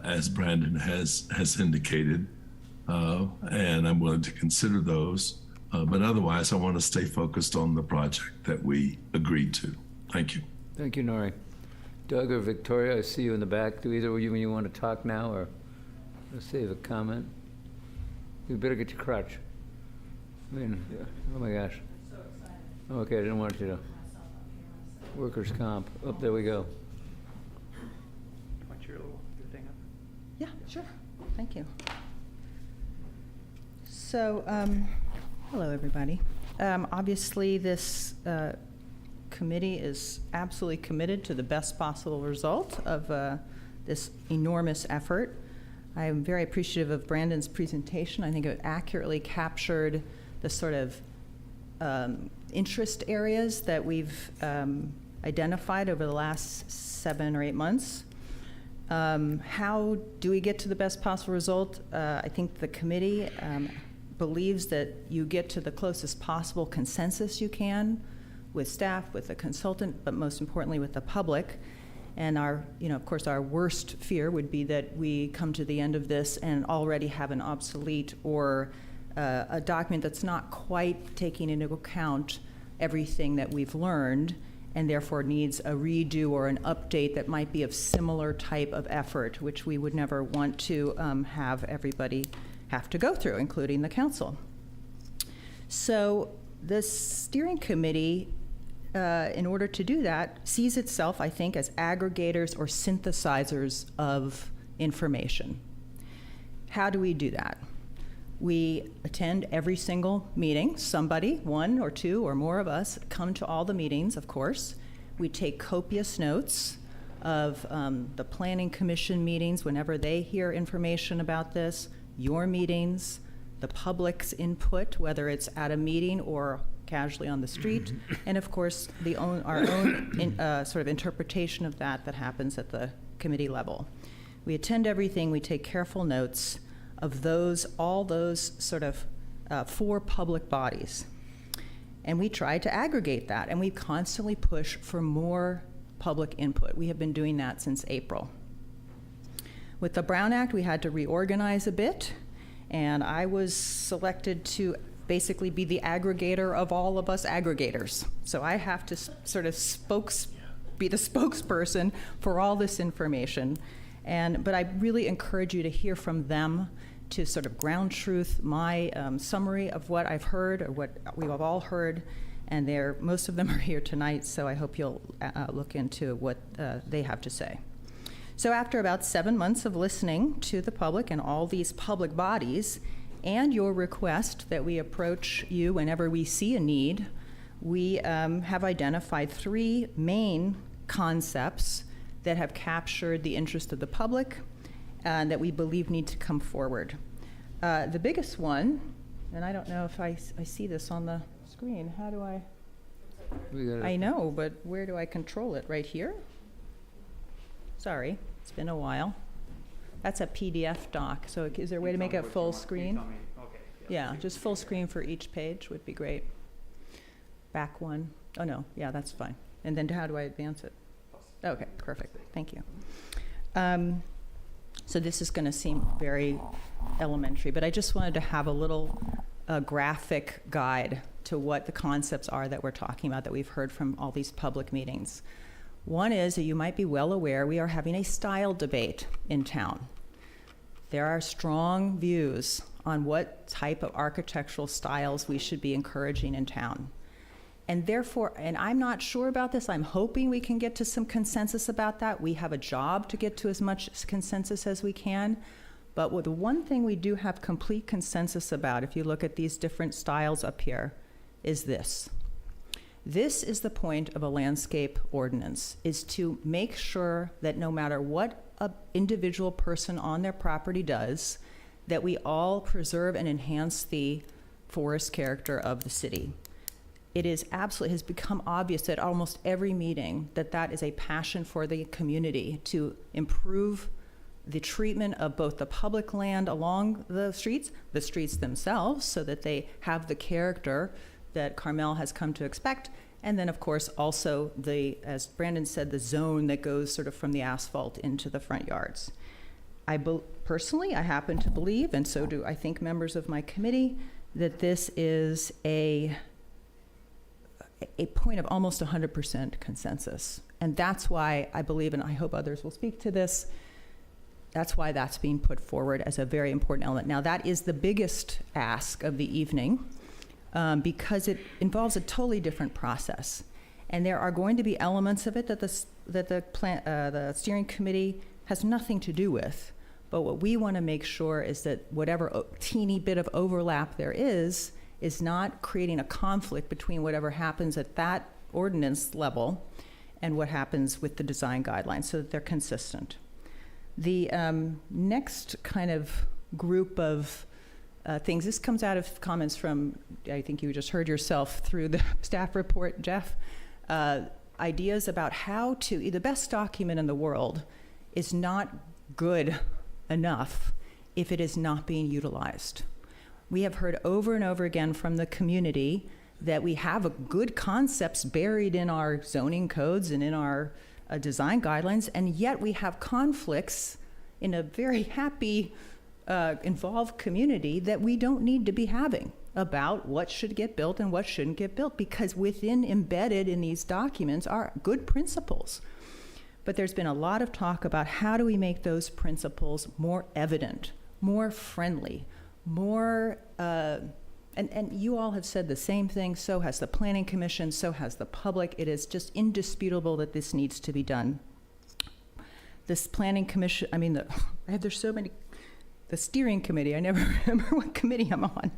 as Brandon has indicated, and I'm willing to consider those. But otherwise, I want to stay focused on the project that we agreed to. Thank you. Thank you, Nori. Doug or Victoria, I see you in the back. Do either of you want to talk now or save a comment? You better get your crutch. I mean, oh my gosh. So excited. Okay, I didn't want you to. Workers' comp. Oh, there we go. Want your thing up? Yeah, sure. Thank you. So, hello, everybody. Obviously, this committee is absolutely committed to the best possible result of this enormous effort. I am very appreciative of Brandon's presentation. I think it accurately captured the sort of interest areas that we've identified over the last 7 or 8 months. How do we get to the best possible result? I think the committee believes that you get to the closest possible consensus you can with staff, with the consultant, but most importantly with the public. And our, of course, our worst fear would be that we come to the end of this and already have an obsolete or a document that's not quite taking into account everything that we've learned, and therefore needs a redo or an update that might be of similar type of effort, which we would never want to have everybody have to go through, including the council. So the steering committee, in order to do that, sees itself, I think, as aggregators or synthesizers of information. How do we do that? We attend every single meeting. Somebody, one or two or more of us, come to all the meetings, of course. We take copious notes of the Planning Commission meetings whenever they hear information about this, your meetings, the public's input, whether it's at a meeting or casually on the street, and of course our own sort of interpretation of that happens at the committee level. We attend everything, we take careful notes of all those sort of 4 public bodies. And we try to aggregate that, and we constantly push for more public input. We have been doing that since April. With the Brown Act, we had to reorganize a bit, and I was selected to basically be the aggregator of all of us aggregators. So I have to sort of be the spokesperson for all this information. But I really encourage you to hear from them, to sort of ground truth my summary of what I've heard or what we have all heard. And most of them are here tonight, so I hope you'll look into what they have to say. So after about 7 months of listening to the public and all these public bodies, and your request that we approach you whenever we see a need, we have identified 3 main concepts that have captured the interest of the public and that we believe need to come forward. The biggest one, and I don't know if I see this on the screen. How do I? I know, but where do I control it? Right here? Sorry, it's been a while. That's a PDF doc, so is there a way to make it full screen? Okay. Yeah, just full screen for each page would be great. Back one. Oh, no, yeah, that's fine. And then how do I advance it? Okay, perfect, thank you. So this is gonna seem very elementary, but I just wanted to have a little graphic guide to what the concepts are that we're talking about that we've heard from all these public meetings. One is that you might be well aware we are having a style debate in town. There are strong views on what type of architectural styles we should be encouraging in town. And therefore, and I'm not sure about this, I'm hoping we can get to some consensus about that. We have a job to get to as much consensus as we can. But the one thing we do have complete consensus about, if you look at these different styles up here, is this. This is the point of a landscape ordinance, is to make sure that no matter what an individual person on their property does, that we all preserve and enhance the forest character of the city. It has become obvious at almost every meeting that is a passion for the community to improve the treatment of both the public land along the streets themselves, so that they have the character that Carmel has come to expect, and then of course also as Brandon said, the zone that goes sort of from the asphalt into the front yards. Personally, I happen to believe, and so do I think members of my committee, that this is a point of almost 100% consensus. And that's why I believe, and I hope others will speak to this, that's why that's being put forward as a very important element. Now, that is the biggest ask of the evening, because it involves a totally different process. And there are going to be elements of it that the steering committee has nothing to do with. But what we want to make sure is that whatever teeny bit of overlap there is not creating a conflict between whatever happens at that ordinance level and what happens with the design guidelines, so that they're consistent. The next kind of group of things, this comes out of comments from, I think you just heard yourself through the staff report, Jeff, ideas about the best document in the world is not good enough if it is not being utilized. We have heard over and over again from the community that we have good concepts buried in our zoning codes and in our design guidelines, and yet we have conflicts in a very happy, involved community that we don't need to be having about what should get built and what shouldn't get built, because embedded in these documents are good principles. But there's been a lot of talk about how do we make those principles more evident, more friendly, more, and you all have said the same thing, so has the Planning Commission, so has the public. It is just indisputable that this needs to be done. This Planning Commission, there's so many, the steering committee, I never remember what committee I'm on.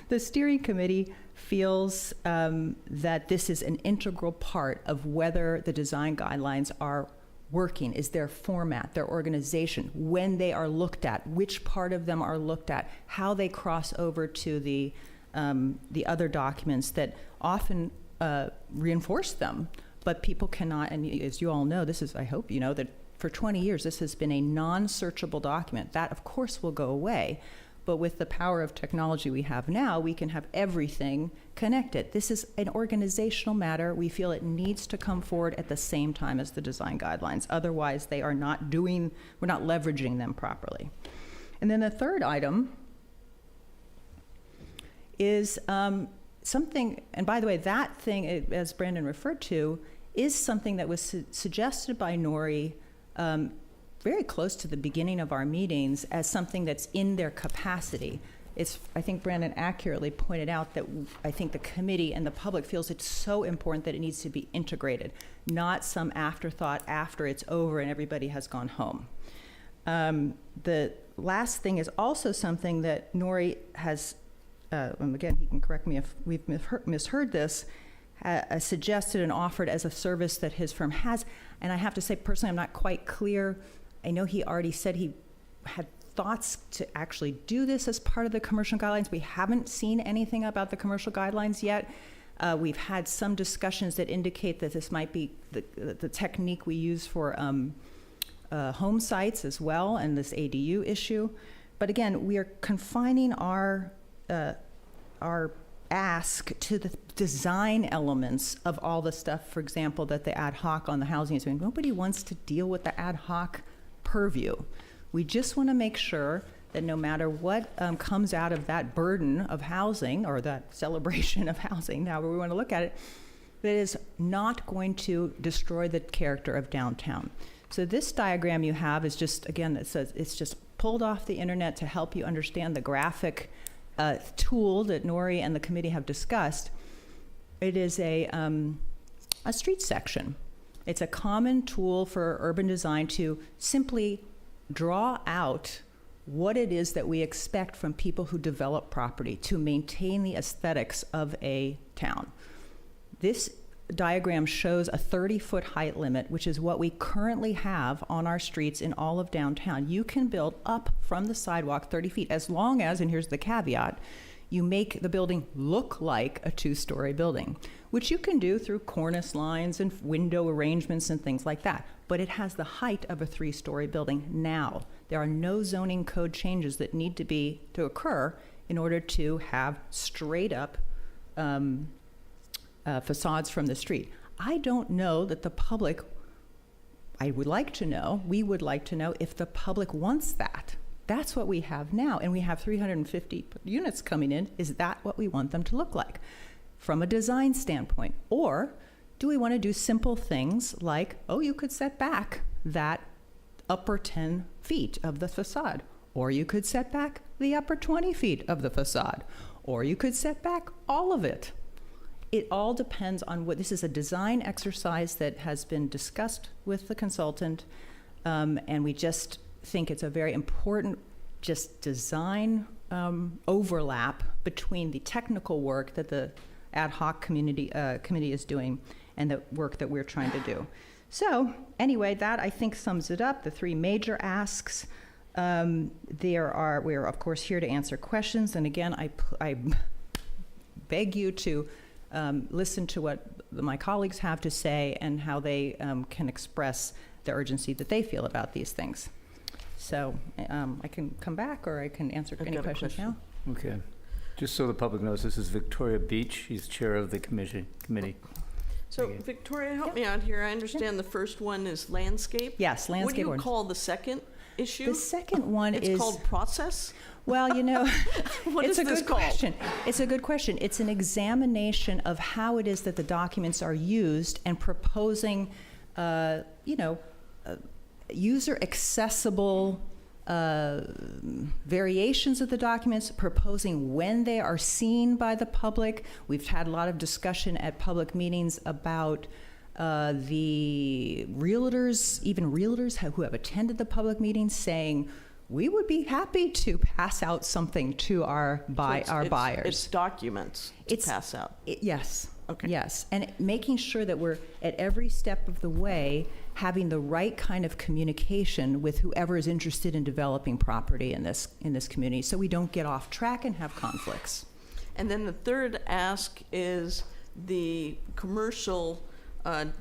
The steering committee feels that this is an integral part of whether the design guidelines are working, is their format, their organization, when they are looked at, which part of them are looked at, how they cross over to the other documents that often reinforce them, but people cannot, and as you all know, this is, I hope you know, that for 20 years this has been a non-searchable document. That, of course, will go away, but with the power of technology we have now, we can have everything connected. This is an organizational matter. We feel it needs to come forward at the same time as the design guidelines. Otherwise, we're not leveraging them properly. And then the third item is something, and by the way, that thing, as Brandon referred to, is something that was suggested by Nori very close to the beginning of our meetings as something that's in their capacity. I think Brandon accurately pointed out that I think the committee and the public feels it's so important that it needs to be integrated, not some afterthought after it's over and everybody has gone home. The last thing is also something that Nori has, and again, he can correct me if we've misheard this, suggested and offered as a service that his firm has. And I have to say, personally, I'm not quite clear. I know he already said he had thoughts to actually do this as part of the commercial guidelines. We haven't seen anything about the commercial guidelines yet. We've had some discussions that indicate that this might be the technique we use for home sites as well, and this ADU issue. But again, we are confining our ask to the design elements of all the stuff, for example, that the ad hoc on the housing is doing. Nobody wants to deal with the ad hoc purview. We just want to make sure that no matter what comes out of that burden of housing, or that celebration of housing, however we want to look at it, that is not going to destroy the character of downtown. So this diagram you have is just, again, it says it's just pulled off the internet to help you understand the graphic tool that Nori and the committee have discussed. It is a street section. It's a common tool for urban design to simply draw out what it is that we expect from people who develop property to maintain the aesthetics of a town. This diagram shows a 30-foot height limit, which is what we currently have on our streets in all of downtown. You can build up from the sidewalk 30 feet as long as, and here's the caveat, you make the building look like a two-story building, which you can do through cornice lines and window arrangements and things like that. But it has the height of a three-story building now. There are no zoning code changes that need to occur in order to have straight up facades from the street. I don't know that the public, we would like to know if the public wants that. That's what we have now, and we have 350 units coming in. Is that what we want them to look like from a design standpoint? Or do we want to do simple things like, you could set back that upper 10 feet of the facade, or you could set back the upper 20 feet of the facade, or you could set back all of it. It all depends on what, this is a design exercise that has been discussed with the consultant, and we just think it's a very important design overlap between the technical work that the ad hoc committee is doing and the work that we're trying to do. So anyway, that I think sums it up, the three major asks. We're of course here to answer questions, and again, I beg you to listen to what my colleagues have to say and how they can express the urgency that they feel about these things. So I can come back, or I can answer any questions now. Okay. Just so the public knows, this is Victoria Beach. She's chair of the committee. So Victoria, help me out here. I understand the first one is landscape. Yes, landscape. What do you call the second issue? The second one it's called process? Well, What it's is a this good called? question. It's a good question. It's an examination of how it is that the documents are used and proposing, user accessible variations of the documents, proposing when they are seen by the public. We've had a lot of discussion at public meetings about the realtors, even realtors who have attended the public meetings, saying, we would be happy to pass out something to our buyers. It's documents to pass out. Yes. Okay. Yes, and making sure that we're at every step of the way having the right kind of communication with whoever is interested in developing property in this community, so we don't get off track and have conflicts. And then the third ask is the commercial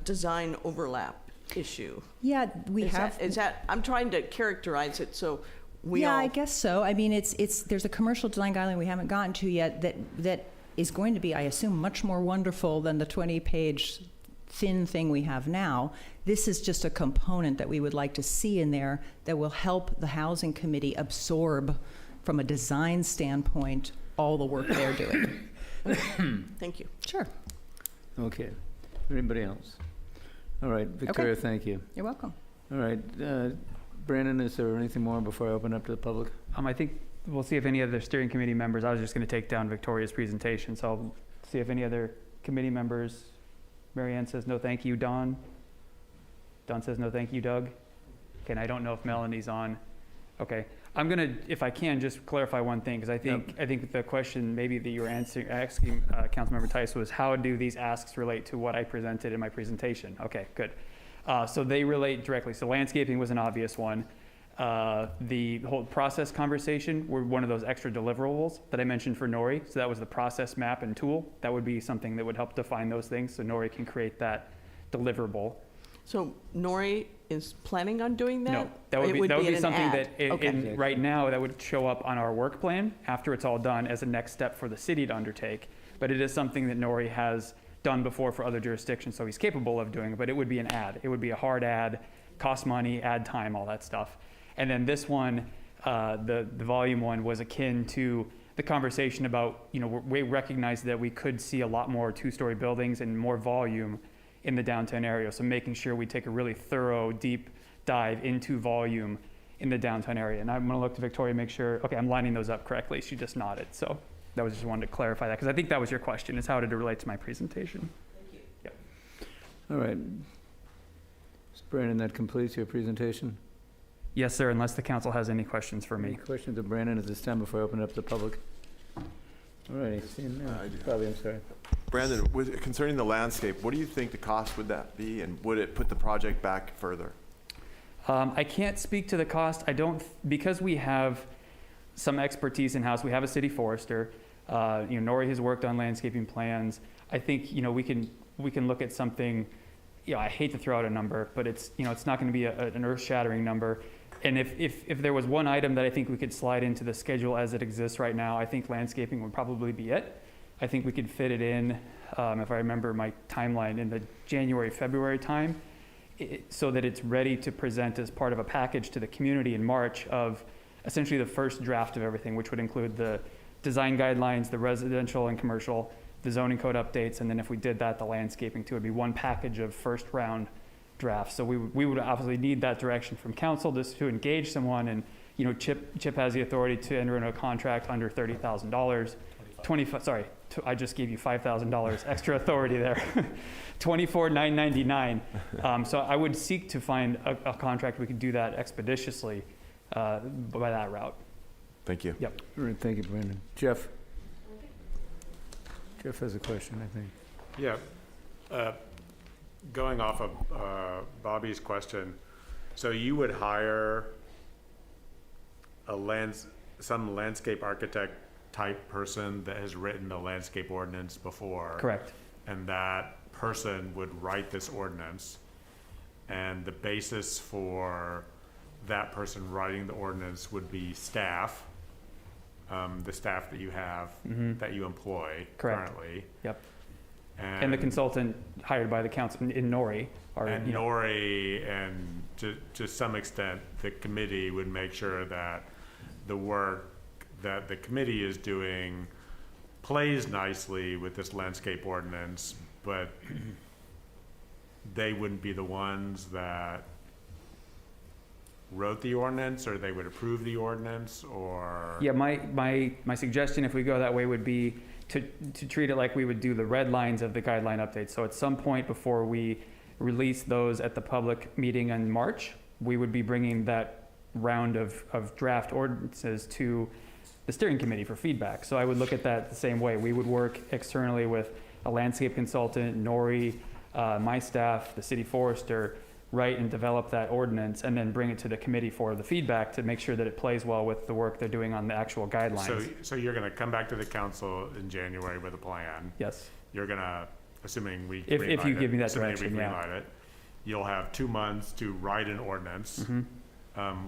design overlap issue. Yeah, Is that I'm trying to characterize it so we all. I guess so. I mean, there's a commercial design guideline we haven't gotten to yet that is going to be, I assume, much more wonderful than the 20-page thin thing we have now. This is just a component that we would like to see in there that will help the Housing Committee absorb, from a design standpoint, all the work they're doing. Thank you. Sure. Okay. Anybody else? All right, Victoria, thank you. You're welcome. All right, Brandon, is there anything more before I open up to the public? I think we'll see if any other steering committee members, I was just going to take down Victoria's presentation, so I'll see if any other committee members. Marianne says no thank you. Don says no thank you. Doug? Okay, and I don't know if Melanie's on. Okay, I'm going to, if I can, just clarify one thing, because I think the question maybe that you were asking Councilmember Tice was, how do these asks relate to what I presented in my presentation? Okay, good. So they relate directly. So landscaping was an obvious one. The whole process conversation were one of those extra deliverables that I mentioned for Nori. So that was the process map and tool. That would be something that would help define those things. So Nori can create that deliverable. So Nori is planning on doing that? No, that would be something that Right now that would show up on our work plan after it's all done as a next step for the city to undertake. But it is something that Nori has done before for other jurisdictions, so he's capable of doing it, but it would be an ad. It would be a hard ad, cost money, ad time, all that stuff. And then this one, the volume one, was akin to the conversation about, we recognized that we could see a lot more two-story buildings and more volume in the downtown area. So making sure we take a really thorough, deep dive into volume in the downtown area. And I'm going to look to Victoria, make sure, okay, I'm lining those up correctly. She just nodded. So that was just wanted to clarify that, because I think that was your question, is how did it relate to my presentation? Thank you. Yep. All right. Brandon, that completes your presentation? Yes, sir, unless the council has any questions for me. Any questions of Brandon at this time before I open it up to the public? All right, probably, I'm sorry. Brandon, concerning the landscape, what do you think the cost would that be, and would it put the project back further? I can't speak to the cost. Because we have some expertise in-house. We have a city forester. Nori has worked on landscaping plans. I think, we can look at something, I hate to throw out a number, but it's not going to be an earth-shattering number. And if there was one item that I think we could slide into the schedule as it exists right now, I think landscaping would probably be it. I think we could fit it in, if I remember my timeline, in the January, February time, so that it's ready to present as part of a package to the community in March of essentially the first draft of everything, which would include the design guidelines, the residential and commercial, the zoning code updates, and then if we did that, the landscaping too. It would be one package of first round drafts. So we would obviously need that direction from council just to engage someone, and Chip has the authority to enter into a contract under $30,000. I just gave you $5,000 extra authority there. $24,999. So I would seek to find a contract we could do that expeditiously by that route. Thank you. Yep. All right, thank you, Brandon. Jeff? Jeff has a question, I think. Yeah. Going off of Bobby's question, so you would hire some landscape architect type person that has written the landscape ordinance before. Correct. And that person would write this ordinance, and the basis for that person writing the ordinance would be staff, the staff that you have, that you employ currently. Yep. And the consultant hired by the council in Nori. Nori, and to some extent, the committee would make sure that the work that the committee is doing plays nicely with this landscape ordinance, but they wouldn't be the ones that wrote the ordinance, or they would approve the ordinance, or? Yeah, my suggestion, if we go that way, would be to treat it like we would do the red lines of the guideline updates. So at some point before we release those at the public meeting in March, we would be bringing that round of draft ordinances to the steering committee for feedback. So I would look at that the same way. We would work externally with a landscape consultant, Nori, my staff, the city forester, write and develop that ordinance, and then bring it to the committee for the feedback to make sure that it plays well with the work they're doing on the actual guidelines. So you're gonna come back to the council in January with a plan? Yes. You're gonna, assuming we If greenlight you give me that assuming we direction, yeah. greenlight it, you'll have 2 months to write an ordinance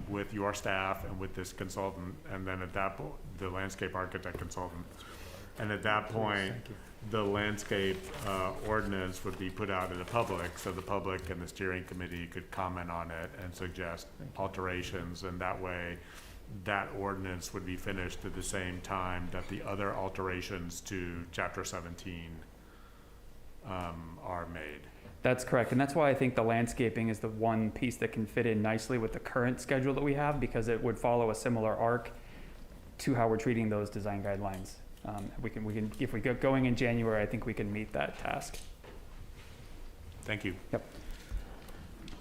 with your staff and with this consultant, and then at that point, the landscape architect consultant. And at that point, the landscape ordinance would be put out to the public, so the public and the steering committee could comment on it and suggest alterations, and that way that ordinance would be finished at the same time that the other alterations to Chapter 17 are made. That's correct, and that's why I think the landscaping is the one piece that can fit in nicely with the current schedule that we have, because it would follow a similar arc to how we're treating those design guidelines. We can, if we get going in January, I think we can meet that task. Thank you. Yep.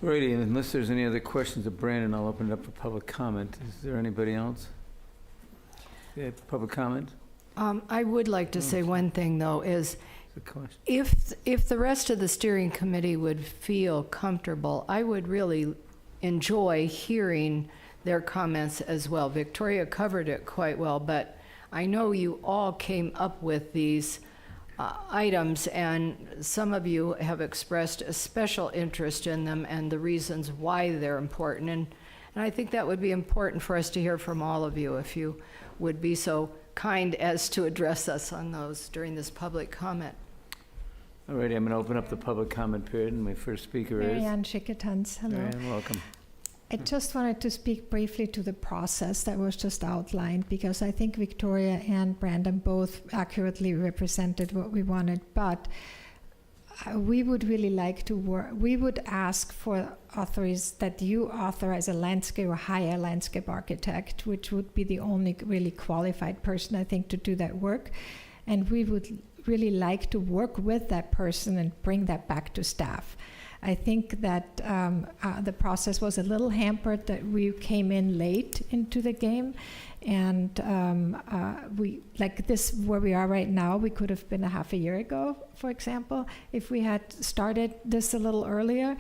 Alrighty, unless there's any other questions of Brandon, I'll open it up for public comment. Is there anybody else? Yeah, public comment? I would like to say one thing, though, is if the rest of the steering committee would feel comfortable, I would really enjoy hearing their comments as well. Victoria covered it quite well, but I know you all came up with these items, and some of you have expressed a special interest in them and the reasons why they're important. And I think that would be important for us to hear from all of you, if you would be so kind as to address us on those during this public comment. All righty, I'm going to open up the public comment period, and my first speaker is... Marianne Chicketans, hello. Marianne, welcome. I just wanted to speak briefly to the process that was just outlined, because I think Victoria and Brandon both accurately represented what we wanted, but we would really like to work, we would ask for that you authorize a landscape or hire a landscape architect, which would be the only really qualified person, I think, to do that work. And we would really like to work with that person and bring that back to staff. I think that the process was a little hampered, that we came in late into the game, and we, like this, where we are right now, we could have been a half a year ago, for example, if we had started this a little earlier.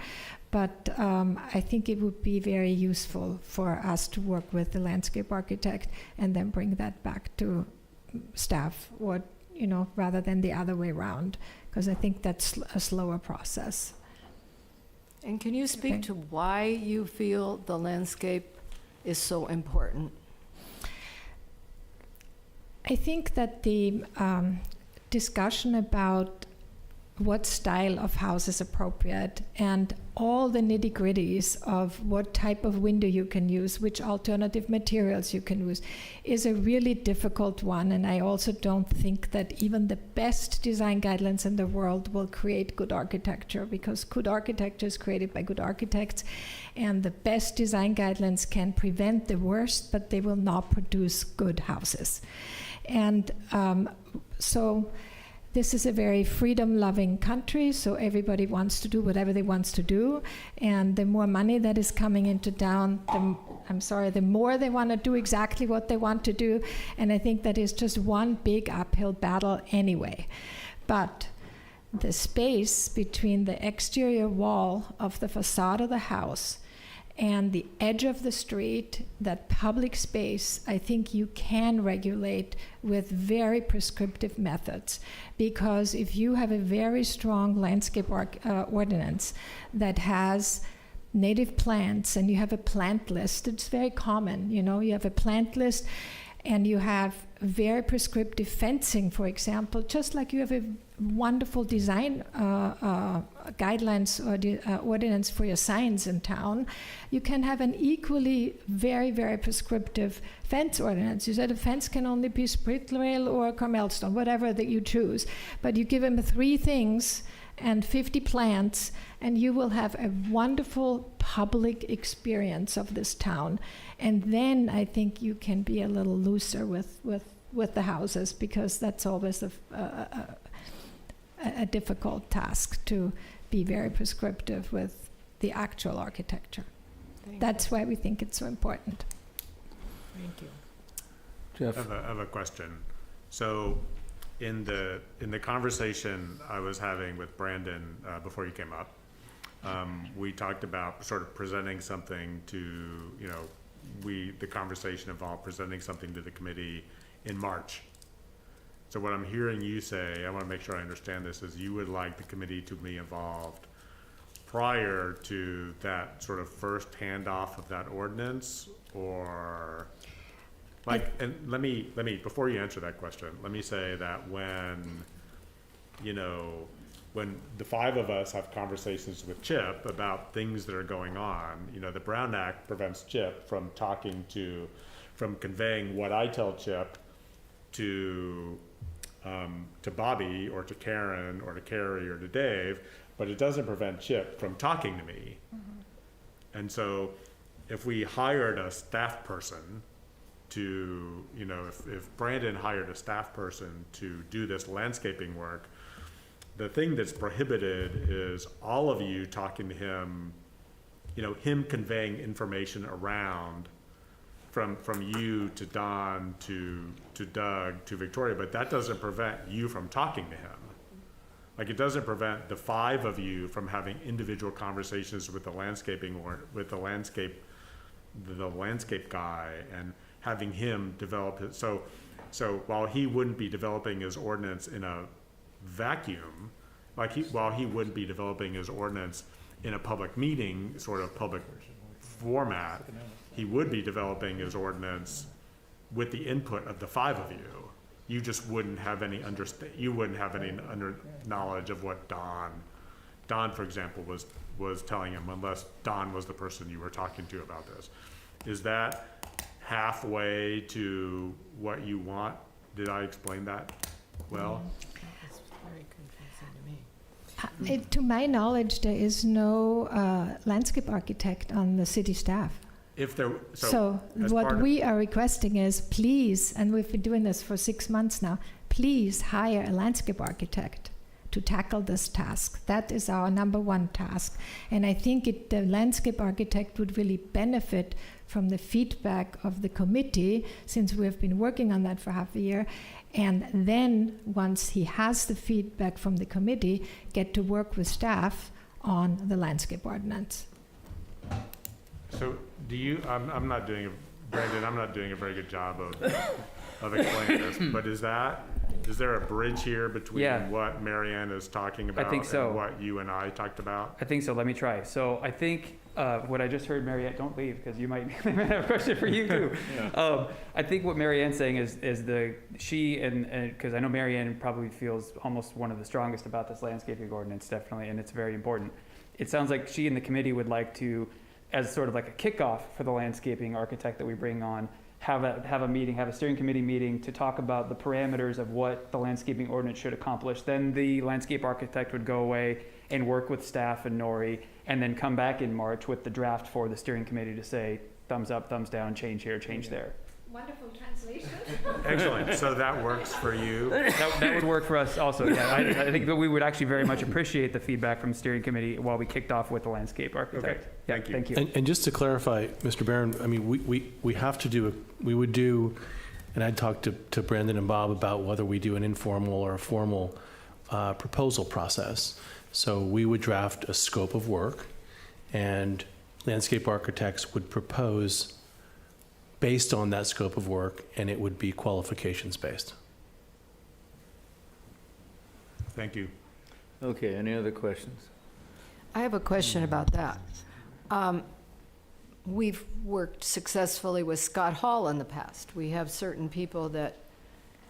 But I think it would be very useful for us to work with the landscape architect and then bring that back to staff, or, you know, rather than the other way around, because I think that's a slower process. And can you speak to why you feel the landscape is so important? I think that the discussion about what style of house is appropriate and all the nitty-gritties of what type of window you can use, which alternative materials you can use, is a really difficult one. And I also don't think that even the best design guidelines in the world will create good architecture, because good architecture is created by good architects, and the best design guidelines can prevent the worst, but they will not produce good houses. And so this is a very freedom-loving country, so everybody wants to do whatever they want to do. And the more money that is coming into town, the more they want to do exactly what they want to do. And I think that is just one big uphill battle anyway. But the space between the exterior wall of the facade of the house and the edge of the street, that public space, I think you can regulate with very prescriptive methods. Because if you have a very strong landscape ordinance that has native plants, and you have a plant list, it's very common, you know, you have a plant list, and you have very prescriptive fencing, for example, just like you have a wonderful design guidelines or ordinance for your signs in town, you can have an equally very, very prescriptive fence ordinance. You said a fence can only be split rail or Carmel stone, whatever that you choose, but you give them 3 things, and 50 plants, and you will have a wonderful public experience of this town. And then I think you can be a little looser with the houses, because that's always a difficult task to be very prescriptive with the actual architecture. That's why we think it's so important. Thank you. Jeff? I have a question. So in the conversation I was having with Brandon before you came up, we talked about sort of presenting something to, the conversation involved presenting something to the committee in March. So what I'm hearing you say, I want to make sure I understand this, is you would like the committee to be involved prior to that sort of first handoff of that ordinance, or and let me, before you answer that question, let me say that when the five of us have conversations with Chip about things that are going on, the Brown Act prevents Chip from conveying what I tell Chip to Bobby or to Karen or to Carrie or to Dave, but it doesn't prevent Chip from talking to me. Mm-hmm. And so if we hired a staff person to, if Brandon hired a staff person to do this landscaping work, the thing that's prohibited is all of you talking to him, him conveying information around from you to Don to Doug to Victoria, but that doesn't prevent you from talking to him. Like, it doesn't prevent the five of you from having individual conversations with the landscape guy and having him develop it. So while he wouldn't be developing his ordinance in a vacuum, while he wouldn't be developing his ordinance in a public meeting, sort of public format, he would be developing his ordinance with the input of the five of you. You just wouldn't have any knowledge of what Don, for example, was telling him, unless Don was the person you were talking to about this. Is that halfway to what you want? Did I explain that well? It's very confusing to me. To my knowledge, there is no landscape architect on the city staff. So what we are requesting is, please, and we've been doing this for 6 months now, please hire a landscape architect to tackle this task. That is our number one task. And I think the landscape architect would really benefit from the feedback of the committee, since we have been working on that for half a year. And then once he has the feedback from the committee, get to work with staff on the landscape ordinance. So I'm not doing a very good job of explaining this, but is there a bridge here between what Marianne is talking about and what you and I talked about? I think so. Let me try. So I think what I just heard, Marianne, don't leave, because you might have a question for you too. Yeah. I think what Marianne's saying is she because I know Marianne probably feels almost one of the strongest about this landscaping ordinance, definitely, and it's very important. It sounds like she and the committee would like to, as sort of like a kickoff for the landscaping architect that we bring on, have a steering committee meeting to talk about the parameters of what the landscaping ordinance should accomplish. Then the landscape architect would go away and work with staff and Nori, and then come back in March with the draft for the steering committee to say, thumbs up, thumbs down, change here, change there. Wonderful translation. Excellent. So that works for you? That would work for us also, yeah. I think that we would actually very much appreciate the feedback from the steering committee while we kicked off with the landscape architect. Okay. Thank you. And just to clarify, Mr. Barron, I mean, we have to do, and I'd talk to Brandon and Bob about whether we do an informal or a formal proposal process. So we would draft a scope of work, and landscape architects would propose based on that scope of work, and it would be qualifications based. Thank you. Okay, any other questions? I have a question about that. We've worked successfully with Scott Hall in the past. We have certain people that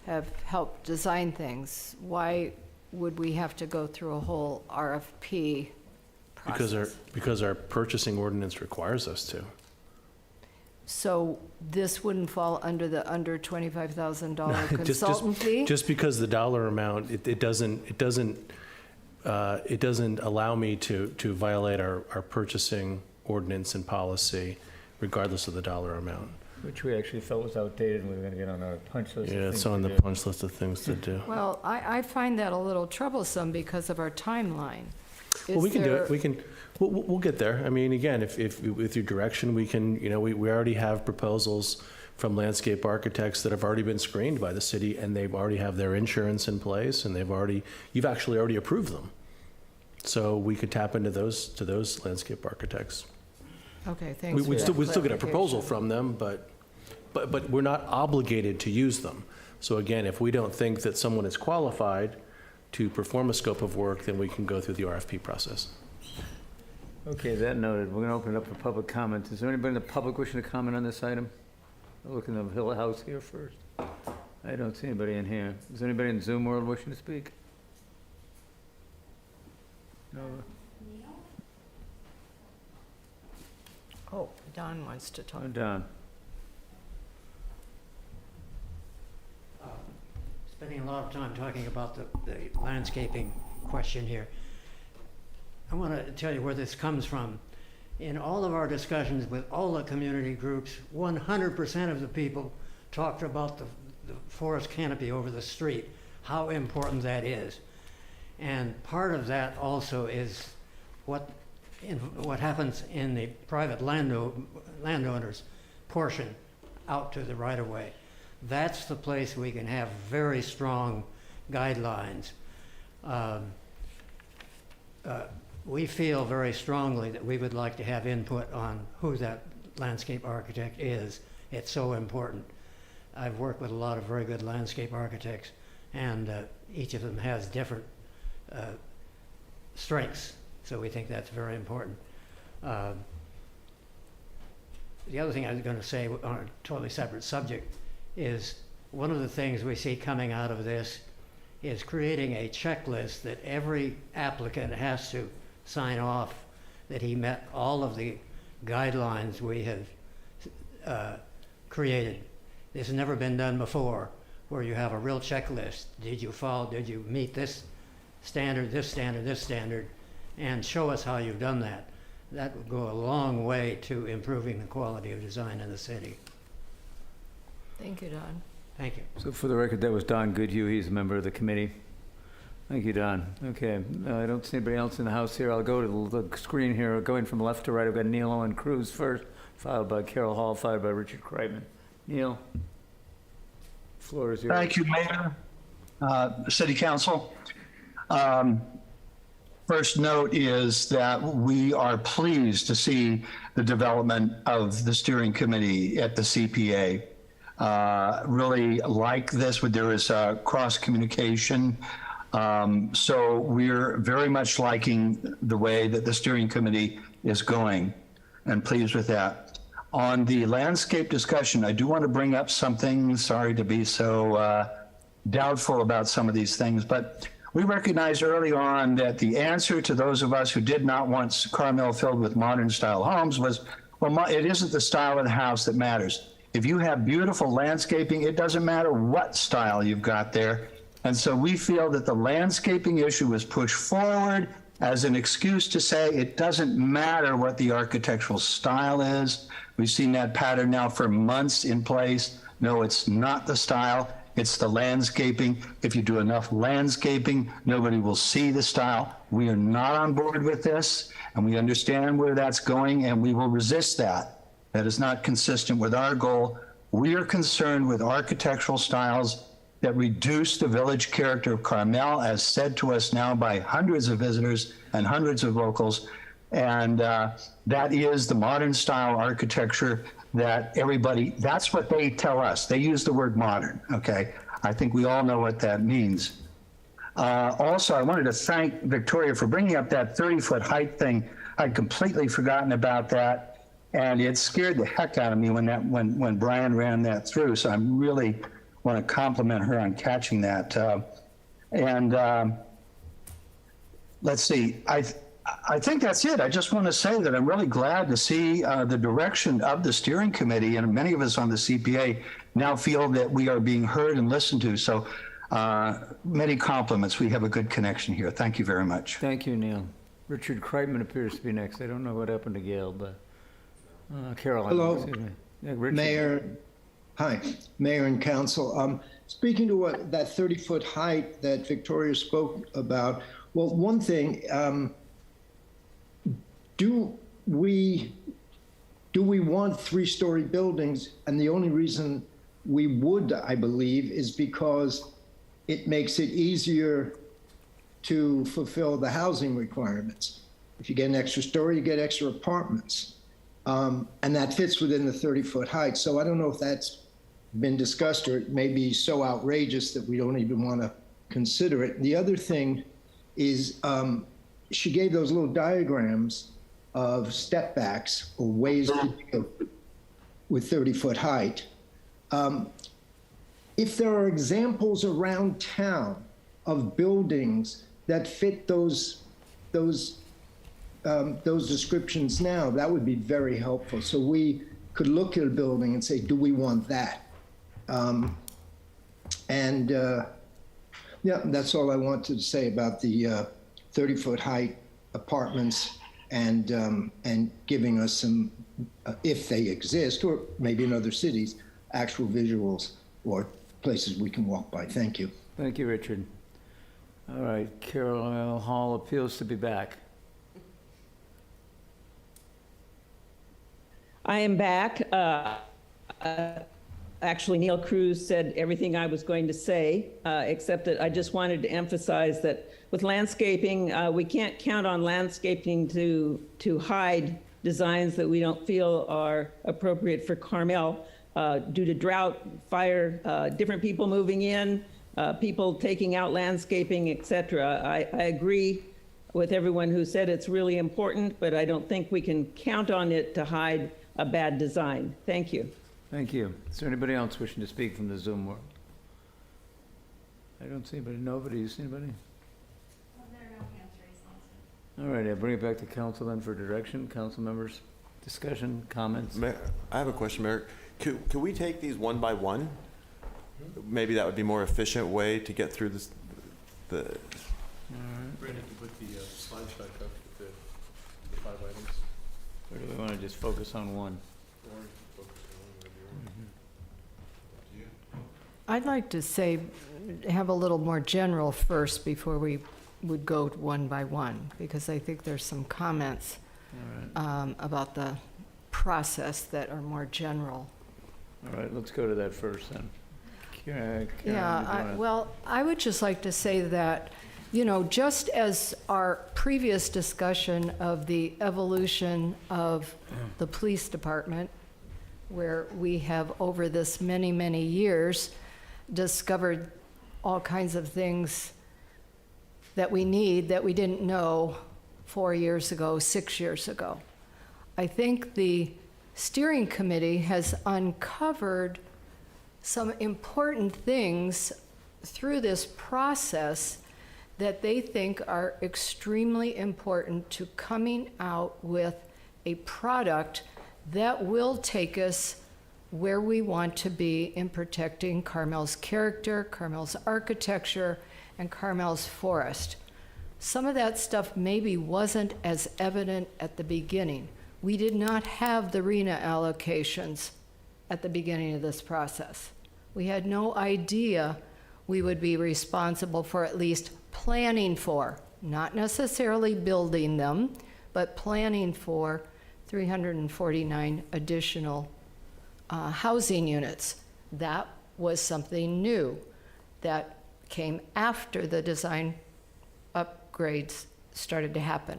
have helped design things. Why would we have to go through a whole RFP process? Because our purchasing ordinance requires us to. So this wouldn't fall under the under $25,000 consultant fee? Just because the dollar amount, it doesn't, it doesn't allow me to violate our purchasing ordinance and policy, regardless of the dollar amount. Which we actually felt was outdated, and we were going to get on our punch list. Yeah, of it's things on to the do. punch list of things to do. Well, I find that a little troublesome because of our timeline. Well, we Is can do there- it. We'll get there. I mean, again, if with your direction, we can, we already have proposals from landscape architects that have already been screened by the city, and they've already have their insurance in place, and you've actually already approved them. So we could tap into those landscape architects. Okay, thanks. We'd for that still get a proposal clarification. from them, but we're not obligated to use them. So again, if we don't think that someone is qualified to perform a scope of work, then we can go through the RFP process. Okay, that noted, we're going to open it up for public comment. Is there anybody in the public wishing to comment on this item? I'll look in the Hill House here first. I don't see anybody in here. Is there anybody in Zoom world wishing to speak? No. Oh, Don wants to talk. Oh, Don. Spending a lot of time talking about the landscaping question here. I want to tell you where this comes from. In all of our discussions with all the community groups, 100% of the people talked about the forest canopy over the street, how important that is. And part of that also is what happens in the private landowners portion out to the right-of-way. That's the place we can have very strong guidelines. We feel very strongly that we would like to have input on who that landscape architect is. It's so important. I've worked with a lot of very good landscape architects, and each of them has different strengths, so we think that's very important. The other thing I was going to say on a totally separate subject is one of the things we see coming out of this is creating a checklist that every applicant has to sign off that he met all of the guidelines we have created. This has never been done before, where you have a real checklist. Did you meet this standard, this standard, this standard, and show us how you've done that. That would go a long way to improving the quality of design in the city. Thank you, Don. Thank you. So for the record, that was Don Goodhue. He's a member of the committee. Thank you, Don. Okay, I don't see anybody else in the house here. I'll go to the screen here. Going from left to right, I've got Neil Owen Cruz first, followed by Carol Hall, followed by Richard Kreitman. Neil, floor is yours. Thank you, Mayor, City Council. First note is that we are pleased to see the development of the steering committee at the CPA. Really like this, where there is cross communication. So we're very much liking the way that the steering committee is going, and pleased with that. On the landscape discussion, I do want to bring up something. Sorry to be so doubtful about some of these things, but we recognized early on that the answer to those of us who did not want Carmel filled with modern style homes was, well, it isn't the style of the house that matters. If you have beautiful landscaping, it doesn't matter what style you've got there. And so we feel that the landscaping issue was pushed forward as an excuse to say it doesn't matter what the architectural style is. We've seen that pattern now for months in place. No, it's not the style, it's the landscaping. If you do enough landscaping, nobody will see the style. We are not on board with this, and we understand where that's going, and we will resist that. That is not consistent with our goal. We are concerned with architectural styles that reduce the village character of Carmel, as said to us now by hundreds of visitors and hundreds of locals. And that is the modern style architecture that everybody, that's what they tell us. They use the word modern, okay? I think we all know what that means. Also, I wanted to thank Victoria for bringing up that 30-foot height thing. I'd completely forgotten about that, and it scared the heck out of me when Brian ran that through, so I really want to compliment her on catching that. Let's see, I think that's it. I just want to say that I'm really glad to see the direction of the steering committee, and many of us on the CPA now feel that we are being heard and listened to. So Many compliments. We have a good connection here. Thank you very much. Thank you, Neil. Richard Kreitman appears to be next. I don't know what happened to Gail, but Carol. Hello, excuse me. Yeah, Richard. Mayor. Hi, Mayor and Council. Speaking to what that 30-foot height that Victoria spoke about, well, one thing, do we want 3-story buildings? And the only reason we would, I believe, is because it makes it easier to fulfill the housing requirements. If you get an extra story, you get extra apartments. And that fits within the 30-foot height. So I don't know if that's been discussed, or it may be so outrageous that we don't even want to consider it. The other thing is she gave those little diagrams of step backs or ways to deal with 30-foot height. If there are examples around town of buildings that fit those descriptions now, that would be very helpful. So we could look at a building and say, do we want that? Yeah, that's all I wanted to say about the 30-foot height apartments and giving us some, if they exist, or maybe in other cities, actual visuals or places we can walk by. Thank you. Thank you, Richard. All right, Carol Hall appeals to be back. I am back. Actually, Neil Cruz said everything I was going to say, except that I just wanted to emphasize that with landscaping, we can't count on landscaping to hide designs that we don't feel are appropriate for Carmel due to drought, fire, different people moving in, people taking out landscaping, et cetera. I agree with everyone who said it's really important, but I don't think we can count on it to hide a bad design. Thank you. Thank you. Is there anybody else wishing to speak from the Zoom world? I don't see anybody. Nobody? You see anybody? All right, I'll bring it back to council then for direction. Council members, discussion, comments? Mayor, I have a question, Mayor. Could we take these one by one? Maybe that would be a more efficient way to get through this. Brandon, to put the slides back up with the 5 items. Or do we want to just focus on one? I'd like to say, have a little more general first before we would go one by one, because I think there's some comments about the process that are more general. All right, let's go to that first then. Karen, Well, I would just like to say that, you know, just as our previous discussion of the evolution of the police department, where we have over this many, many years discovered all kinds of things that we need that we didn't know 4 years ago, 6 years ago. I think the steering committee has uncovered some important things through this process that they think are extremely important to coming out with a product that will take us where we want to be in protecting Carmel's character, Carmel's architecture, and Carmel's forest. Some of that stuff maybe wasn't as evident at the beginning. We did not have the RENA allocations at the beginning of this process. We had no idea we would be responsible for at least planning for, not necessarily building them, but planning for 349 additional housing units. That was something new that came after the design upgrades started to happen.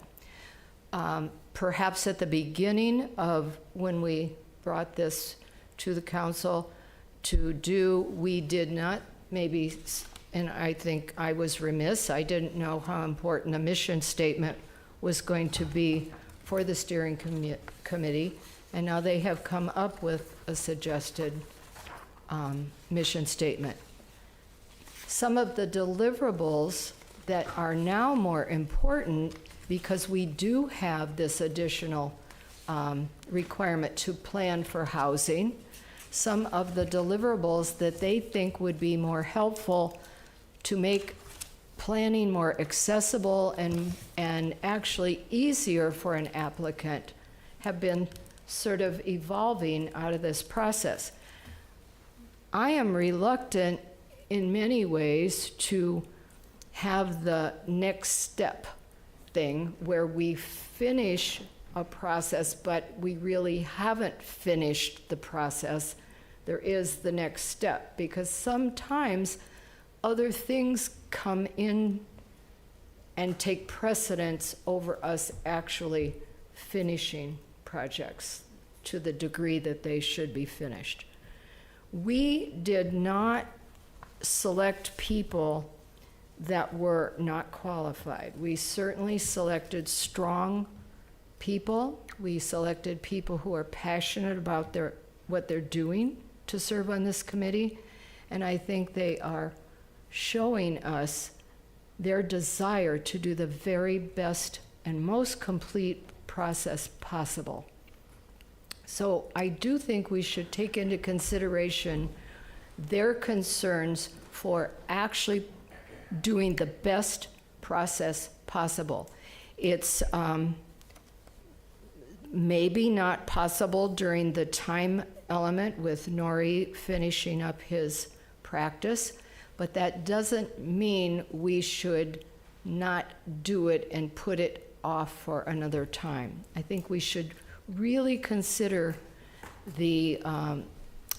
Perhaps at the beginning of when we brought this to the council to do, we did not maybe, and I think I was remiss, I didn't know how important a mission statement was going to be for the steering committee, and now they have come up with a suggested mission statement. Some of the deliverables that are now more important, because we do have this additional requirement to plan for housing, some of the deliverables that they think would be more helpful to make planning more accessible and actually easier for an applicant have been sort of evolving out of this process. I am reluctant in many ways to have the next step thing where we finish a process, but we really haven't finished the process. There is the next step, because sometimes other things come in and take precedence over us actually finishing projects to the degree that they should be finished. We did not select people that were not qualified. We certainly selected strong people. We selected people who are passionate about what they're doing to serve on this committee, and I think they are showing us their desire to do the very best and most complete process possible. So I do think we should take into consideration their concerns for actually doing the best process possible. It's maybe not possible during the time element with Nori finishing up his practice, but that doesn't mean we should not do it and put it off for another time. I think we should really consider the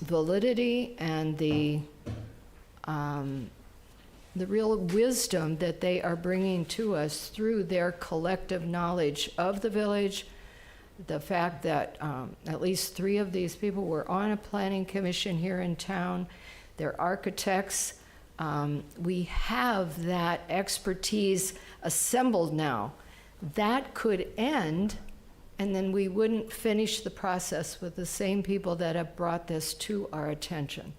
validity and the real wisdom that they are bringing to us through their collective knowledge of the village, the fact that at least 3 of these people were on a planning commission here in town. They're architects. We have that expertise assembled now. That could end, and then we wouldn't finish the process with the same people that have brought this to our attention.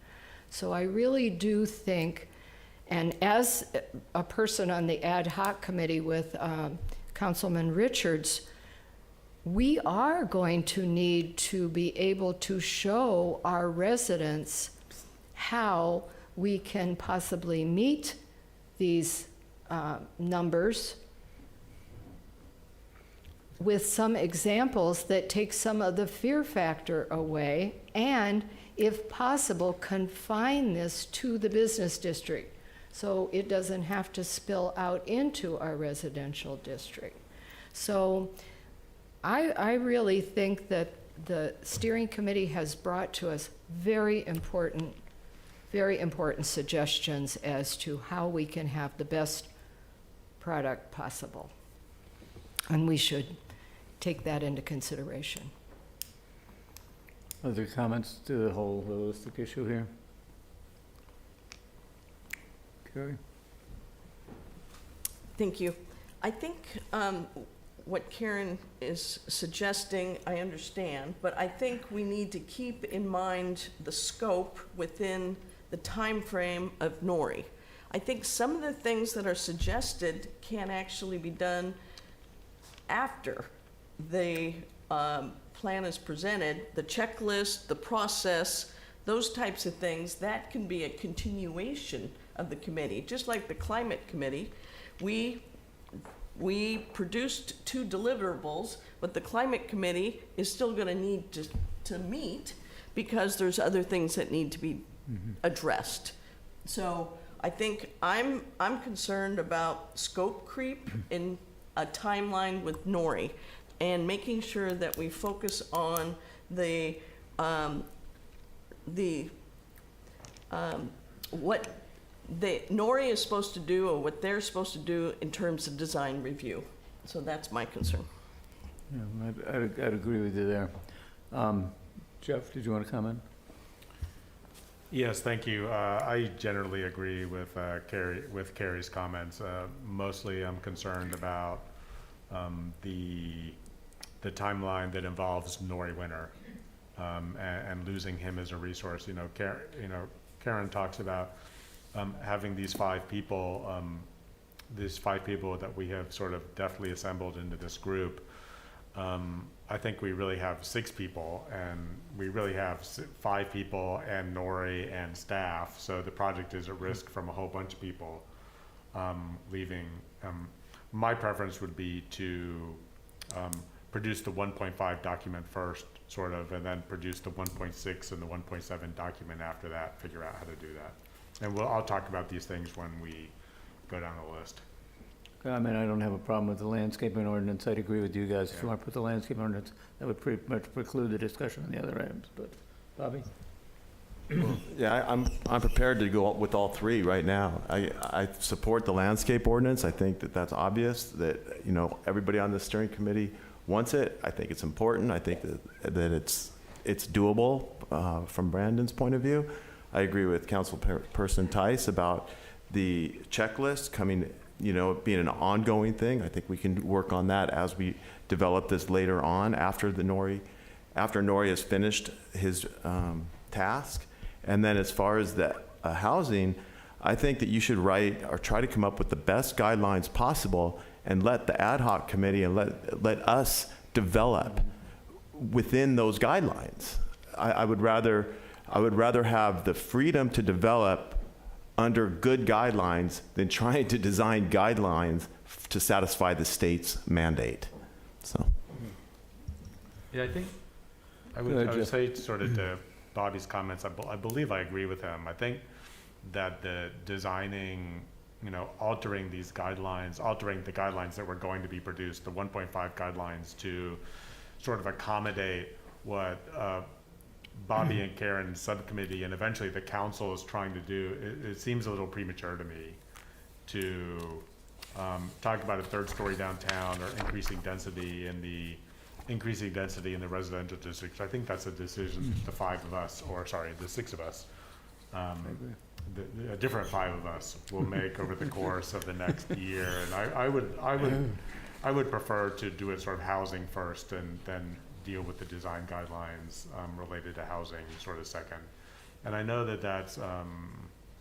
So I really do think, and as a person on the ad hoc committee with Councilman Richards, we are going to need to be able to show our residents how we can possibly meet these numbers with some examples that take some of the fear factor away, and if possible, confine this to the business district so it doesn't have to spill out into our residential district. So I really think that the steering committee has brought to us very important suggestions as to how we can have the best product possible. And we should take that into consideration. Other comments to the whole holistic issue here? Carrie? Thank you. I think what Karen is suggesting, I understand, but I think we need to keep in mind the scope within the time frame of Nori. I think some of the things that are suggested can actually be done after the plan is presented, the checklist, the process, those types of things. That can be a continuation of the committee. Just like the climate committee, we produced 2 deliverables, but the climate committee is still going to need to meet because there's other things that need to be addressed. So I think I'm concerned about scope creep in a timeline with Nori, and making sure that we focus on what Nori is supposed to do, or what they're supposed to do in terms of design review. So that's my concern. Yeah, I'd agree with you there. Jeff, did you want to comment? Yes, thank you. I generally agree with Carrie's comments. Mostly, I'm concerned about the timeline that involves Nori Winter and losing him as a resource. Karen talks about having these 5 people, that we have sort of deftly assembled into this group. I think we really have 6 people, and we really have 5 people and Nori and staff. So the project is at risk from a whole bunch of people. leaving. My preference would be to produce the 1.5 document first, sort of, and then produce the 1.6 and the 1.7 document after that, figure out how to do that. And I'll talk about these things when we go down the list. I mean, I don't have a problem with the landscaping ordinance. I'd agree with you guys. If you want to put the landscaping ordinance, that would pretty much preclude the discussion on the other items, but, Bobby? Yeah, I'm prepared to go with all three right now. I support the landscape ordinance. I think that that's obvious, that, you know, everybody on the steering committee wants it. I think it's important. I think that it's doable from Brandon's point of view. I agree with Councilperson Tice about the checklist coming, you know, being an ongoing thing. I think we can work on that as we develop this later on after Nori has finished his task. And then as far as the housing, I think that you should write or try to come up with the best guidelines possible and let the ad hoc committee and let us develop within those guidelines. I would rather have the freedom to develop under good guidelines than trying to design guidelines to satisfy the state's mandate. So. Yeah, I think I would say, sort of to Bobby's comments, I believe I agree with him. I think that the designing, you know, altering the guidelines that were going to be produced, the 1.5 guidelines, to sort of accommodate what Bobby and Karen's subcommittee and eventually the council is trying to do. It seems a little premature to me to talk about a third story downtown or increasing density in the residential districts. I think that's a decision the the 6 of us, a different 5 of us will make over the course of the next year. And I would prefer to do it sort of housing first and then deal with the design guidelines related to housing sort of second. And I know that that's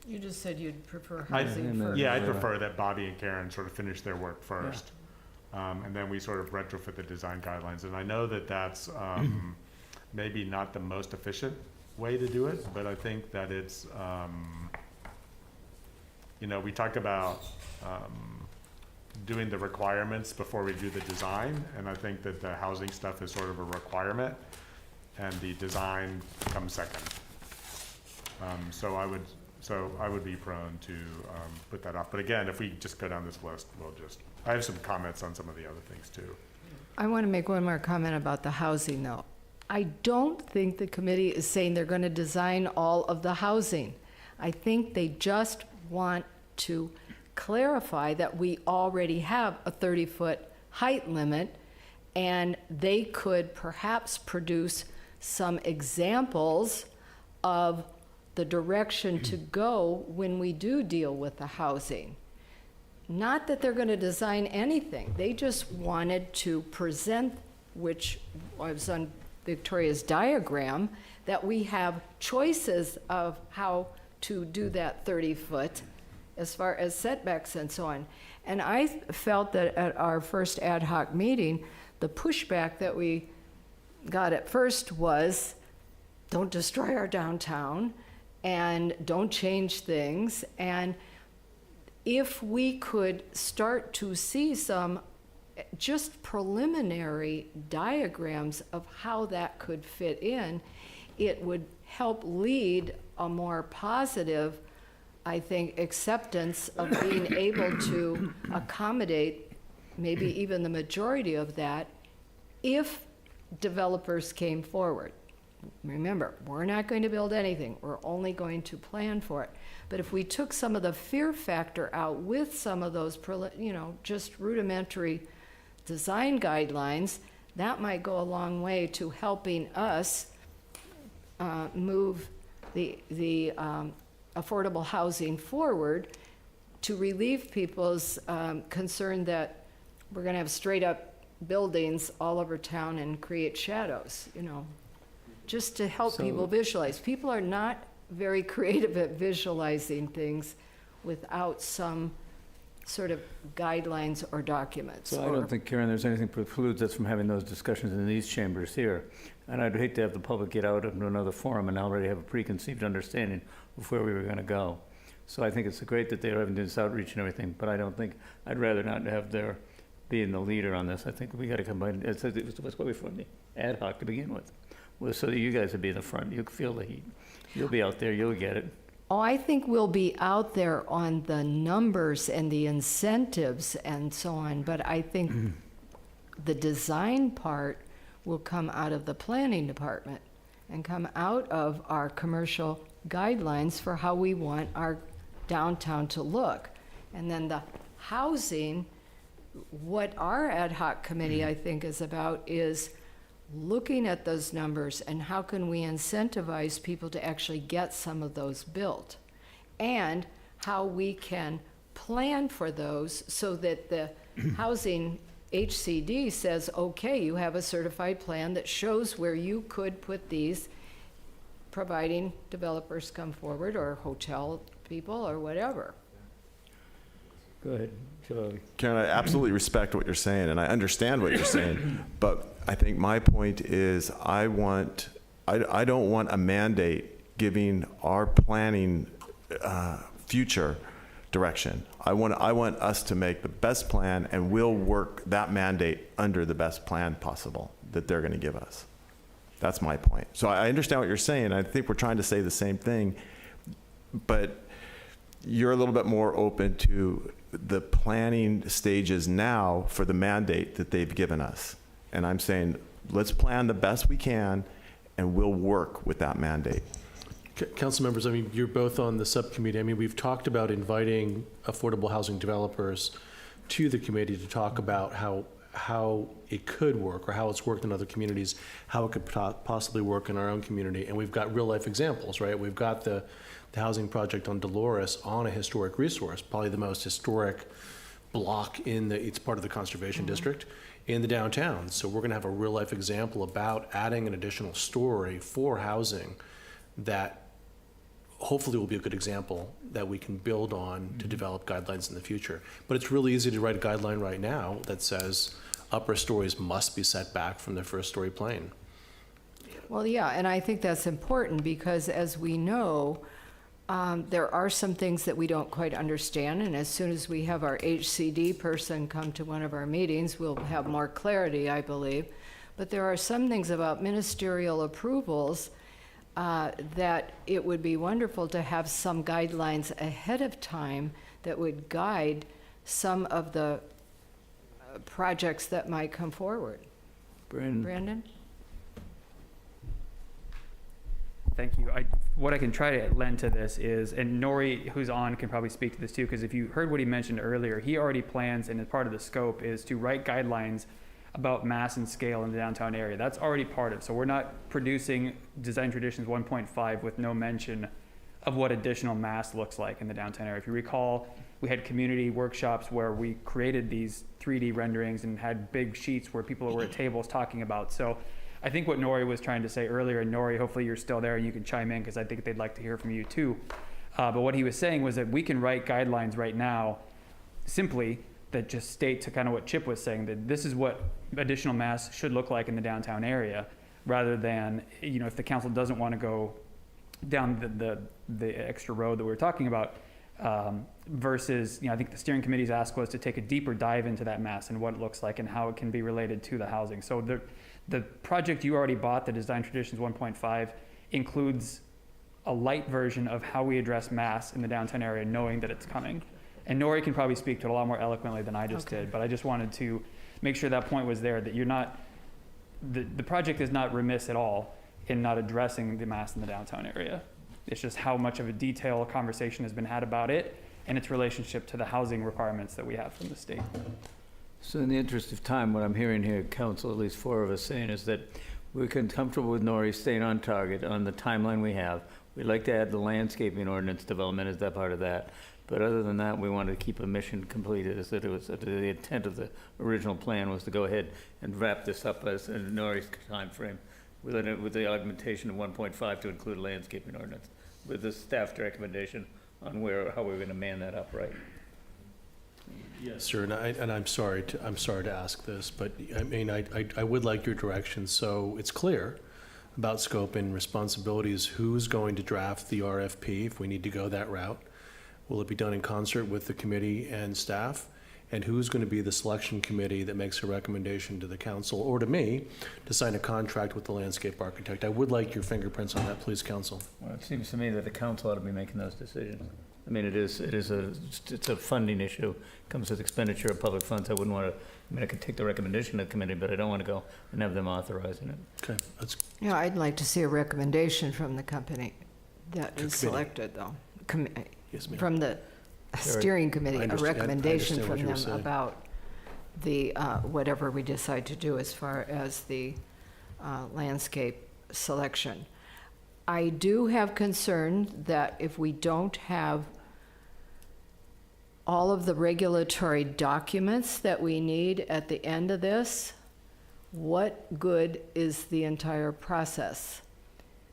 You just said you'd prefer housing first. Yeah, I'd prefer that Bobby and Karen sort of finish their work first. Yeah. And then we sort of retrofit the design guidelines. And I know that that's maybe not the most efficient way to do it, but I think that it's, you know, we talk about doing the requirements before we do the design, and I think that the housing stuff is sort of a requirement, and the design comes second. So I would be prone to put that off. But again, if we just go down this list, I have some comments on some of the other things too. I want to make one more comment about the housing, though. I don't think the committee is saying they're going to design all of the housing. I think they just want to clarify that we already have a 30-foot height limit, and they could perhaps produce some examples of the direction to go when we do deal with the housing. Not that they're going to design anything. They just wanted to present, which was on Victoria's diagram, that we have choices of how to do that 30-foot as far as setbacks and so on. And I felt that at our first ad hoc meeting, the pushback that we got at first was, don't destroy our downtown and don't change things. And if we could start to see some just preliminary diagrams of how that could fit in, it would help lead a more positive, I think, acceptance of being able to accommodate maybe even the majority of that if developers came forward. Remember, we're not going to build anything. We're only going to plan for it. But if we took some of the fear factor out with some of those, just rudimentary design guidelines, that might go a long way to helping us move the affordable housing forward, to relieve people's concern that we're going to have straight up buildings all over town and create shadows, just to help people visualize. People are not very creative at visualizing things without some sort of guidelines or documents. So I don't think, Karen, there's anything precludes us from having those discussions in these chambers here. And I'd hate to have the public get out into another forum and already have a preconceived understanding of where we were going to go. So I think it's great that they're having this outreach and everything, but I don't think, I'd rather not have their being the leader on this. I think we got to combine, it was what we formed the ad hoc to begin with, was so that you guys would be in the front. You can feel the heat. You'll be out there, you'll get it. Oh, I think we'll be out there on the numbers and the incentives and so on, but I think the design part will come out of the planning department and come out of our commercial guidelines for how we want our downtown to look. And then the housing, what our ad hoc committee, I think, is about is looking at those numbers and how can we incentivize people to actually get some of those built, and how we can plan for those so that the housing HCD says, okay, you have a certified plan that shows where you could put these, providing developers come forward, or hotel people, or whatever. Go ahead, Charlie. Karen, I absolutely respect what you're saying, and I understand what you're saying, but I think my point is I don't want a mandate giving our planning future direction. I want us to make the best plan, and we'll work that mandate under the best plan possible that they're going to give us. That's my point. So I understand what you're saying. I think we're trying to say the same thing, but you're a little bit more open to the planning stages now for the mandate that they've given us. And I'm saying, let's plan the best we can, and we'll work with that mandate. Council members, I mean, you're both on the subcommittee. I mean, we've talked about inviting affordable housing developers to the committee to talk about how it could work, or how it's worked in other communities, how it could possibly work in our own community. And we've got real life examples, right? We've got the housing project on Dolores on a historic resource, probably the most historic block it's part of the conservation district in the downtown. So we're gonna have a real life example about adding an additional story for housing that hopefully will be a good example that we can build on to develop guidelines in the future. But it's really easy to write a guideline right now that says upper stories must be set back from the first story plane. Well, yeah, and I think that's important because, as we know, there are some things that we don't quite understand, and as soon as we have our HCD person come to one of our meetings, we'll have more clarity, I believe. But there are some things about ministerial approvals that it would be wonderful to have some guidelines ahead of time that would guide some of the projects that might come forward. Brandon? Thank you. What I can try to lend to this is, and Nori, who's on, can probably speak to this too, because if you heard what he mentioned earlier, he already plans, and as part of the scope, is to write guidelines about mass and scale in the downtown area. That's already part of it. So we're not producing Design Traditions 1.5 with no mention of what additional mass looks like in the downtown area. If you recall, we had community workshops where we created these 3D renderings and had big sheets where people were at tables talking about. So I think what Nori was trying to say earlier, and Nori, hopefully you're still there and you can chime in because I think they'd like to hear from you too. But what he was saying was that we can write guidelines right now simply that just state to kind of what Chip was saying, that this is what additional mass should look like in the downtown area, rather than, you know, if the council doesn't want to go down the extra road that we were talking about, versus, you know, I think the steering committee's ask was to take a deeper dive into that mass and what it looks like and how it can be related to the housing. So the project you already bought, the Design Traditions 1.5, includes a light version of how we address mass in the downtown area, knowing that it's coming. And Nori can probably speak to it a lot more eloquently than I just did, but I just wanted to make sure that point was there, that you're not, the project is not remiss at all in not addressing the mass in the downtown area. It's just how much of a detailed conversation has been had about it and its relationship to the housing requirements that we have from the state. So in the interest of time, what I'm hearing here, Council, at least 4 of us saying, is that we're comfortable with Nori staying on target on the timeline we have. We'd like to add the landscaping ordinance development as that part of that. But other than that, we wanted to keep a mission completed, as that it was the intent of the original plan was to go ahead and wrap this up as in Nori's time frame with the augmentation of 1.5 to include landscaping ordinance, with the staff's recommendation on how we're going to man that up, right? Yes, sir, and I'm sorry to ask this, but I mean, I would like your direction so it's clear about scope and responsibilities, who's going to draft the RFP if we need to go that route, Will it be done in concert with the committee and staff? And who's going to be the selection committee that makes a recommendation to the council or to me to sign a contract with the landscape architect? I would like your fingerprints on that, please, council. Well, it seems to me that the council ought to be making those decisions. I mean, it's a funding issue, comes with expenditure of public funds. I wouldn't want to, I mean, I could take the recommendation of the committee, but I don't want to go and have them authorizing it. Okay, that's. Yeah, I'd like to see a recommendation from the company that is selected, though. Yes, ma'am. From the steering committee, a recommendation I from them saying. about the, whatever we decide to do as far as the landscape selection. I do have concern that if we don't have all of the regulatory documents that we need at the end of this, what good is the entire process?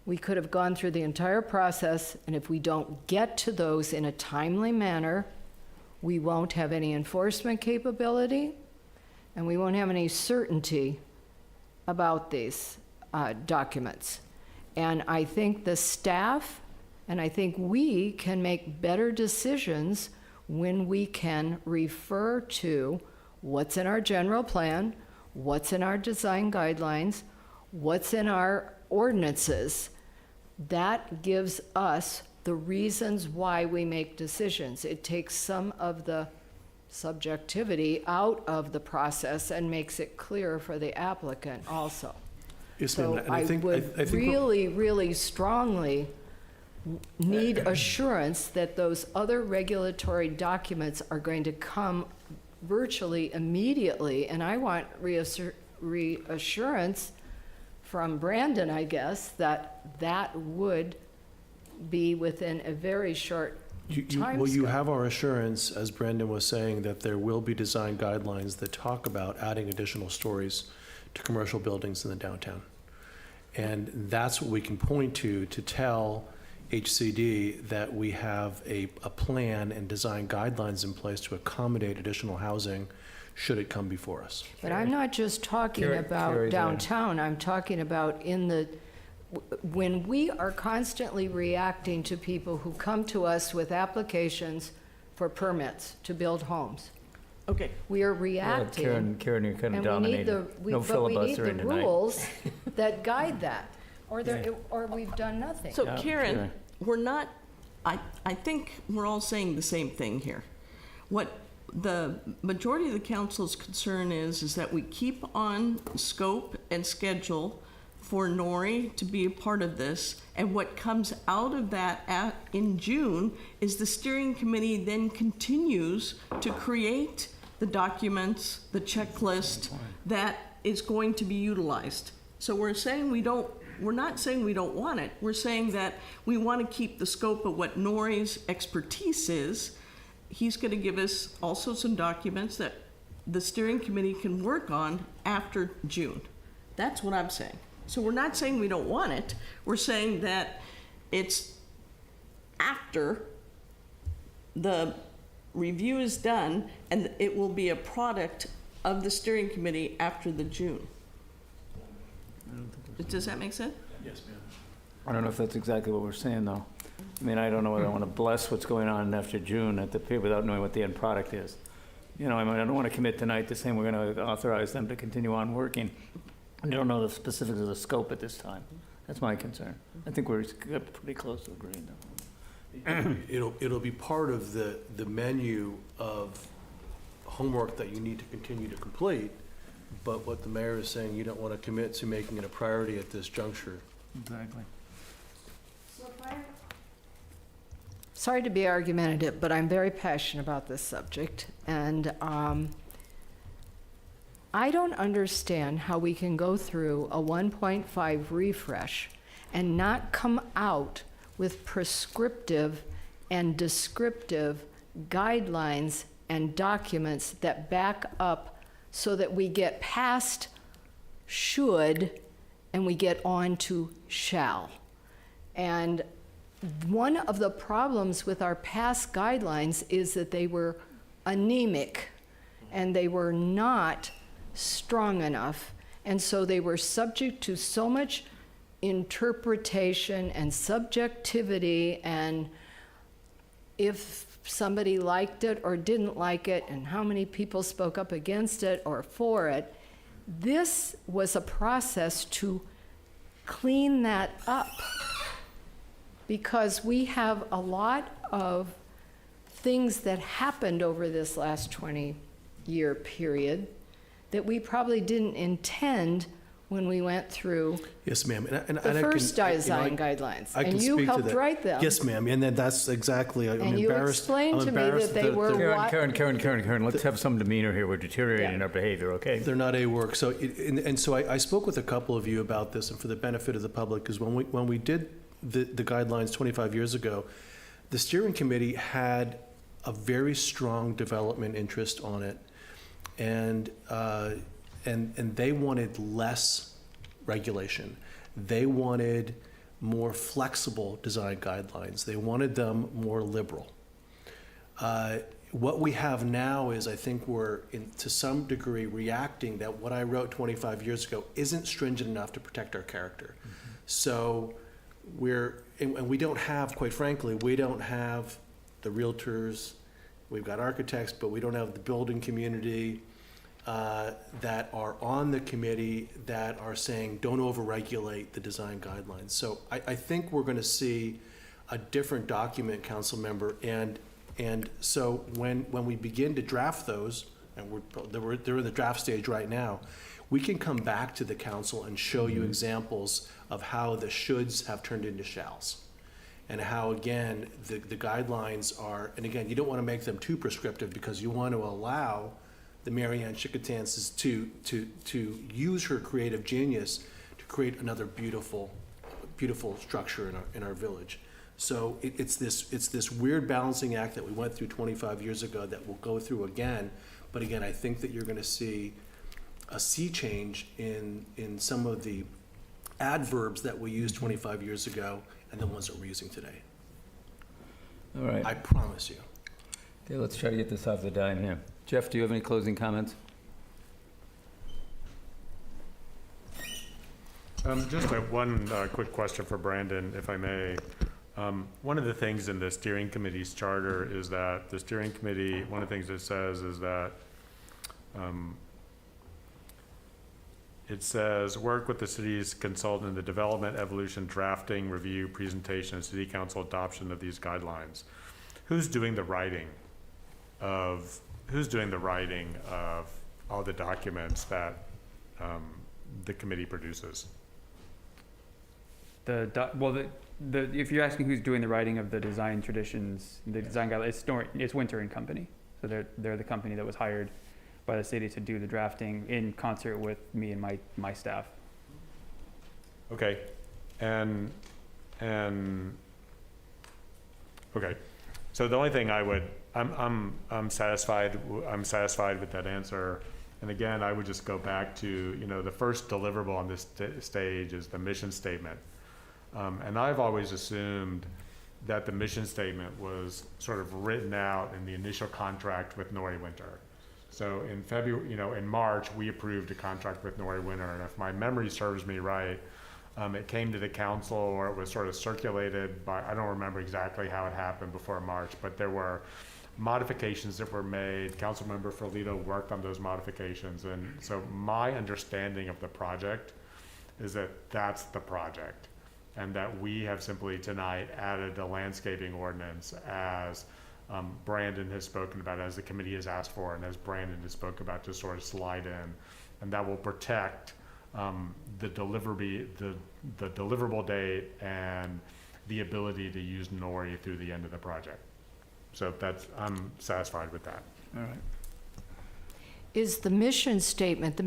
We could have gone through the entire process, and if we don't get to those in a timely manner, we won't have any enforcement capability, and we won't have any certainty about these documents. And I think the staff and I think we can make better decisions when we can refer to what's in our general plan, what's in our design guidelines, what's in our ordinances. That gives us the reasons why we make decisions. It takes some of the subjectivity out of the process and makes it clear for the applicant also. Yes, So ma'am. And I would really, really strongly need assurance that those other regulatory documents are going to come virtually immediately. And I want reassurance from Brandon, I guess, that that would be within a very short time Well, you scale. have our assurance, as Brandon was saying, that there will be design guidelines that talk about adding additional stories to commercial buildings in the downtown. And that's what we can point to tell HCD that we have a plan and design guidelines in place to accommodate additional housing should it come before us. But I'm not just talking about downtown, I'm talking about when we are constantly reacting to people who come to us with applications for permits to build homes. Okay. We are reacting. Karen, you're kind of and we need dominating. No but we need filibustering the tonight. rules that guide that, or we've done nothing. So Karen, we're not, I think we're all saying the same thing here. What the majority of the council's concern is that we keep on scope and schedule for Nori to be a part of this, and what comes out of that in June is the steering committee then continues to create the documents, the checklist that is going to be utilized. So we're not saying we don't want it. We're saying that we want to keep the scope of what Nori's expertise is. He's going to give us also some documents that the steering committee can work on after June. That's what I'm saying. So we're not saying we don't want it. We're saying that it's after the review is done, and it will be a product of the steering committee after the June. Does that make sense? Yes, ma'am. I don't know if that's exactly what we're saying, though. I mean, I don't know whether I want to bless what's going on after June at the period without knowing what the end product is. You know, I mean, I don't want to commit tonight to saying we're going to authorize them to continue on working. I don't know the specifics of the scope at this time. That's my concern. I think we're pretty close to agreeing, though. It'll be part of the menu of homework that you need to continue to complete, but what the mayor is saying, you don't want to commit to making it a priority at this juncture. Exactly. Sorry to be argumentative, but I'm very passionate about this subject, and I don't understand how we can go through a 1.5 refresh and not come out with prescriptive and descriptive guidelines and documents that back up so that we get past should and we get on to shall. And one of the problems with our past guidelines is that they were anemic and they were not strong enough, and so they were subject to so much interpretation and subjectivity, and if somebody liked it or didn't like it and how many people spoke up against it or for it. This was a process to clean that up because we have a lot of things that happened over this last 20-year period that we probably didn't intend when we went through Yes, ma'am. And the first design guidelines. I can And you speak to helped that. wrait them. Yes, ma'am. And then that's exactly, I'm And you embarrassed. explained I'm to me that embarrassed they were what? Karen, let's have some demeanor here. We're deteriorating Yeah. our behavior, okay? They're not a work. So, so I spoke with a couple of you about this, and for the benefit of the public, because when we did the guidelines 25 years ago, the steering committee had a very strong development interest on it, and they wanted less regulation. They wanted more flexible design guidelines. They wanted them more liberal. What we have now is, I think we're, to some degree, reacting that what I wrote 25 years ago isn't stringent enough to protect our character. Mm-hmm. So and we don't have, quite frankly, we don't have the realtors, we've got architects, but we don't have the building community that are on the committee that are saying, don't overregulate the design guidelines. So I think we're going to see a different document, council member, and so when we begin to draft those, and they're in the draft stage right now, we can come back to the council and show you examples of how the shoulds have turned into shalls. And how, again, the guidelines are, and again, you don't want to make them too prescriptive because you want to allow the Mary Ann Chicatances to use her creative genius to create another beautiful structure in our village. So it's this weird balancing act that we went through 25 years ago that we'll go through again. But again, I think that you're going to see a sea change in some of the adverbs that we used 25 years ago and the ones that we're using today. All right. I promise you. Okay, let's try to get this off the dime here. Jeff, do you have any closing comments? Just one quick question for Brandon, if I may. One of the things in the steering committee's charter is that the steering committee, one of the things it says is that it says, work with the city's consultant in the development, evolution, drafting, review, presentation, and city council adoption of these guidelines. Who's doing the writing of all the documents that the committee produces? If you're asking who's doing the writing of the design traditions, the design guidelines, it's Winter and Company. So they're the company that was hired by the city to do the drafting in concert with me and my staff. Okay, and okay. So the only thing I'm satisfied with that answer. And again, I would just go back to, the first deliverable on this stage is the mission statement. And I've always assumed that the mission statement was sort of written out in the initial contract with Norrie Winter. So in February, in March, we approved a contract with Norrie Winter, and if my memory serves me right, it came to the council, or it was sort of circulated by, I don't remember exactly how it happened before March, but there were modifications that were made. Councilmember Ferlito worked on those modifications, and so my understanding of the project is that that's the project, and that we have simply tonight added a landscaping ordinance as Brandon has spoken about, as the committee has asked for, and as Brandon has spoken about, to sort of slide in, and that will protect the deliverable date and the ability to use Norrie through the end of the project. So I'm satisfied with that. All right. Is the mission statement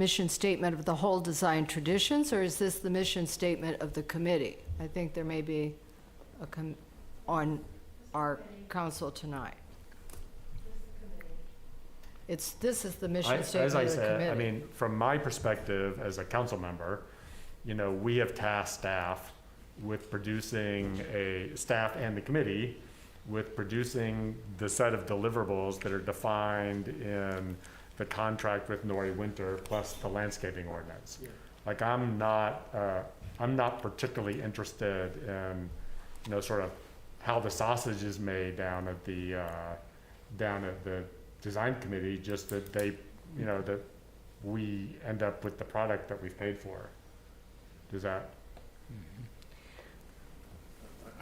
of the whole design traditions, or is this the mission statement of the committee? I think there may be on our council tonight. This is the mission statement of the committee. I mean, from my perspective as a council member, we have tasked staff and the committee with producing the set of deliverables that are defined in the contract with Norrie Winter plus the landscaping ordinance. Yeah. Like I'm not particularly interested in, sort of how the sausage is made down at the down at the design committee, just that they, you know, that we end up with the product that we've paid for. Does that?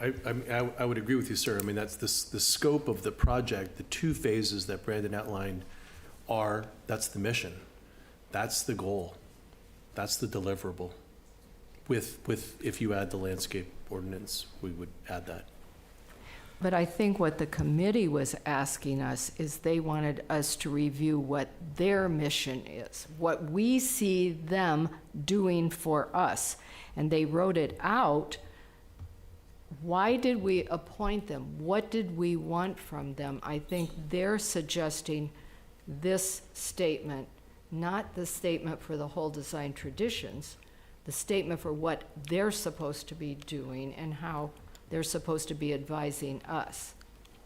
I would agree with you, sir. I mean, that's the scope of the project, the two phases that Brandon outlined that's the mission. That's the goal. That's the deliverable. If you add the landscape ordinance, we would add that. But I think what the committee was asking us is they wanted us to review what their mission is, what we see them doing for us. And they wrote it out. Why did we appoint them? What did we want from them? I think they're suggesting this statement, not the statement for the whole design traditions, the statement for what they're supposed to be doing and how they're supposed to be advising us.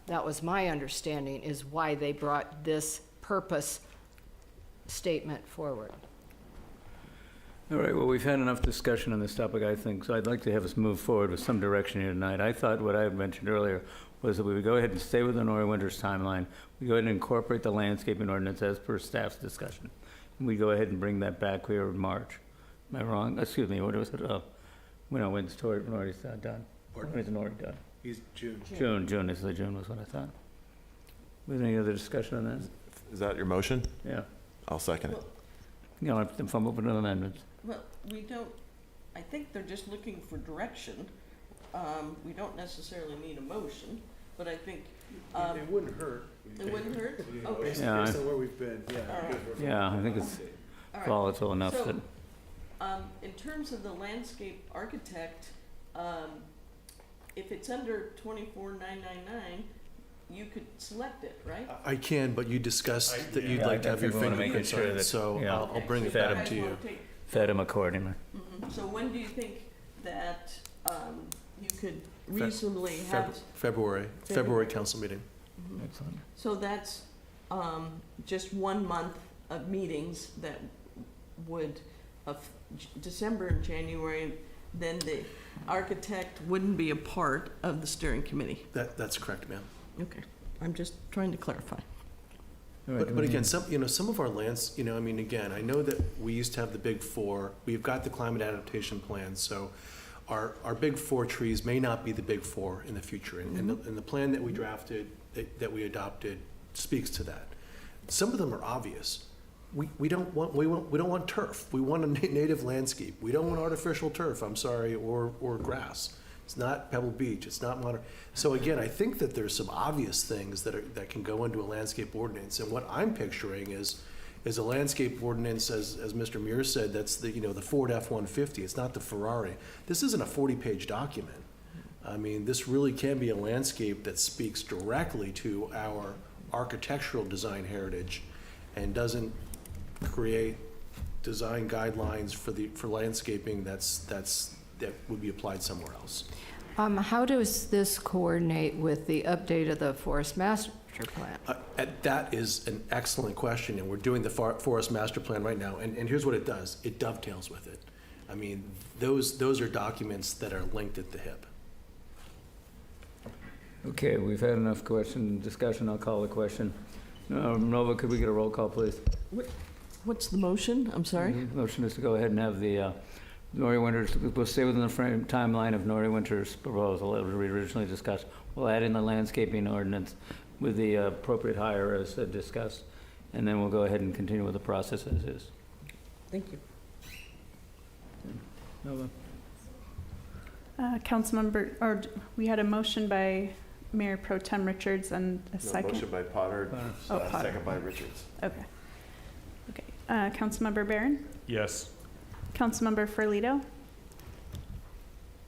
That was my understanding, is why they brought this purpose statement forward. All right, well, we've had enough discussion on this topic, I think, so I'd like to have us move forward with some direction here tonight. I thought what I had mentioned earlier was that we would go ahead and stay within Nori Winters' timeline. We go ahead and incorporate the landscaping ordinance as per staff's discussion. And we go ahead and bring that back here in March. Am I wrong? Excuse me, what was it? When's Nori's done? When is Nori done? He's June. June, this is June was what I thought. Was there any other discussion on that? Is that your motion? Yeah. I'll second it. You know, if I'm open to amendments. Well, we don't, I think they're just looking for direction. We don't necessarily need a motion, but I think. It wouldn't hurt. It wouldn't hurt? Okay. Based on where we've been, yeah. All right. Yeah, I think it's All right. volatile enough So, that. in terms of the landscape architect, if it's under 24,999, you could select it, right? I can, but you discussed that you'd like to have your fingerprints on it, so I'll bring it back to you. Fed him accordingly. So when do you think that you could reasonably have? February council meeting. Excellent. So that's just 1 month of meetings that would, of December and January, then the architect wouldn't be a part of the steering committee. That's correct, ma'am. Okay, I'm just trying to clarify. But again, some of our lands, I mean, again, I know that we used to have the big four. We've got the climate adaptation plan, so our big four trees may not be the big four in the future. And the plan that we drafted, that we adopted, speaks to that. Some of them are obvious. We don't want turf. We want a native landscape. We don't want artificial turf, I'm sorry, or grass. It's not Pebble Beach. It's not modern. So again, I think that there's some obvious things that can go into a landscape ordinance. And what I'm picturing is a landscape ordinance, as Mr. Muir said, that's the Ford F-150. It's not the Ferrari. This isn't a 40-page document. I mean, this really can be a landscape that speaks directly to our architectural design heritage and doesn't create design guidelines for landscaping that would be applied somewhere else. How does this coordinate with the update of the Forest Master Plan? That is an excellent question, and we're doing the Forest Master Plan right now, and here's what it does. It dovetails with it. I mean, those are documents that are linked at the hip. Okay, we've had enough discussion. I'll call the question. Nova, could we get a roll call, please? What's the motion? I'm sorry? The motion is to go ahead and have the Nori Winters, we'll stay within the timeline of Nori Winters' proposal that we originally discussed. We'll add in the landscaping ordinance with the appropriate hire as discussed, and then we'll go ahead and continue with the process as is. Thank you. Nova? Councilmember, or we had a motion by Mayor Pro Tem Richards and a second. Motion by Potter, Potter. second by Richards. Okay. Councilmember Barron? Yes. Councilmember Ferlito?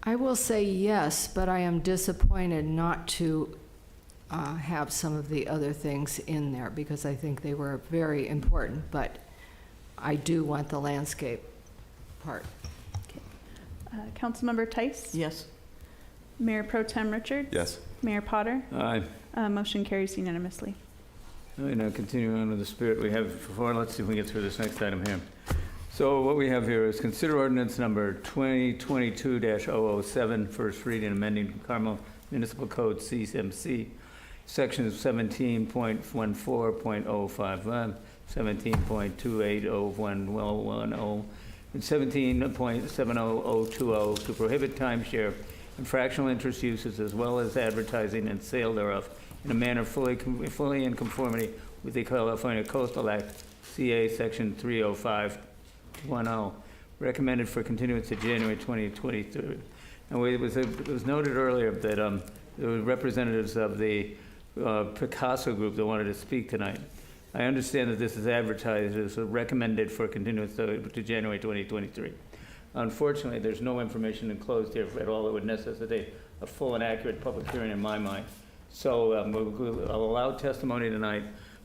I will say yes, but I am disappointed not to have some of the other things in there because I think they were very important, but I do want the landscape part. Okay. Councilmember Tice? Yes. Mayor Pro Tem Richards? Yes. Mayor Potter? Aye. Motion carries unanimously. All right, now continuing on with the spirit we have before, let's see if we can get through this next item here. So what we have here is consider ordinance number 2022-007, first reading, amending Carmel Municipal Code CMC, sections 17.14.051, 17.2801110, and 17.70020 to prohibit timeshare and fractional interest uses as well as advertising and sale thereof in a manner fully in conformity with the California Coastal Act, CA Section 30510, recommended for continuance to January 2023. And it was noted earlier that there were representatives of the Picasso group that wanted to speak tonight. I understand that this is advertised as recommended for continuance to January 2023. Unfortunately, there's no information enclosed here at all that would necessitate a full and accurate public hearing in my mind. So I'll allow testimony tonight,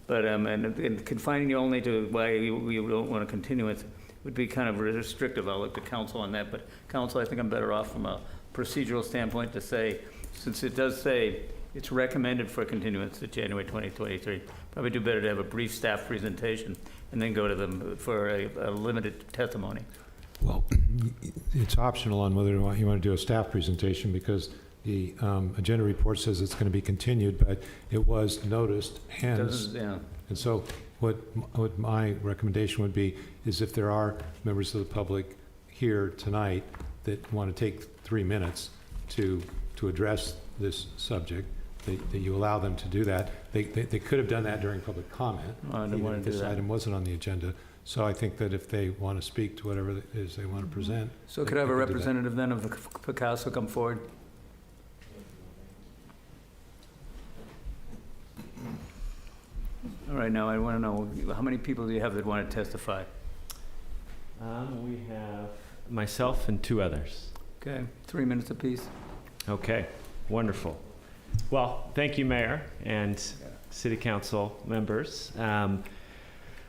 but and confining you only to why we don't want to continue it would be kind of restrictive. I'll look to council on that, but council, I think I'm better off from a procedural standpoint to say, since it does say it's recommended for continuance to January 2023, probably do better to have a brief staff presentation and then go to them for a limited testimony. Well, it's optional on whether you want to do a staff presentation because the agenda report says it's going to be continued, but it was noticed, hence. Yeah. And so what my recommendation would be is if there are members of the public here tonight that want to take 3 minutes to address this subject, that you allow them to do that. They could have done that during public comment. I didn't want to do this that. item wasn't on the agenda. So I think that if they want to speak to whatever it is they want to present. So could I have a representative then of the Picasso come forward? All right, now I want to know, how many people do you have that want to testify? We have myself and 2 others. Okay, 3 minutes apiece. Okay, wonderful. Well, thank you, Mayor and City Council members.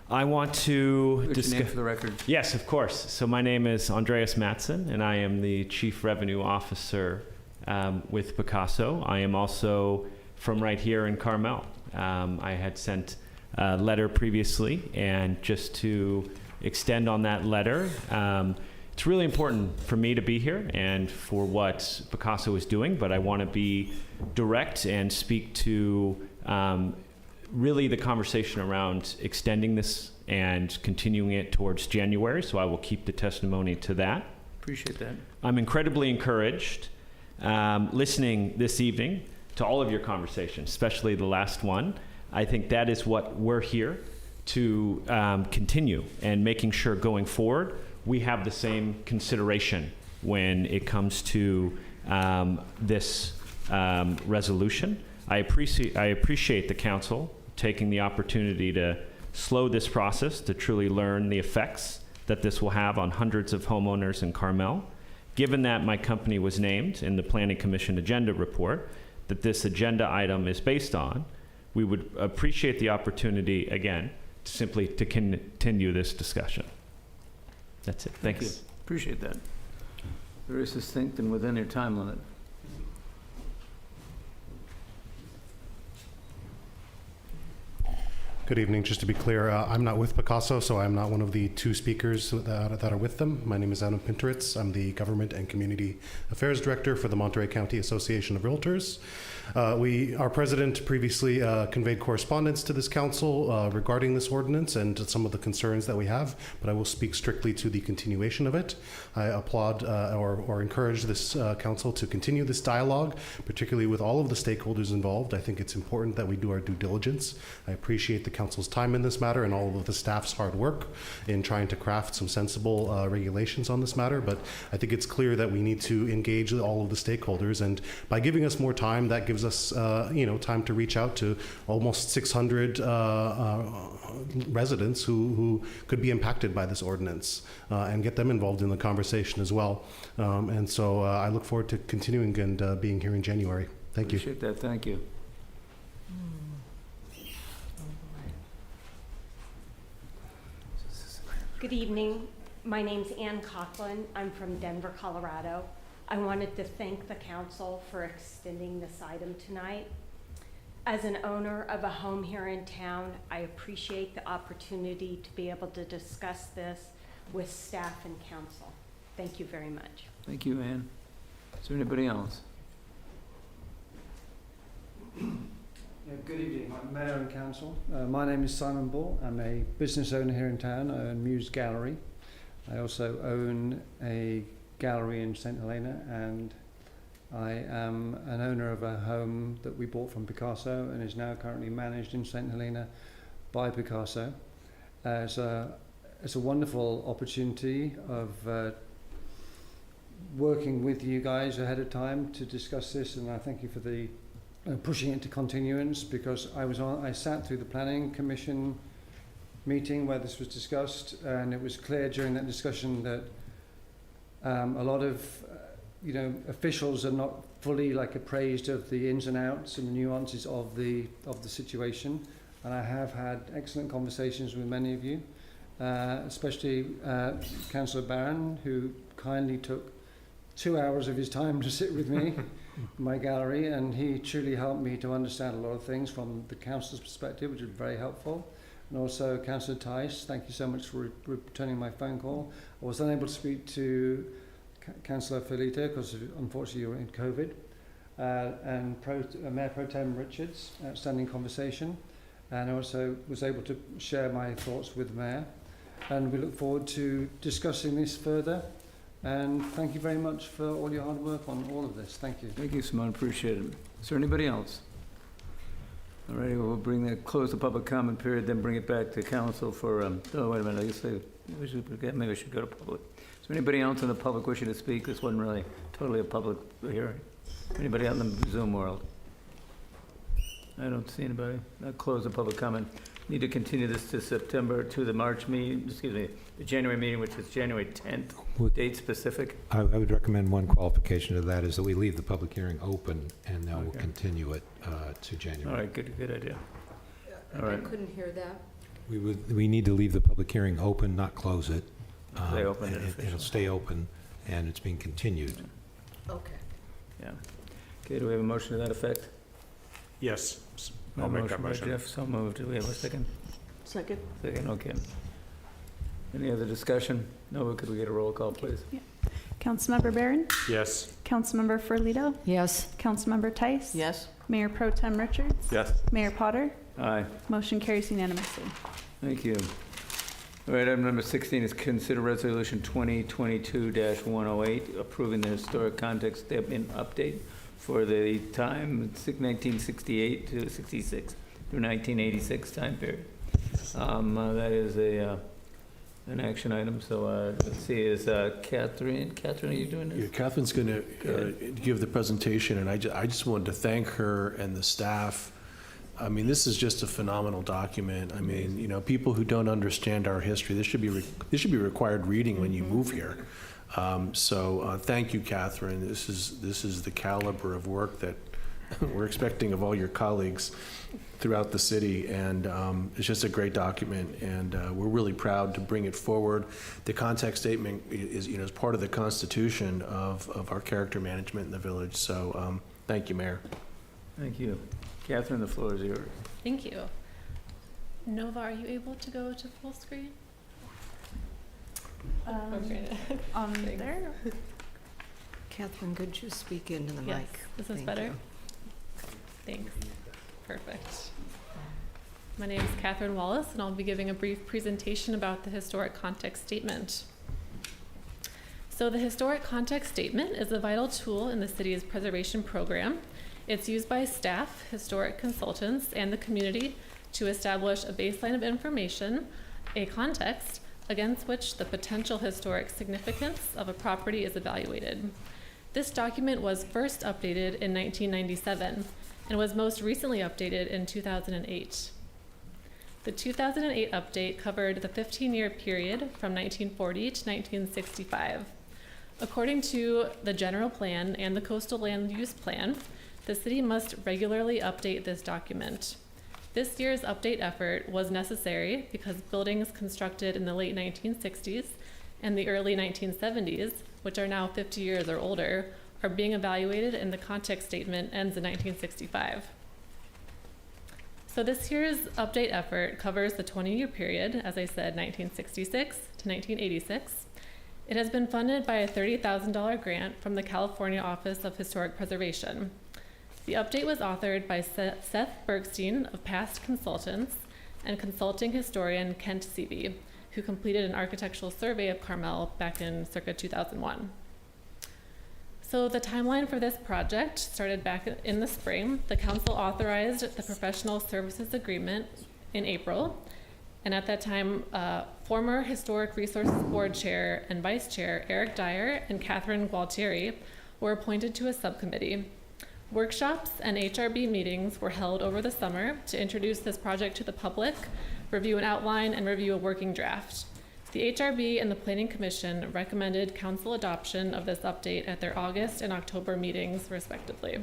I want to discuss. Your name for the record. Yes, of course. So my name is Andreas Matson, and I am the Chief Revenue Officer with Picasso. I am also from right here in Carmel. I had sent a letter previously, and just to extend on that letter, it's really important for me to be here and for what Picasso is doing, but I want to be direct and speak to really the conversation around extending this and continuing it towards January, so I will keep the testimony to that. Appreciate that. I'm incredibly encouraged listening this evening to all of your conversations, especially the last one. I think that is what we're here to continue, and making sure going forward we have the same consideration when it comes to this resolution. I appreciate the council taking the opportunity to slow this process to truly learn the effects that this will have on hundreds of homeowners in Carmel. Given that my company was named in the Planning Commission agenda report that this agenda item is based on, we would appreciate the opportunity, again, simply to continue this discussion. That's it. Thanks. Thank you. Appreciate that. Very succinct and within your time limit. Good evening. Just to be clear, I'm not with Picasso, so I'm not one of the 2 speakers that are with them. My name is Adam Pinteritz. I'm the Government and Community Affairs Director for the Monterey County Association of Realtors. Our president previously conveyed correspondence to this council regarding this ordinance and some of the concerns that we have, but I will speak strictly to the continuation of it. I applaud or encourage this council to continue this dialogue, particularly with all of the stakeholders involved. I think it's important that we do our due diligence. I appreciate the council's time in this matter and all of the staff's hard work in trying to craft some sensible regulations on this matter, but I think it's clear that we need to engage all of the stakeholders, and by giving us more time, that gives us time to reach out to almost 600 residents who could be impacted by this ordinance and get them involved in the conversation as well. And so I look forward to continuing and being here in January. Thank you. Appreciate that. Thank you. Good evening. My name's Ann Coughlin. I'm from Denver, Colorado. I wanted to thank the council for extending this item tonight. As an owner of a home here in town, I appreciate the opportunity to be able to discuss this with staff and council. Thank you very much. Thank you, Ann. Is there anybody else? Good evening, Mayor and Council. My name is Simon Ball. I'm a business owner here in town. I own Muse Gallery. I also own a gallery in St. Helena, and I am an owner of a home that we bought from Picasso and is now currently managed in St. Helena by Picasso. It's a wonderful opportunity of working with you guys ahead of time to discuss this, and I thank you for the pushing it to continuance, because I sat through the Planning Commission meeting where this was discussed, and it was clear during that discussion that a lot of officials are not fully appraised of the ins and outs and the nuances of the situation. And I have had excellent conversations with many of you, especially Councillor Barron, who kindly took 2 hours of his time to sit with me in my gallery, and he truly helped me to understand a lot of things from the council's perspective, which was very helpful. And also Councillor Tice, thank you so much for returning my phone call. I was unable to speak to Councillor Felita because unfortunately you were in COVID, and Mayor Pro Tem Richards, outstanding conversation, and I also was able to share my thoughts with the Mayor, and we look forward to discussing this further. And thank you very much for all your hard work on all of this. Thank you. Thank you, Simone. Appreciate it. Is there anybody else? All right, we'll close the public comment period, then bring it back to council for, oh, wait a minute, I guess maybe we should go to public. Is there anybody else in the public wishing to speak? This wasn't really totally a public hearing. Anybody out in the Zoom world? I don't see anybody. I'll close the public comment. Need to continue this to the March meeting, the January meeting, which is January 10th, date specific. I would recommend one qualification to that is that we leave the public hearing open, and then we'll continue it to January. All right, good idea. All I right. couldn't hear that. We need to leave the public hearing open, not close it. Stay open. It'll stay open, and it's being continued. Okay. Yeah. Okay, do we have a motion to that effect? Yes, I'll make that motion. Jeff, so moved. Do we have a second? Second. Second, okay. Any other discussion? No, could we get a roll call, please? Yeah. Councilmember Barron? Yes. Councilmember Ferlito? Yes. Councilmember Tice? Yes. Mayor Pro Tem Richards? Yes. Mayor Potter? Aye. Motion carries unanimously. Thank you. All right, item number 16 is consider resolution 2022-108, approving the historic context statement update for the time 1968 to 66 through 1986 time period. That is an action item. So let's see, is Catherine, are you doing this? Yeah, Catherine's going to give the presentation, and I just wanted to thank her and the staff. I mean, this is just a phenomenal document. I mean, people who don't understand our history, this should be required reading when you move here. So thank you, Catherine. This is the caliber of work that we're expecting of all your colleagues throughout the city, and it's just a great document, and we're really proud to bring it forward. The context statement is part of the constitution of our character management in the village. So thank you, Mayor. Thank you. Catherine, the floor is yours. Thank you. Nova, are you able to go to full screen? On there? Catherine, could you speak into the Yes. mic? Is this Thank better? you. Thanks. Perfect. My name is Catherine Wallace, and I'll be giving a brief presentation about the historic context statement. So the historic context statement is a vital tool in the city's preservation program. It's used by staff, historic consultants, and the community to establish a baseline of information, a context, against which the potential historic significance of a property is evaluated. This document was first updated in 1997 and was most recently updated in 2008. The 2008 update covered the 15-year period from 1940 to 1965. According to the general plan and the coastal land use plan, the city must regularly update this document. This year's update effort was necessary because buildings constructed in the late 1960s and the early 1970s, which are now 50 years or older, are being evaluated, and the context statement ends in 1965. So this year's update effort covers the 20-year period, as I said, 1966 to 1986. It has been funded by a $30,000 grant from the California Office of Historic Preservation. The update was authored by Seth Bergstein of Past Consultants and consulting historian Kent Seavey, who completed an architectural survey of Carmel back in circa 2001. So the timeline for this project started back in the spring. The council authorized the professional services agreement in April, and at that time, former Historic Resources Board Chair and Vice Chair Eric Dyer and Catherine Gualtieri were appointed to a subcommittee. Workshops and HRB meetings were held over the summer to introduce this project to the public, review an outline, and review a working draft. The HRB and the Planning Commission recommended council adoption of this update at their August and October meetings, respectively.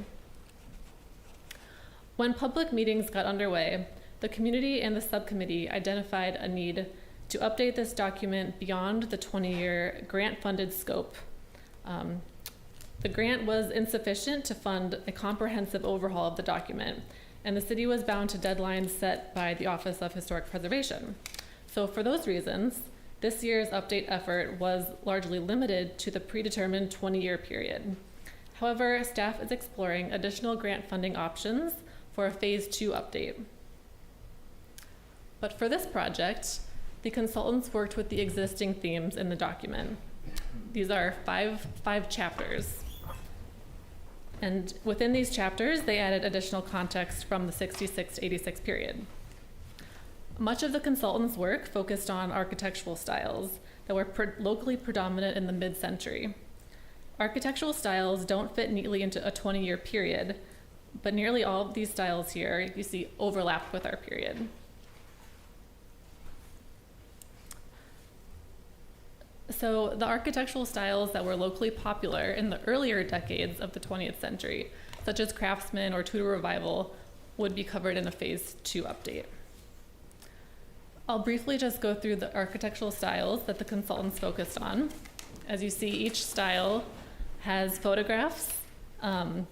When public meetings got underway, the community and the subcommittee identified a need to update this document beyond the 20-year grant-funded scope. The grant was insufficient to fund a comprehensive overhaul of the document, and the city was bound to deadlines set by the Office of Historic Preservation. So for those reasons, this year's update effort was largely limited to the predetermined 20-year period. However, staff is exploring additional grant funding options for a Phase 2 update. But for this project, the consultants worked with the existing themes in the document. These are five chapters. And within these chapters, they added additional context from the 66 to 86 period. Much of the consultants' work focused on architectural styles that were locally predominant in the mid-century. Architectural styles don't fit neatly into a 20-year period, but nearly all of these styles here you see overlap with our period. So the architectural styles that were locally popular in the earlier decades of the 20th century, such as Craftsman or Tudor Revival, would be covered in a Phase 2 update. I'll briefly just go through the architectural styles that the consultants focused on. As you see, each style has photographs, an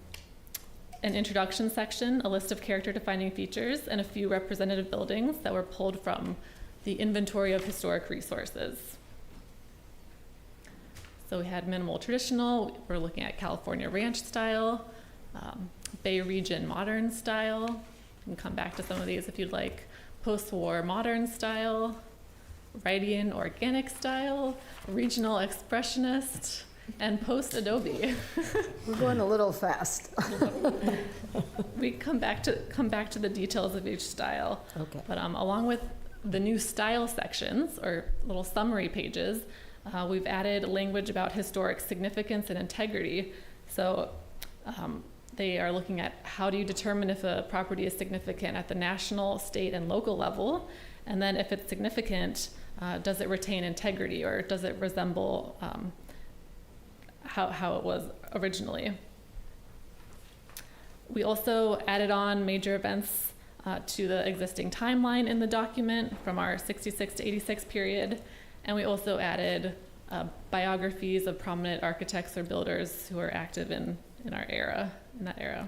introduction section, a list of character-defining features, and a few representative buildings that were pulled from the inventory of historic resources. So we had minimal traditional, we're looking at California ranch style, Bay Region modern style. You can come back to some of these if you'd like. Post-war modern style, Wrightian organic style, regional expressionist, and post-Adobe. We're going a little fast. We come back to the details of each style. Okay. But along with the new style sections or little summary pages, we've added language about historic significance and integrity. So they are looking at how do you determine if a property is significant at the national, state, and local level, and then if it's significant, does it retain integrity or does it resemble how it was originally? We also added on major events to the existing timeline in the document from our 66 to 86 period. And we also added biographies of prominent architects or builders who are active in that era.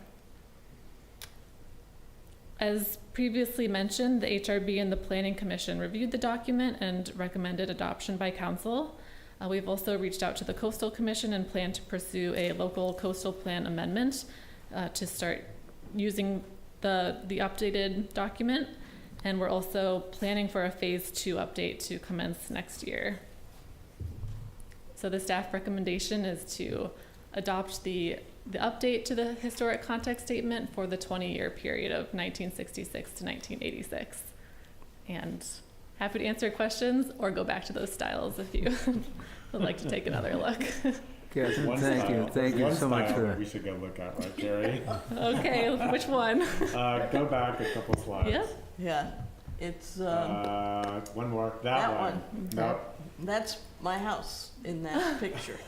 As previously mentioned, the HRB and the Planning Commission reviewed the document and recommended adoption by council. We've also reached out to the Coastal Commission and plan to pursue a local coastal plan amendment to start using the updated document. And we're also planning for a Phase 2 update to commence next year. So the staff recommendation is to adopt the update to the historic context statement for the 20-year period of 1966 to 1986. And happy to answer questions or go back to those styles if you would like to take another look. Catherine, thank you so much for that. We should go look at, right, Jerry? Okay, which one? Go back a couple slides. Yeah. Yeah, it's one more. That one. No. That's my house in that picture.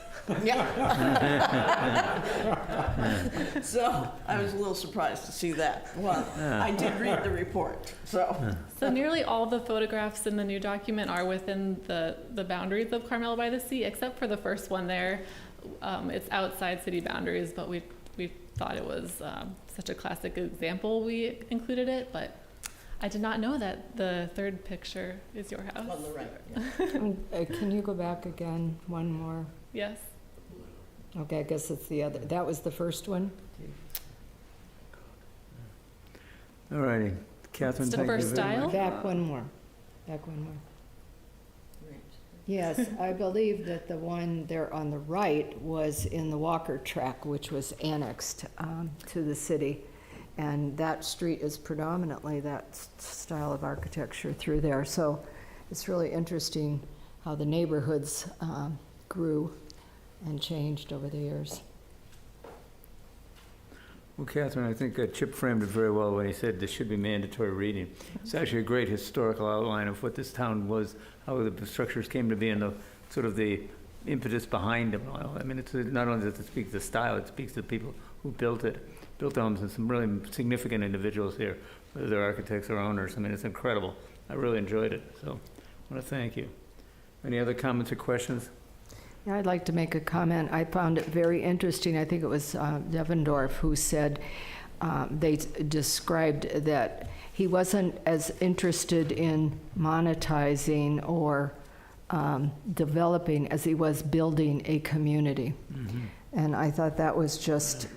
So I was a little surprised to see that. Well, I did read the report, so. So nearly all the photographs in the new document are within the boundaries of Carmel-by-the-Sea, except for the first one there. It's outside city boundaries, but we thought it was such a classic example we included it, but I did not know that the third picture is your house. On the right. Can you go back again, one more? Yes. Okay, I guess it's the other. That was the first one? All righty. Catherine, So thank for you very style? much. Back one more. Yes, I believe that the one there on the right was in the Walker Track, which was annexed to the city. And that street is predominantly that style of architecture through there. So it's really interesting how the neighborhoods grew and changed over the years. Well, Catherine, I think Chip framed it very well when he said this should be mandatory reading. It's actually a great historical outline of what this town was, how the structures came to be, and the sort of the impetus behind them. I mean, it's not only does it speak to the style, it speaks to the people who built it, built homes, and some really significant individuals here, whether they're architects or owners. I mean, it's incredible. I really enjoyed it, so I want to thank you. Any other comments or questions? Yeah, I'd like to make a comment. I found it very interesting. I think it was Devendorf who said they described that he wasn't as interested in monetizing or developing as he was building a community. Mm-hmm. And I thought that was just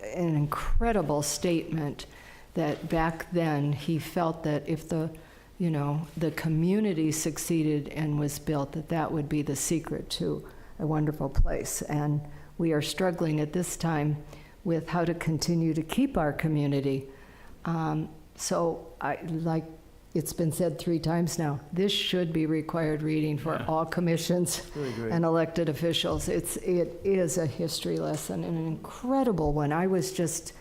an incredible statement, that back then he felt that if the community succeeded and was built, that would be the secret to a wonderful place. And we are struggling at this time with how to continue to keep our community. So like it's been said 3 times now, this should be required reading for all commissions and elected officials. It is a history lesson, and an incredible one. I was just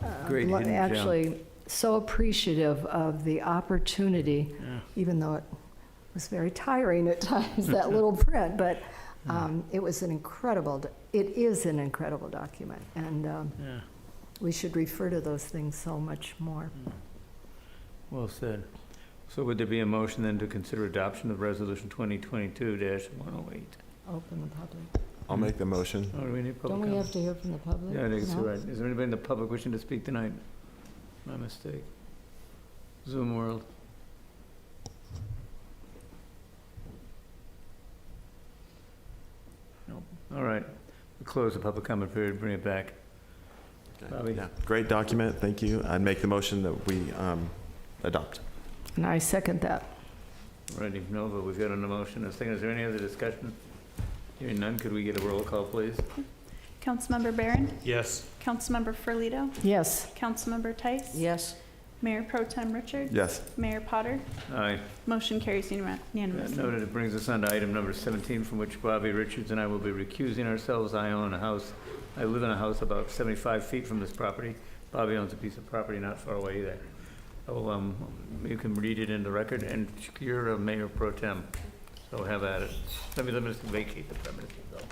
actually so appreciative of the opportunity, even though it was very tiring at times, that little print, but it is an incredible document, and we should refer to those things so much more. Well said. So would there be a motion then to consider adoption of Resolution 2022-108? Open the public. I'll make the motion. Oh, do we need public Don't we comment? have to hear from the public? Yeah, I think it's No? right. Is there anybody in the public wishing to speak tonight? My mistake. Zoom world. Nope. All right. We'll close the public comment period, bring it back. Bobby? Yeah, great document, thank you. I'd make the motion that we adopt. And I second that. Ready, Nova, we've got an motion. A second. Is there any other discussion? Hearing none, could we get a roll call, please? Councilmember Barron? Yes. Councilmember Ferlito? Yes. Councilmember Tice? Yes. Mayor Pro Tem Richards? Yes. Mayor Potter? Aye. Motion carries That unanimously. noted, it brings us on to item number 17, from which Bobby Richards and I will be recusing ourselves. I live in a house about 75 feet from this property. Bobby owns a piece of property not far away either. So you can read it in the record, and you're a Mayor Pro Tem, so have at it. Let me just vacate the premises, though.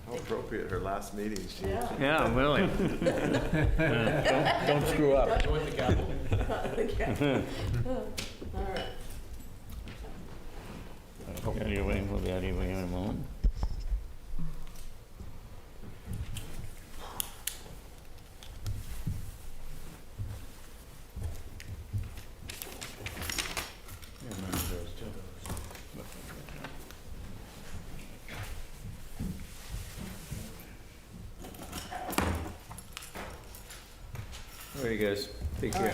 How appropriate, her last meeting. Yeah, I'm willing. Don't screw up. Join the gavel. All right. Okay, you're waiting. We'll be out of here in a moment. All right, you guys. Take care.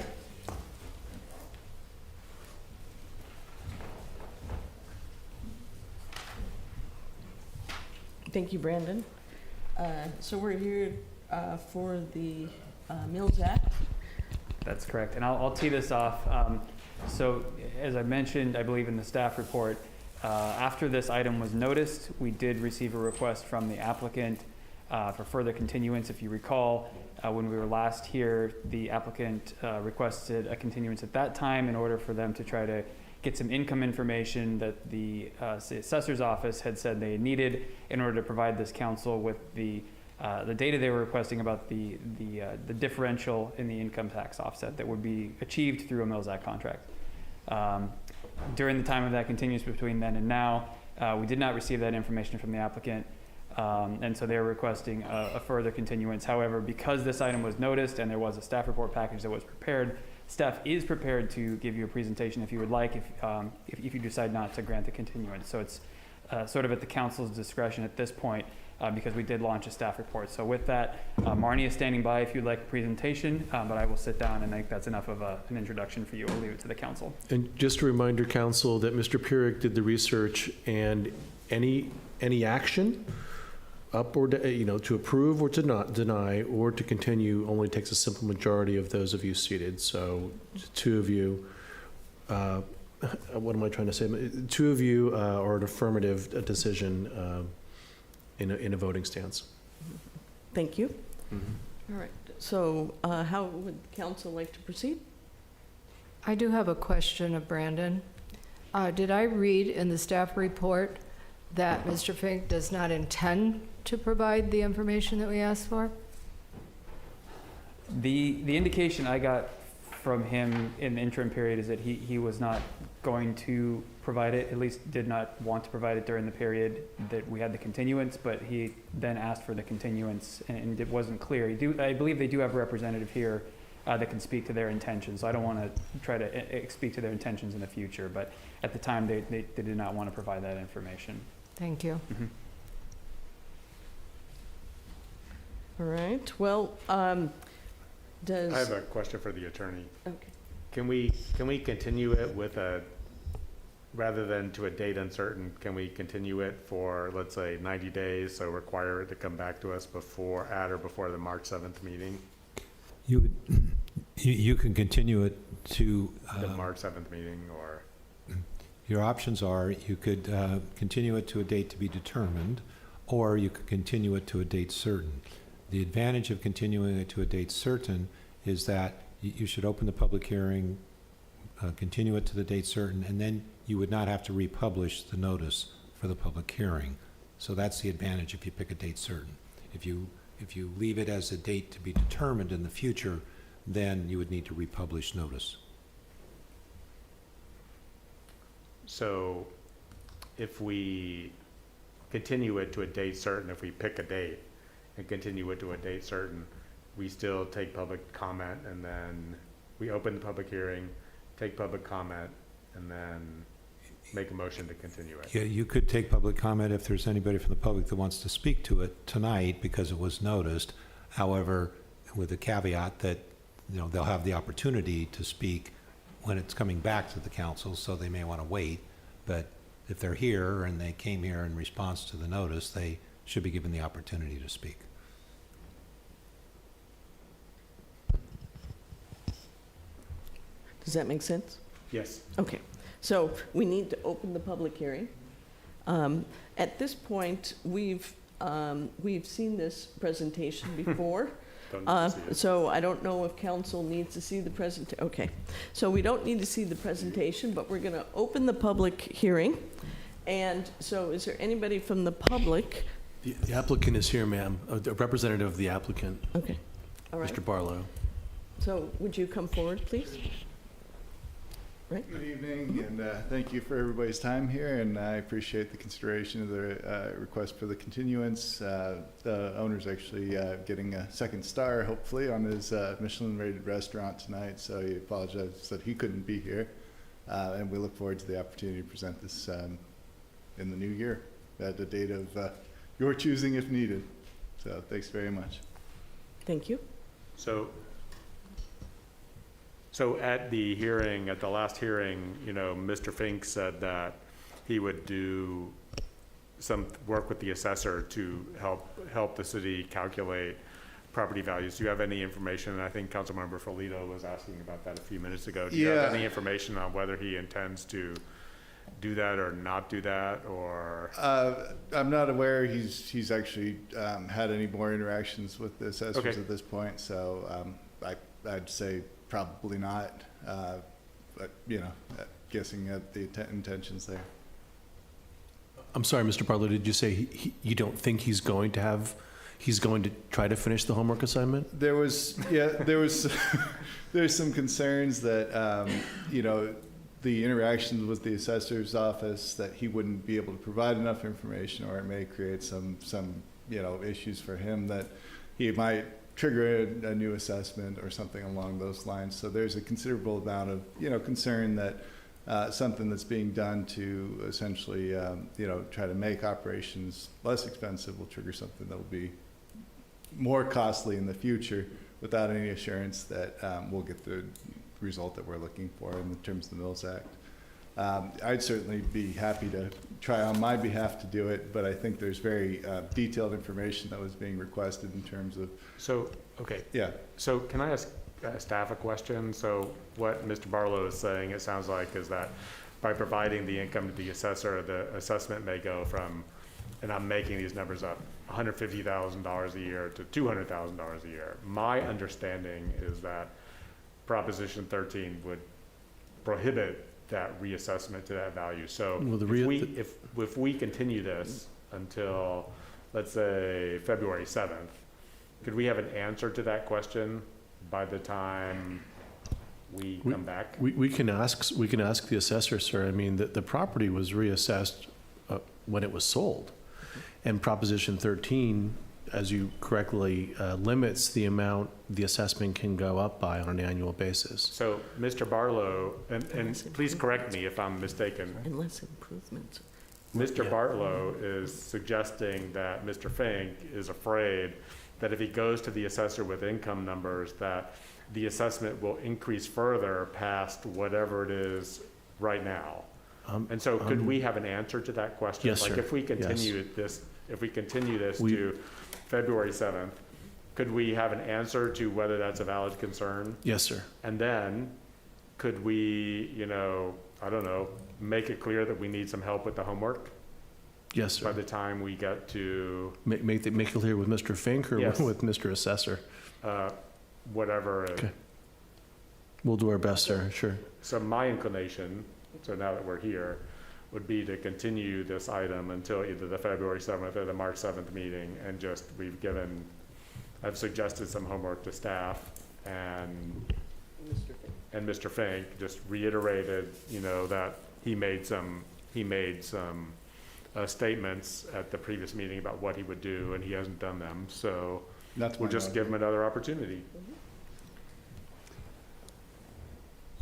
Thank you, Brandon. So we're here for the Mills Act. That's correct, and I'll tee this off. So as I mentioned, I believe in the staff report, after this item was noticed, we did receive a request from the applicant for further continuance. If you recall, when we were last here, the applicant requested a continuance at that time in order for them to try to get some income information that the assessor's office had said they needed in order to provide this council with the data they were requesting about the differential in the income tax offset that would be achieved through a Mills Act contract. During the time of that continuance between then and now, we did not receive that information from the applicant, and so they were requesting a further continuance. However, because this item was noticed and there was a staff report package that was prepared, staff is prepared to give you a presentation if you would like, if you decide not to grant the continuance. So it's sort of at the council's discretion at this point. because we did launch a staff report. So with that, Marnie is standing by if you'd like a presentation, but I will sit down, and I think that's enough of an introduction for you. I'll leave it to the council. And just a reminder, council, that Mr. Pierick did the research, and any action up or to approve or to not deny or to continue only takes a simple majority of those of you seated. So two of you, what am I trying to say? Two of you are an affirmative decision in a voting stance. Thank you. All right. So how would council like to proceed? I do have a question of Brandon. Did I read in the staff report that Mr. Fink does not intend to provide the information that we asked for? The indication I got from him in the interim period is that he was not going to provide it, at least did not want to provide it during the period that we had the continuance, but he then asked for the continuance, and it wasn't clear. I believe they do have a representative here that can speak to their intentions. So I don't want to try to speak to their intentions in the future, but at the time they did not want to provide that information. Thank you. Mm-hmm. All right. Well, does... I have a question for the attorney. Okay. Can we continue it with rather than to a date uncertain, can we continue it for, let's say, 90 days, so require it to come back to us at or before the March 7th meeting? You can continue it to... the March 7th meeting, or... Your options are you could continue it to a date to be determined, or you could continue it to a date certain. The advantage of continuing it to a date certain is that you should open the public hearing, continue it to the date certain, and then you would not have to republish the notice for the public hearing. So that's the advantage if you pick a date certain. If you leave it as a date to be determined in the future, then you would need to republish notice. So if we continue it to a date certain, if we pick a date and continue it to a date certain, we still take public comment, and then we open the public hearing, take public comment, and then make a motion to continue it. Yeah, you could take public comment if there's anybody from the public that wants to speak to it tonight because it was noticed. However, with the caveat that they'll have the opportunity to speak when it's coming back to the council, so they may want to wait. But if they're here and they came here in response to the notice, they should be given the opportunity to speak. Does that make sense? Yes. Okay. So we need to open the public hearing. At this point, we've seen this presentation before. So I don't know if council needs to see the presentation. Okay. So we don't need to see the presentation, but we're going to open the public hearing. And so is there anybody from the public? The applicant is here, ma'am, a representative of the applicant. Okay. All right. Mr. Barlow. So would you come forward, please? Right. Good evening, and thank you for everybody's time here, and I appreciate the consideration of the request for the continuance. The owner's actually getting a second star, hopefully, on his Michelin-rated restaurant tonight, so he apologizes that he couldn't be here, and we look forward to the opportunity to present this in the new year at a date of your choosing if needed. So thanks very much. Thank you. So at the hearing, at the last hearing, Mr. Fink said that he would do some work with the assessor to help the city calculate property values. Do you have any information? And I think Councilmember Folito was asking about that a few minutes ago. Do you have any information on whether he intends to do that or not do that, or? I'm not aware he's actually had any more interactions with the assessors at this point, so I'd say probably not, but guessing at the intentions there. I'm sorry, Mr. Barlow, did you say you don't think he's going to try to finish the homework assignment? There's some concerns that, the interactions with the assessor's office, that he wouldn't be able to provide enough information, or it may create some issues for him that he might trigger a new assessment or something along those lines. So there's a considerable amount of, concern that something that's being done to essentially, try to make operations less expensive will trigger something that will be more costly in the future without any assurance that we'll get the result that we're looking for in terms of the Mills Act. I'd certainly be happy to try on my behalf to do it, but I think there's very detailed information that was being requested in terms of. So, okay. Yeah. So can I ask staff a question? So what Mr. Barlow is saying, it sounds like, is that by providing the income to the assessor, the assessment may go from, and I'm making these numbers up, $150,000 a year to $200,000 a year. My understanding is that Proposition 13 would prohibit that reassessment to that value. So if we continue this until, let's say, February 7th, could we have an answer to that question by the time we come back? We can ask the assessor, sir. I mean, the property was reassessed when it was sold. And Proposition 13, as you correctly limits the amount the assessment can go up by on an annual basis. So Mr. Barlow, and please correct me if I'm mistaken. Unless improvements. Mr. Barlow is suggesting that Mr. Fink is afraid that if he goes to the assessor with income numbers, that the assessment will increase further past whatever it is right now. And so could we have an answer to that question? Yes, like sir. If we continue this to February 7th, could we have an answer to whether that's a valid concern? Yes, sir. And then could we, I don't know, make it clear that we need some help with the homework? Yes, sir. By the time we get to Make it clear with Mr. Fink or Yes. with Mr. Assessor? whatever. Okay. We'll do our best, sir, sure. So my inclination, so now that we're here, would be to continue this item until either the February 7th or the March 7th meeting, and just, I've suggested some homework to staff, and Mr. Fink just reiterated, that he made some statements at the previous meeting about what he would do, and he hasn't done them, so we'll just give him another opportunity.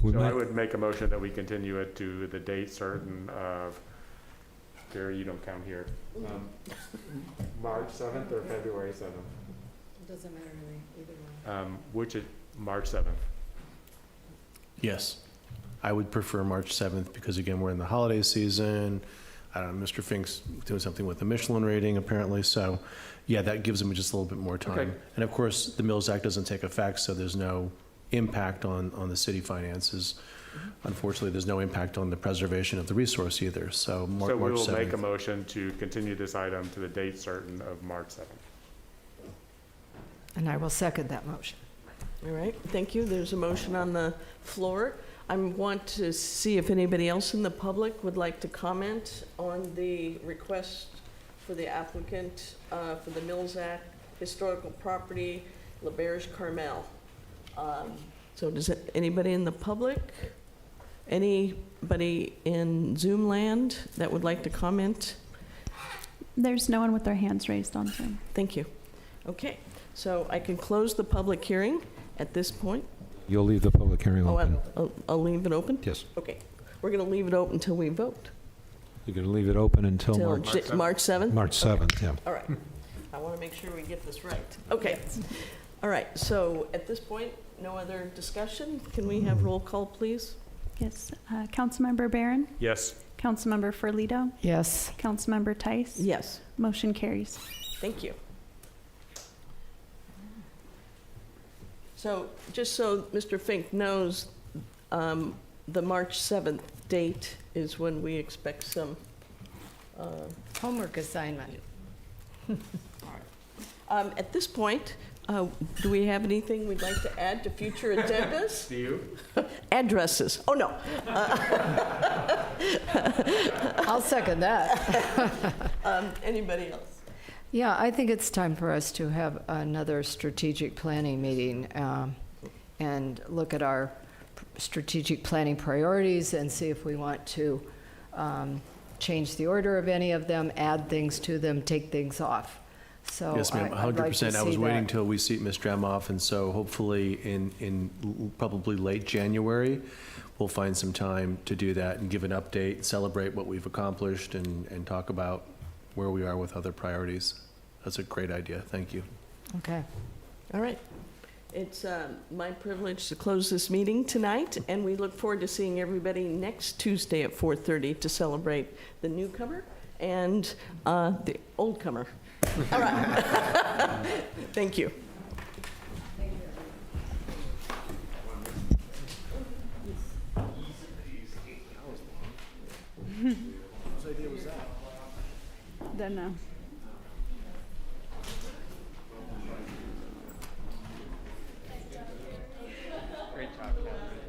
So I would make a motion that we continue it to the date certain of, Gary, you don't count here, March 7th or February 7th? It doesn't matter to me, either one. Which is March 7th. Yes. I would prefer March 7th because, again, we're in the holiday season. I don't know, Mr. Fink's doing something with the Michelin rating, apparently. So, yeah, that gives him just a little bit more time. Okay. And, of course, the Mills Act doesn't take effect, so there's no impact on the city finances. Unfortunately, there's no impact on the preservation of the resource either. So, March 7th. So we will make a motion to continue this item to the date certain of March 7th. And I will second that motion. All right, thank you. There's a motion on the floor. I want to see if anybody else in the public would like to comment on the request for the applicant for the Mills Act, historical property, LaBerge Carmel. So does anybody in the public, anybody in Zoom land that would like to comment? There's no one with their hands raised on Zoom. Thank you. Okay, so I can close the public hearing at this point. You'll leave the public hearing open? I'll leave it open? Yes. Okay, we're going to leave it open until we vote. You're going to leave it open until March 7th? March 7th, yeah. All right. I want to make sure we get this right. Okay. All right, so at this point, no other discussion. Can we have roll call, please? Yes. Councilmember Barron? Yes. Councilmember Ferlito? Yes. Councilmember Tice? Yes. Motion carries. Thank you. So just so Mr. Fink knows, the March 7th date is when we expect some Homework assignment. At this point, do we have anything we'd like to add to future agendas? Do you? Addresses. Oh, no. I'll second that. Anybody else? Yeah, I think it's time for us to have another strategic planning meeting and look at our strategic planning priorities and see if we want to change the order of any of them, add things to them, take things off. So Yes, ma'am, I'd like to 100%. I was see waiting that. until we seat Ms. Dremoff, and so hopefully in probably late January, we'll find some time to do that and give an update, celebrate what we've accomplished, and talk about where we are with other priorities. That's a great idea. Thank you. Okay. All right. It's my privilege to close this meeting tonight, and we look forward to seeing everybody next Tuesday at 4:30 to celebrate the newcomer and the oldcomer. All right. Thank you. Whose idea was that? Don't know. Great job, Catherine.